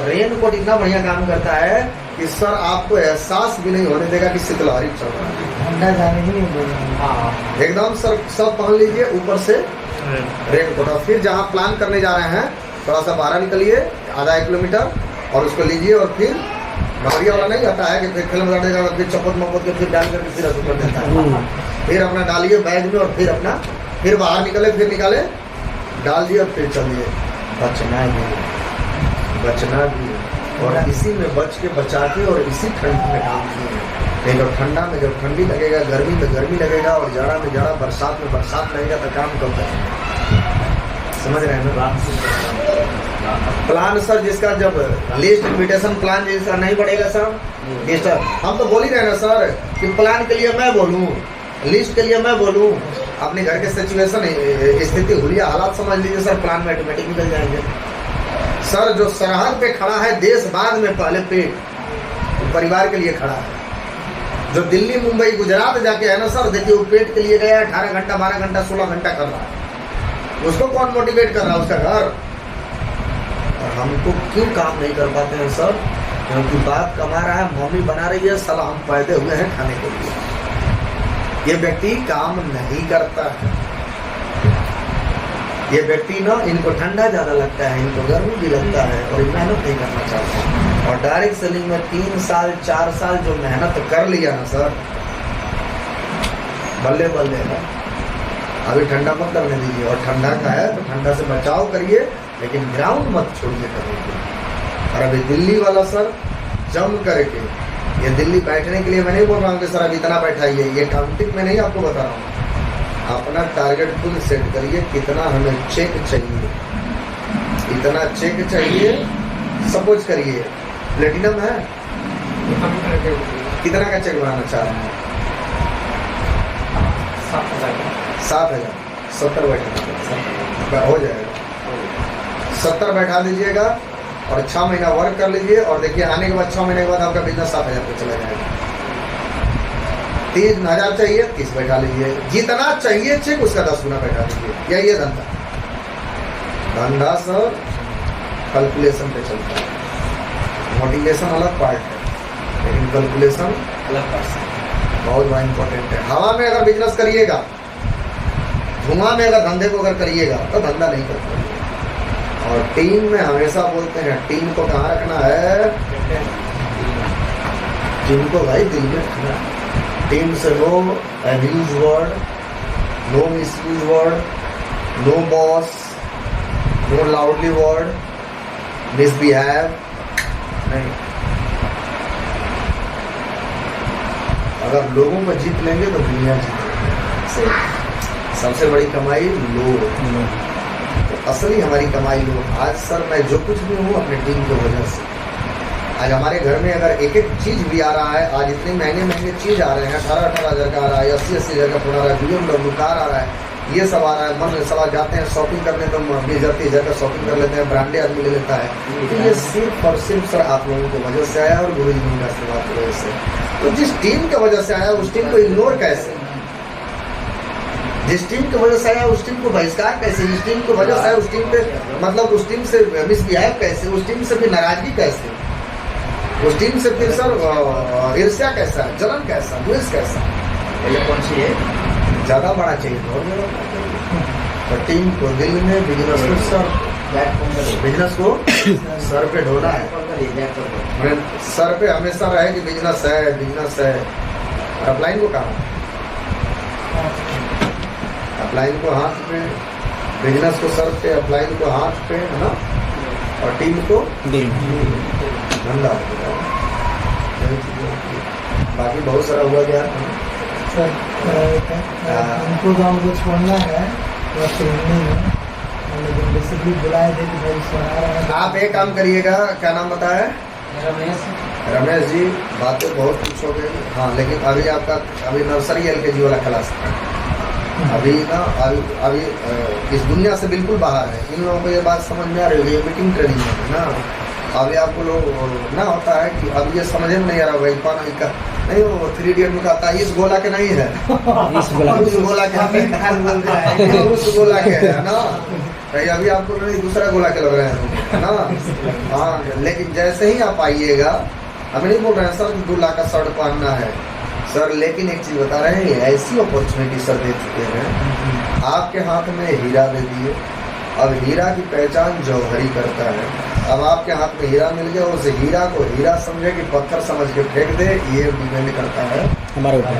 रेनकोट इतना बढ़िया काम करता है कि सर आपको एहसास भी नहीं होने देगा कि शीतलहरी चल रहा है। ठंडा जाने ही नहीं देगा। एकदम सर सब पहन लीजिए ऊपर से रेनकोट, और फिर जहाँ प्लान करने जा रहे हैं थोड़ा सा बाहर निकलिए आधा 1 किलोमीटर और उसको लीजिए, और फिर भवरिया वाला नहीं आता है कि फिर फिल्म डाल देगा, फिर चपत मपत के फिर डाल करके फिर कर देता है। फिर अपना डालिए बैग में और फिर अपना फिर बाहर निकले, फिर निकाले डाल दिए और फिर चलिए। बचना भी और इसी में बच के बचा के और इसी ठंड में काम किए। नहीं तो ठंडा में जब ठंडी लगेगा, गर्मी में गर्मी लगेगा, और जाड़ा में जाड़ा, बरसात में बरसात लगेगा, तो काम कब करेंगे? समझ रहे हैं ना? प्लान सर जिसका जब लिस्ट इन्विटेशन प्लान जिसका नहीं बढ़ेगा सर, लिस्ट हम तो बोल ही रहे ना सर कि प्लान के लिए मैं बोलूँ, लिस्ट के लिए मैं बोलूँ, अपने घर के सिचुएशन स्थिति हुलिया हालात समझ लीजिए सर, प्लान में ऑटोमेटिक निकल जाएंगे। सर जो सरहद पे खड़ा है देश बाद में पहले पेट परिवार के लिए खड़ा है। जो दिल्ली मुंबई गुजरात जाके है ना सर, देखिए वो पेट के लिए गया 18 घंटा 12 घंटा 16 घंटा कर रहा है, उसको कौन मोटिवेट कर रहा है? उसका घर। और हमको क्यों काम नहीं कर पाते हैं सर? क्योंकि बाप कमा रहा है, मम्मी बना रही है, साला हम पैदे हुए हैं खाने के लिए। ये व्यक्ति काम नहीं करता है। ये व्यक्ति ना, इनको ठंडा ज्यादा लगता है, इनको गर्मी भी लगता है, और मेहनत नहीं करना चाहता। और डायरेक्ट सेलिंग में 3 साल 4 साल जो मेहनत कर लिया ना सर, बल्ले बल्ले है। अभी ठंडा मत करने दीजिए, और ठंडा का है तो ठंडा से बचाव करिए, लेकिन ग्राउंड मत छोड़िए करने के। और अभी दिल्ली वाला सर जम करके, ये दिल्ली बैठने के लिए मैं नहीं बोल रहा हूँ कि सर अभी इतना बैठाइए, ये काउंटिंग में नहीं आपको बता रहा हूँ। अपना टारगेट खुद सेट करिए, कितना हमें चेक चाहिए, इतना चेक चाहिए। सपोज करिए प्लेटिनम है, कितना का चेक बनाना चाह रहे हैं? 7,000 70 बैठा हो जाएगा। 70 बैठा दीजिएगा और 6 महीना वर्क कर लीजिए, और देखिए आने के बाद 6 महीने के बाद आपका बिजनेस 7,000 पे चला जाएगा। 3,000 चाहिए 30 बैठा लीजिए, जितना चाहिए चेक उसका 10 गुना बैठा लीजिए। यही है धंधा। धंधा सर कैलकुलेशन पे चलता है, मोटिवेशन अलग पार्ट है, लेकिन कैलकुलेशन अलग पार्ट बहुत बड़ा इंपॉर्टेंट है। हवा में अगर बिजनेस करिएगा, धुआं में अगर धंधे को अगर करिएगा तो धंधा नहीं कर पाएंगे। और टीम में हमेशा बोलते हैं, टीम को कहाँ रखना है? टीम को भाई दिल में रखना। टीम से no abuse word, no misuse word, no boss, no loudly word, misbehave नहीं। अगर लोगों को जीत लेंगे तो दुनिया जीतेगी। सबसे बड़ी कमाई लोग, तो असली हमारी कमाई लोग। आज सर मैं जो कुछ भी हूँ अपने टीम की वजह से। आज हमारे घर में अगर एक एक चीज भी आ रहा है, आज इतने महंगे महंगे चीज आ रहे हैं, 18-18 हज़ार का आ रहा है, 80-80 हज़ार का फोन आ रहा है, BMW कार आ रहा है, ये सब आ रहा है। मन सवाल जाते हैं शॉपिंग करने तो 20-30 हज़ार का शॉपिंग कर लेते हैं, ब्रांडे आदमी ले लेता है। तो ये सिर्फ और सिर्फ सर आप लोगों की वजह से आया और गुरु जी की आशीर्वाद की वजह से। तो जिस टीम की वजह से आया उस टीम को इग्नोर कैसे? जिस टीम की वजह से आया उस टीम को बहिष्कार कैसे? जिस टीम की वजह से आया उस टीम पे मतलब उस टीम से मिसबिहेव कैसे? उस टीम से फिर नाराजगी कैसे? उस टीम से फिर सर ईर्ष्या कैसा, जलन कैसा, द्वेष कैसा? पहले कौन सी है? ज्यादा बड़ा चाहिए तो टीम को दिल में बिजनेस को सर पे ढोना है। सर पे हमेशा रहे कि बिजनेस है, बिजनेस है। और अपलाइन को कहा, अपलाइन को हाथ पे, बिजनेस को सर पे, अपलाइन को हाथ पे, है ना, और टीम को धंधा। बाकी बहुत सारा हुआ गया सर। उनको तो हमको छोड़ना है, लेकिन बेसिकली बुलाए थे कि भाई सुना रहा है। आप एक काम करिएगा, क्या नाम बताया? रमेश जी। बातें बहुत कुछ हो गई, हाँ, लेकिन अभी आपका अभी नर्सरी LKG वाला क्लास अभी ना अभी इस दुनिया से बिल्कुल बाहर है। इन लोगों को ये बात समझ में आ रही है, मीटिंग ट्रेनिंग है ना, अभी आपको लोग ना होता है कि अब ये समझ में नहीं आ रहा भाई पानी का नहीं, वो 3D में कहता है इस गोला के नहीं है, इस गोला उस गोला के आमिर खान बोल रहा है उस गोला के है ना, कहीं अभी आपको नहीं दूसरा गोला के लग रहे हैं है ना। हाँ, लेकिन जैसे ही आप आइएगा, हमें नहीं बोल रहे हैं सर 2 लाख का शर्ट पहनना है सर, लेकिन एक चीज बता रहे हैं, ऐसी अपॉर्चुनिटी सर दे चुके हैं, आपके हाथ में हीरा दे दिए। अब हीरा की पहचान जौहरी करता है। अब आपके हाथ में हीरा मिल गया, उस हीरा को हीरा समझे कि पत्थर समझ के फेंक दे, ये डिपेंड करता है हमारे ऊपर।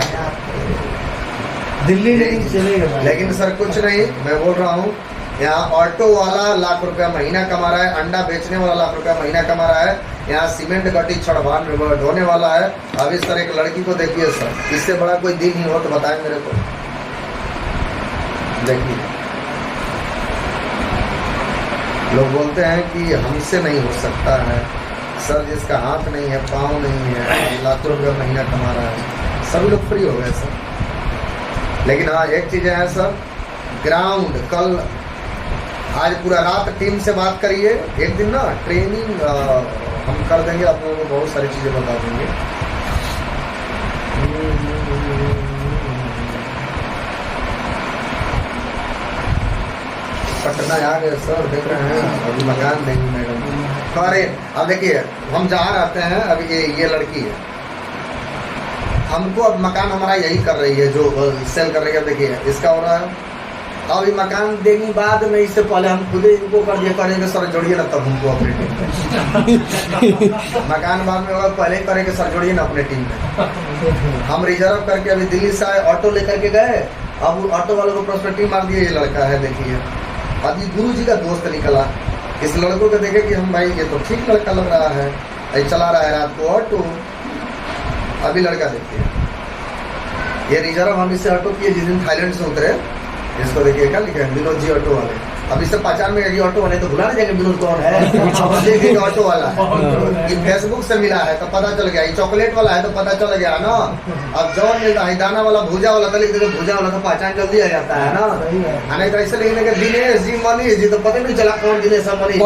दिल्ली लेकिन चलेगा, लेकिन सर कुछ नहीं, मैं बोल रहा हूँ, यहाँ ऑटो वाला लाख रुपया महीना कमा रहा है, अंडा बेचने वाला लाख रुपया महीना कमा रहा है, यहाँ सीमेंट गट्टी छड़वान ढोने वाला है। अब इस तरह एक लड़की को देखिए सर, इससे बड़ा कोई दिन नहीं हो तो बताएं मेरे को। देखिए लोग बोलते हैं कि हमसे नहीं हो सकता है सर, जिसका हाथ नहीं है पाँव नहीं है, लाखों रुपया महीना कमा रहा है, सभी लोग फ्री हो गए सर। लेकिन हाँ एक चीज़ है सर, ग्राउंड कल आज पूरा रात टीम से बात करिए, एक दिन ना ट्रेनिंग हम कर देंगे, आप लोगों को बहुत सारी चीज़ें बता देंगे। पटना आ गए सर, देख रहे हैं अभी मकान देंगे मैडम। अरे अब देखिए हम जहाँ रहते हैं, अभी ये लड़की है, हमको अब मकान हमारा यही कर रही है, जो सेल कर रही है। देखिए इसका हो रहा है, अभी मकान देंगी बाद में, इससे पहले हम खुद इनको कर दिए, करेंगे सर जोड़िए ना, तब हमको अपने टीम मकान बाद में होगा, पहले ही करेंगे सर जोड़िए ना अपने टीम में। हम रिजर्व करके अभी दिल्ली से आए, ऑटो लेकर के गए, अब ऑटो वालों को प्रोस्पेक्टिव मार दिए, ये लड़का है देखिए, अभी गुरु जी का दोस्त निकला, इस लड़कों को देखे कि हम भाई ये तो ठीक लड़का लग रहा है, चला रहा है रात को ऑटो। अभी लड़का देखिए, ये रिजर्व हम इससे ऑटो किए जिस दिन थाईलैंड से उतरे, इसको देखिए क्या लिखे हैं, विनोद जी ऑटो वाले। अब इससे पहचान में ये ऑटो वाले तो भुला नहीं जाएंगे विनोद कौन है, देखिए ऑटो वाला है, ये फेसबुक से मिला है तो पता चल गया, ये चॉकलेट वाला है तो पता चल गया ना। अब जौन मिलता है दाना वाला भूजा वाला तो लिख देते, भूजा वाला तो पहचान जल्दी आ जाता है ना। नहीं तो ऐसे लिखने के दिनेश जी मनीष जी तो पता नहीं चला कौन दिनेश है मनीष,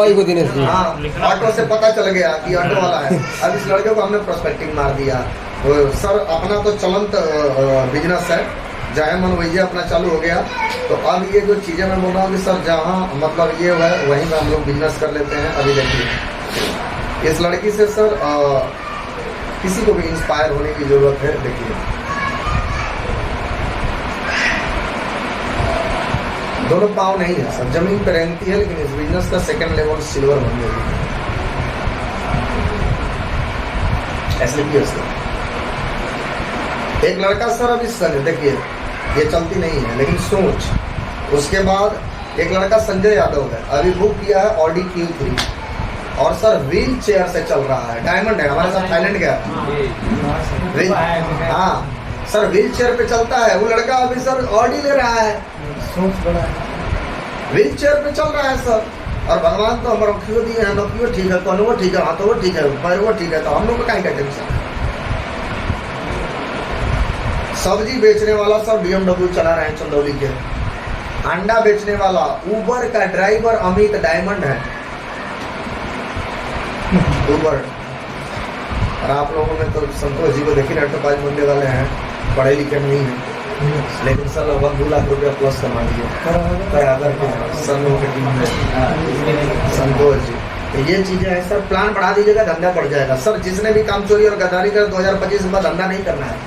हाँ ऑटो से पता चल गया कि ऑटो वाला है। अब इस लड़के को हमने प्रोस्पेक्टिंग मार दिया। तो सर अपना तो चलंत बिजनेस है, जहाँ मन वही अपना चालू हो गया। तो अब ये जो चीज़ें मैं बोल रहा हूँ कि सर जहाँ मतलब ये है वहीं पर हम लोग बिजनेस कर लेते हैं। अभी देखिए इस लड़की से सर किसी को भी इंस्पायर होने की ज़रूरत है। देखिए दोनों पाँव नहीं है सर, जमीन पर रेंगती है, लेकिन इस बिजनेस का सेकंड लेवल सिल्वर बन गई ऐसे भी उसका। एक लड़का सर अभी सर देखिए ये चलती नहीं है लेकिन सोच, उसके बाद एक लड़का संजय यादव है, अभी बुक किया है ऑडी Q3 और सर व्हील चेयर से चल रहा है, डायमंड है, हमारे साथ थाईलैंड गया। हाँ सर व्हील चेयर पे चलता है वो लड़का, अभी सर ऑडी ले रहा है, सोच बड़ा व्हील चेयर पे चल रहा है सर। और भगवान तो हमारा रखियो दिए हैं, नौकरियों ठीक है, कौन वो ठीक है, हाथों वो ठीक है, पैर वो ठीक है, तो हम लोग को कहीं का टेंशन। सब्जी बेचने वाला सब BMW चला रहे हैं चंदौली के, अंडा बेचने वाला उबर का ड्राइवर अमित डायमंड है उबर। और आप लोगों में तो संतोष जी को देखिए एंटरप्राइज बनने वाले हैं, पढ़े लिखे नहीं है, लेकिन सर लगभग 2 लाख रुपया प्लस कमा लिए संतों की टीम में। संतोष जी ये चीजें हैं सर, प्लान बढ़ा दीजिएगा धंधा बढ़ जाएगा सर। जिसने भी काम चोरी और गद्दारी कर 2025 के बाद धंधा नहीं करना है,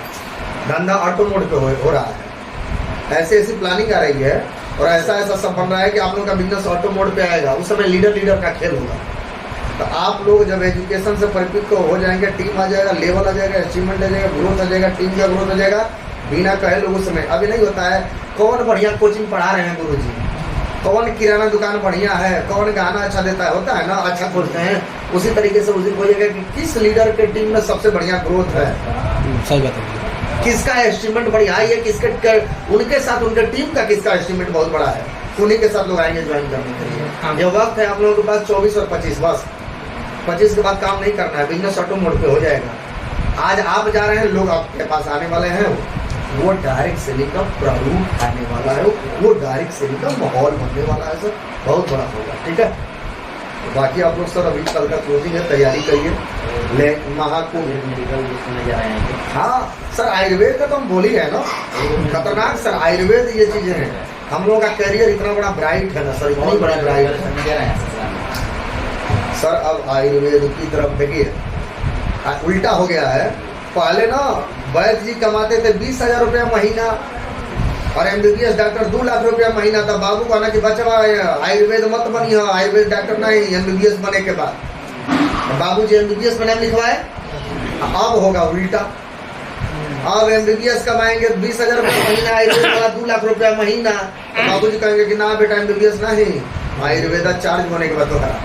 धंधा ऑटो मोड पे हो रहा है। ऐसी ऐसी प्लानिंग आ रही है और ऐसा ऐसा सब बन रहा है कि आप लोगों का बिजनेस ऑटो मोड पे आएगा, उस समय लीडर का खेल होगा। तो आप लोग जब एजुकेशन से परिपक्व हो जाएंगे, टीम आ जाएगा, लेवल आ जाएगा, अचीवमेंट आ जाएगा, ग्रोथ आ जाएगा, टीम का ग्रोथ आ जाएगा, बिना कहे लोग उस समय। अभी नहीं होता है कौन बढ़िया कोचिंग पढ़ा रहे हैं गुरु जी, कौन किराना दुकान बढ़िया है, कौन गाना अच्छा देता है, होता है ना, अच्छा खोलते हैं। उसी तरीके से उसी बोलिएगा कि किस लीडर के टीम में सबसे बढ़िया ग्रोथ है, सही बात है, किसका एस्टीमेट बढ़िया है, किसके उनके साथ उनके टीम का किसका एस्टीमेट बहुत बड़ा है, उन्हीं के साथ लोग आएंगे ज्वाइन करने के लिए। ये वक्त है आप लोगों के पास 24 और 25, बस 25 के बाद काम नहीं करना है, बिजनेस ऑटो मोड पे हो जाएगा। आज आप जा रहे हैं, लोग आपके पास आने वाले हैं, वो डायरेक्ट सेलिंग का प्रारूप आने वाला है, वो डायरेक्ट सेलिंग का माहौल बनने वाला है सर, बहुत बड़ा होगा। ठीक है बाकी आप लोग सर अभी कल का क्लोजिंग है, तैयारी करिए। ले महाकुंभ मेडिकल में जा रहे हैं। हाँ सर, आयुर्वेद का तो हम बोल ही रहे ना, खतरनाक सर आयुर्वेद ये चीजें हैं। हम लोगों का करियर इतना बड़ा ब्राइट है ना सर, इतनी बड़ा ब्राइट है सर। अब आयुर्वेद की तरफ देखिए उल्टा हो गया है। पहले ना वैद्य जी कमाते थे 20,000 रुपया महीना और MBBS डॉक्टर 2 लाख रुपया महीना था। बाबू कहना कि बच्चा आयुर्वेद मत बनिए, आयुर्वेद डॉक्टर नहीं, MBBS बने के बाद बाबू जी MBBS में नाम लिखवाए। अब होगा उल्टा, अब MBBS कमाएंगे 20,000 रुपया महीना, आयुर्वेद वाला 2 लाख रुपया महीना। तो बाबू जी कहेंगे कि ना बेटा MBBS नहीं, आयुर्वेद चार्ज होने के बाद तो करा।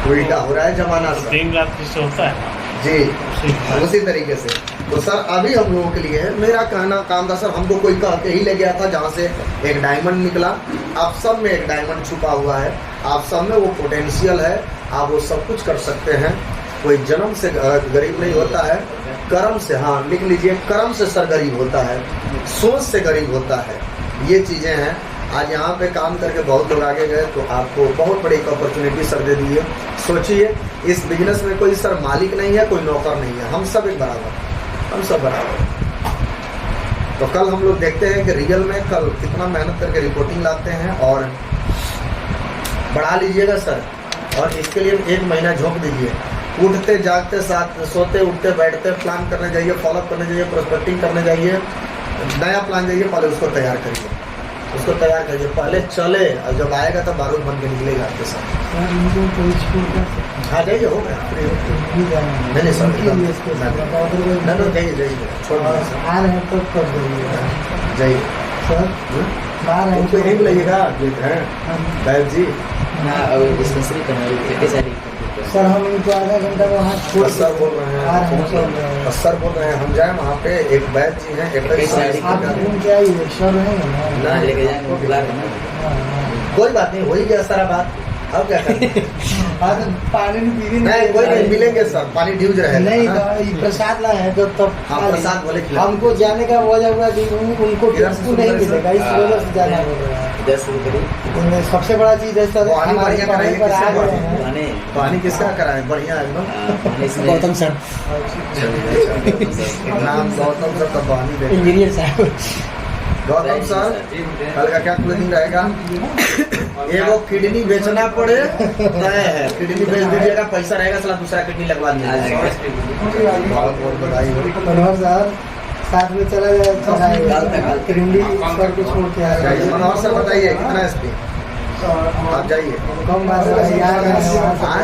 उल्टा हो रहा है जमाना सर। 3 लाख से होता है जी, उसी तरीके से। तो सर अभी हम लोगों के लिए मेरा कहना काम था सर, हमको कोई कह के ही ले गया था जहाँ से एक डायमंड निकला। आप सब में एक डायमंड छुपा हुआ है, आप सब में वो पोटेंशियल है, आप वो सब कुछ कर सकते हैं। कोई जन्म से गरीब नहीं होता है, कर्म से, हाँ लिख लीजिए, कर्म से सर गरीब होता है, सोच से गरीब होता है। ये चीज़ें हैं। आज यहाँ पे काम करके बहुत लोग आगे गए, तो आपको बहुत बड़ी एक अपॉर्चुनिटी सर दे दी है। सोचिए इस बिजनेस में कोई सर मालिक नहीं है, कोई नौकर नहीं है, हम सब एक बराबर, हम सब बराबर। तो कल हम लोग देखते हैं कि रियल में कल कितना मेहनत करके रिपोर्टिंग लाते हैं, और बढ़ा लीजिएगा सर। और इसके लिए 1 महीना झोंक दीजिए। उठते जागते साथ, सोते उठते बैठते प्लान करने जाइए, फॉलोअप करने जाइए, प्रोस्पेक्टिंग करने जाइए, नया प्लान जाइए, पहले उसको तैयार करिए, उसको तैयार करिए, पहले चले, और जब आएगा तब बारूद बन के निकलेगा आपके साथ। हाँ जाइए, हो गया नहीं नहीं सर, नहीं जाइए जाइए, छोड़ आ रहे हैं तो कर देंगे जाइए सर। बाहर है उनको यहीं बुलाइएगा वैद्य जी। सर, हम इनको आधा घंटा वहाँ छोड़ सर बोल रहे आ रहे हैं हैं, सर बोल रहे हैं हम जाए वहाँ पे। एक वैद्य जी हैं, एक आप उनके आइए, सर रहेंगे ना, लेके जाएंगे। कोई बात नहीं, हो ही गया सारा बात। अब क्या करें? पानी पी नहीं कोई नहीं, मिलेंगे सर, पानी ड्यूज रहेगा। नहीं हाँ? ये प्रसाद लाए हैं तो तब हाँ प्रसाद बोले खिला। हमको जाने का वजह हुआ कि उनको इधर से नहीं सुन रहे मिलेगा, इस वजह से जाना होगा। सबसे बड़ा चीज है सर, पानी हमारे बढ़िया पढ़ाई कराइए, पर आ किससे गए हैं। पानी किसका कराए? बढ़िया एकदम गौतम सर, नाम गौतम सर का पानी दे। इंजीनियर साहब। गौतम सर कल का क्या क्लोजिंग रहेगा? एगो किडनी बेचना पड़े है, किडनी बेच दीजिएगा, पैसा रहेगा, साला दूसरा किडनी लगवा दीजिएगा। बहुत बहुत बधाई हो। मनोहर साहब साथ में चला जाए, किरंडी सर को छोड़ के आ जाइए। गए। मनोहर सर बताइए कितना SP? आप जाइए। कम बात है, यहाँ गए हैं, वहाँ हाँ?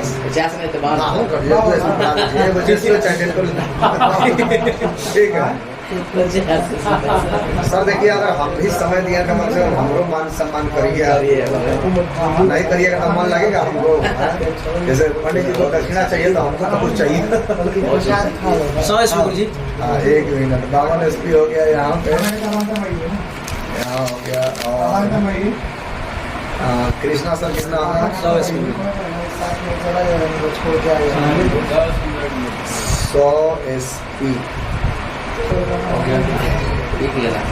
से 50 में तो बात हाँ, हो कर दिया, तो ऐसे बता दीजिए, ये बच्चे स्लो चैट कर लेते। ठीक है सर। देखिए अगर हम भी समय दिया तो मतलब हमरो मान सम्मान करिए, नहीं करिएगा तो मन लगेगा हमको। जैसे पंडित जी को दक्षिणा चाहिए तो हमको तो कुछ चाहिए। 100 SP जी। हाँ 1 मिनट, 52 SP हो गया यहाँ पे, यहाँ हो गया। और कृष्णा सर कितना होगा? 100 SP। साथ में चला जाए, उनको छोड़ के आ गए। 100 SP। एक ले रहा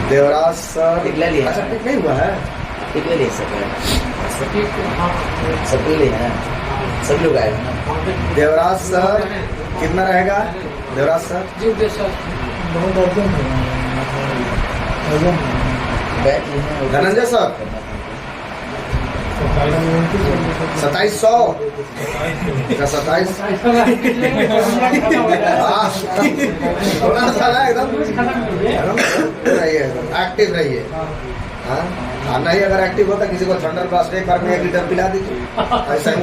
देवराज सर एक ले लिया। अच्छा ठीक नहीं हुआ है? एक ले लिया सब ले लिया, सब लोग आए हैं। देवराज सर कितना रहेगा? देवराज सर बहुत अर्जेंट है। धनंजय सर 2700 क्या 27? थोड़ा सा ना एकदम रहिए, एक्टिव रहिए। हाँ नहीं, अगर एक्टिव होता किसी को थंडर ब्लास्ट एक बार में 1 लीटर पिला दीजिए, ऐसा ही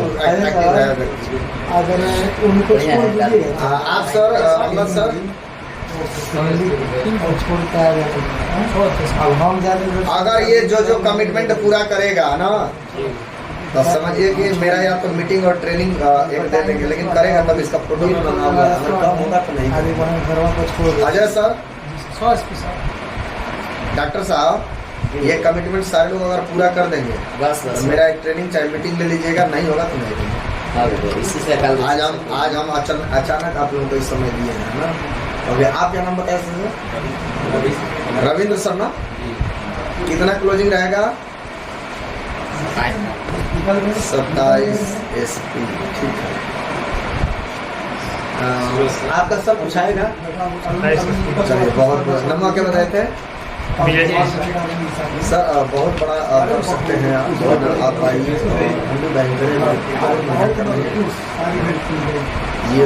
एक्टिव रहेगा। अगर उनको छोड़ दीजिए, हाँ आप सर, अहमद सर छोड़ के आ गए। अब हम जाने अगर ये जो कमिटमेंट पूरा करेगा ना, तो समझिए कि मेरा या तो मीटिंग और ट्रेनिंग एक दे देंगे, लेकिन करेगा तब इसका प्रोटोकॉल बना हुआ है, अगर कम होगा तो नहीं। आगे वहाँ घरों को छोड़ Ajay sir, 100 SP sir. Doctor साहब ये कमिटमेंट सारे लोग अगर पूरा कर देंगे बस तो मेरा एक ट्रेनिंग चाहे मीटिंग ले लीजिएगा, नहीं होगा तो नहीं। इसी से कल आज हम अचानक आप लोगों को इस समय दिए हैं ना। ओके, आप क्या नाम बताया सर? रविंद्र सर ना? कितना क्लोजिंग रहेगा? निकल गए 27 SP, ठीक है। आपका सब पूछाएगा। चलिए, बहुत बहुत नंबर क्या बताए थे सर? बहुत बड़ा कर सकते हैं आप आइए हम भी बैंक ये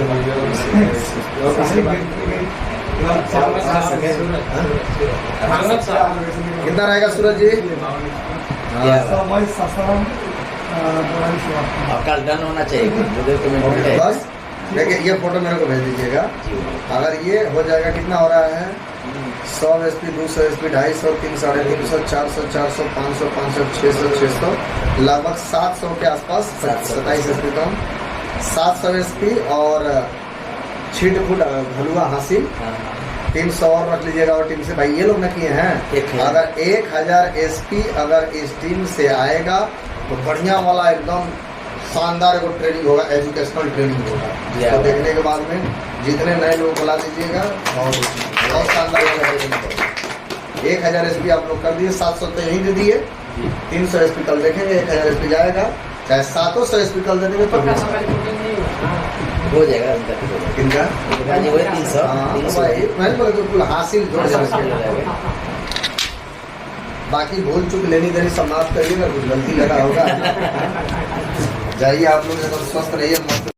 कितना रहेगा सूरज जी? समय ससरम और कल डन होना चाहिए मुझे तो मैं ओके, बस देखिए ये फोटो मेरे को भेज दीजिएगा। अगर ये हो जाएगा, कितना हो रहा है? 100 SP, 200 SP, 250, 300, 350, 400, 400, 500, 500, 600, 600, लगभग 700 के आसपास। 27 SP का 700 SP और छीट फुट हलुआ हासिल 300 और रख लीजिएगा। और टीम से भाई ये लोग न किए हैं, अगर 1000 SP अगर इस टीम से आएगा तो बढ़िया वाला एकदम शानदार एगो ट्रेनिंग होगा, एजुकेशनल ट्रेनिंग होगा। तो देखने के बाद में जितने नए लोग बुला दीजिएगा और बहुत शानदार ट्रेनिंग होगा। 1000 SP आप लोग कर दिए, 700 तो यहीं दे दिए, 300 SP कल देखेंगे, 1000 SP जाएगा, चाहे 700 SP कल दे देंगे तो हो जाएगा उनका। किनका? वही 300 मैंने बोला तो कुल हासिल जोड़ जाएगा। बाकी भूल चूक लेनी देनी समाप्त करिएगा, कुछ गलती लगा होगा। जाइए आप लोग एकदम स्वस्थ रहिए, मस्त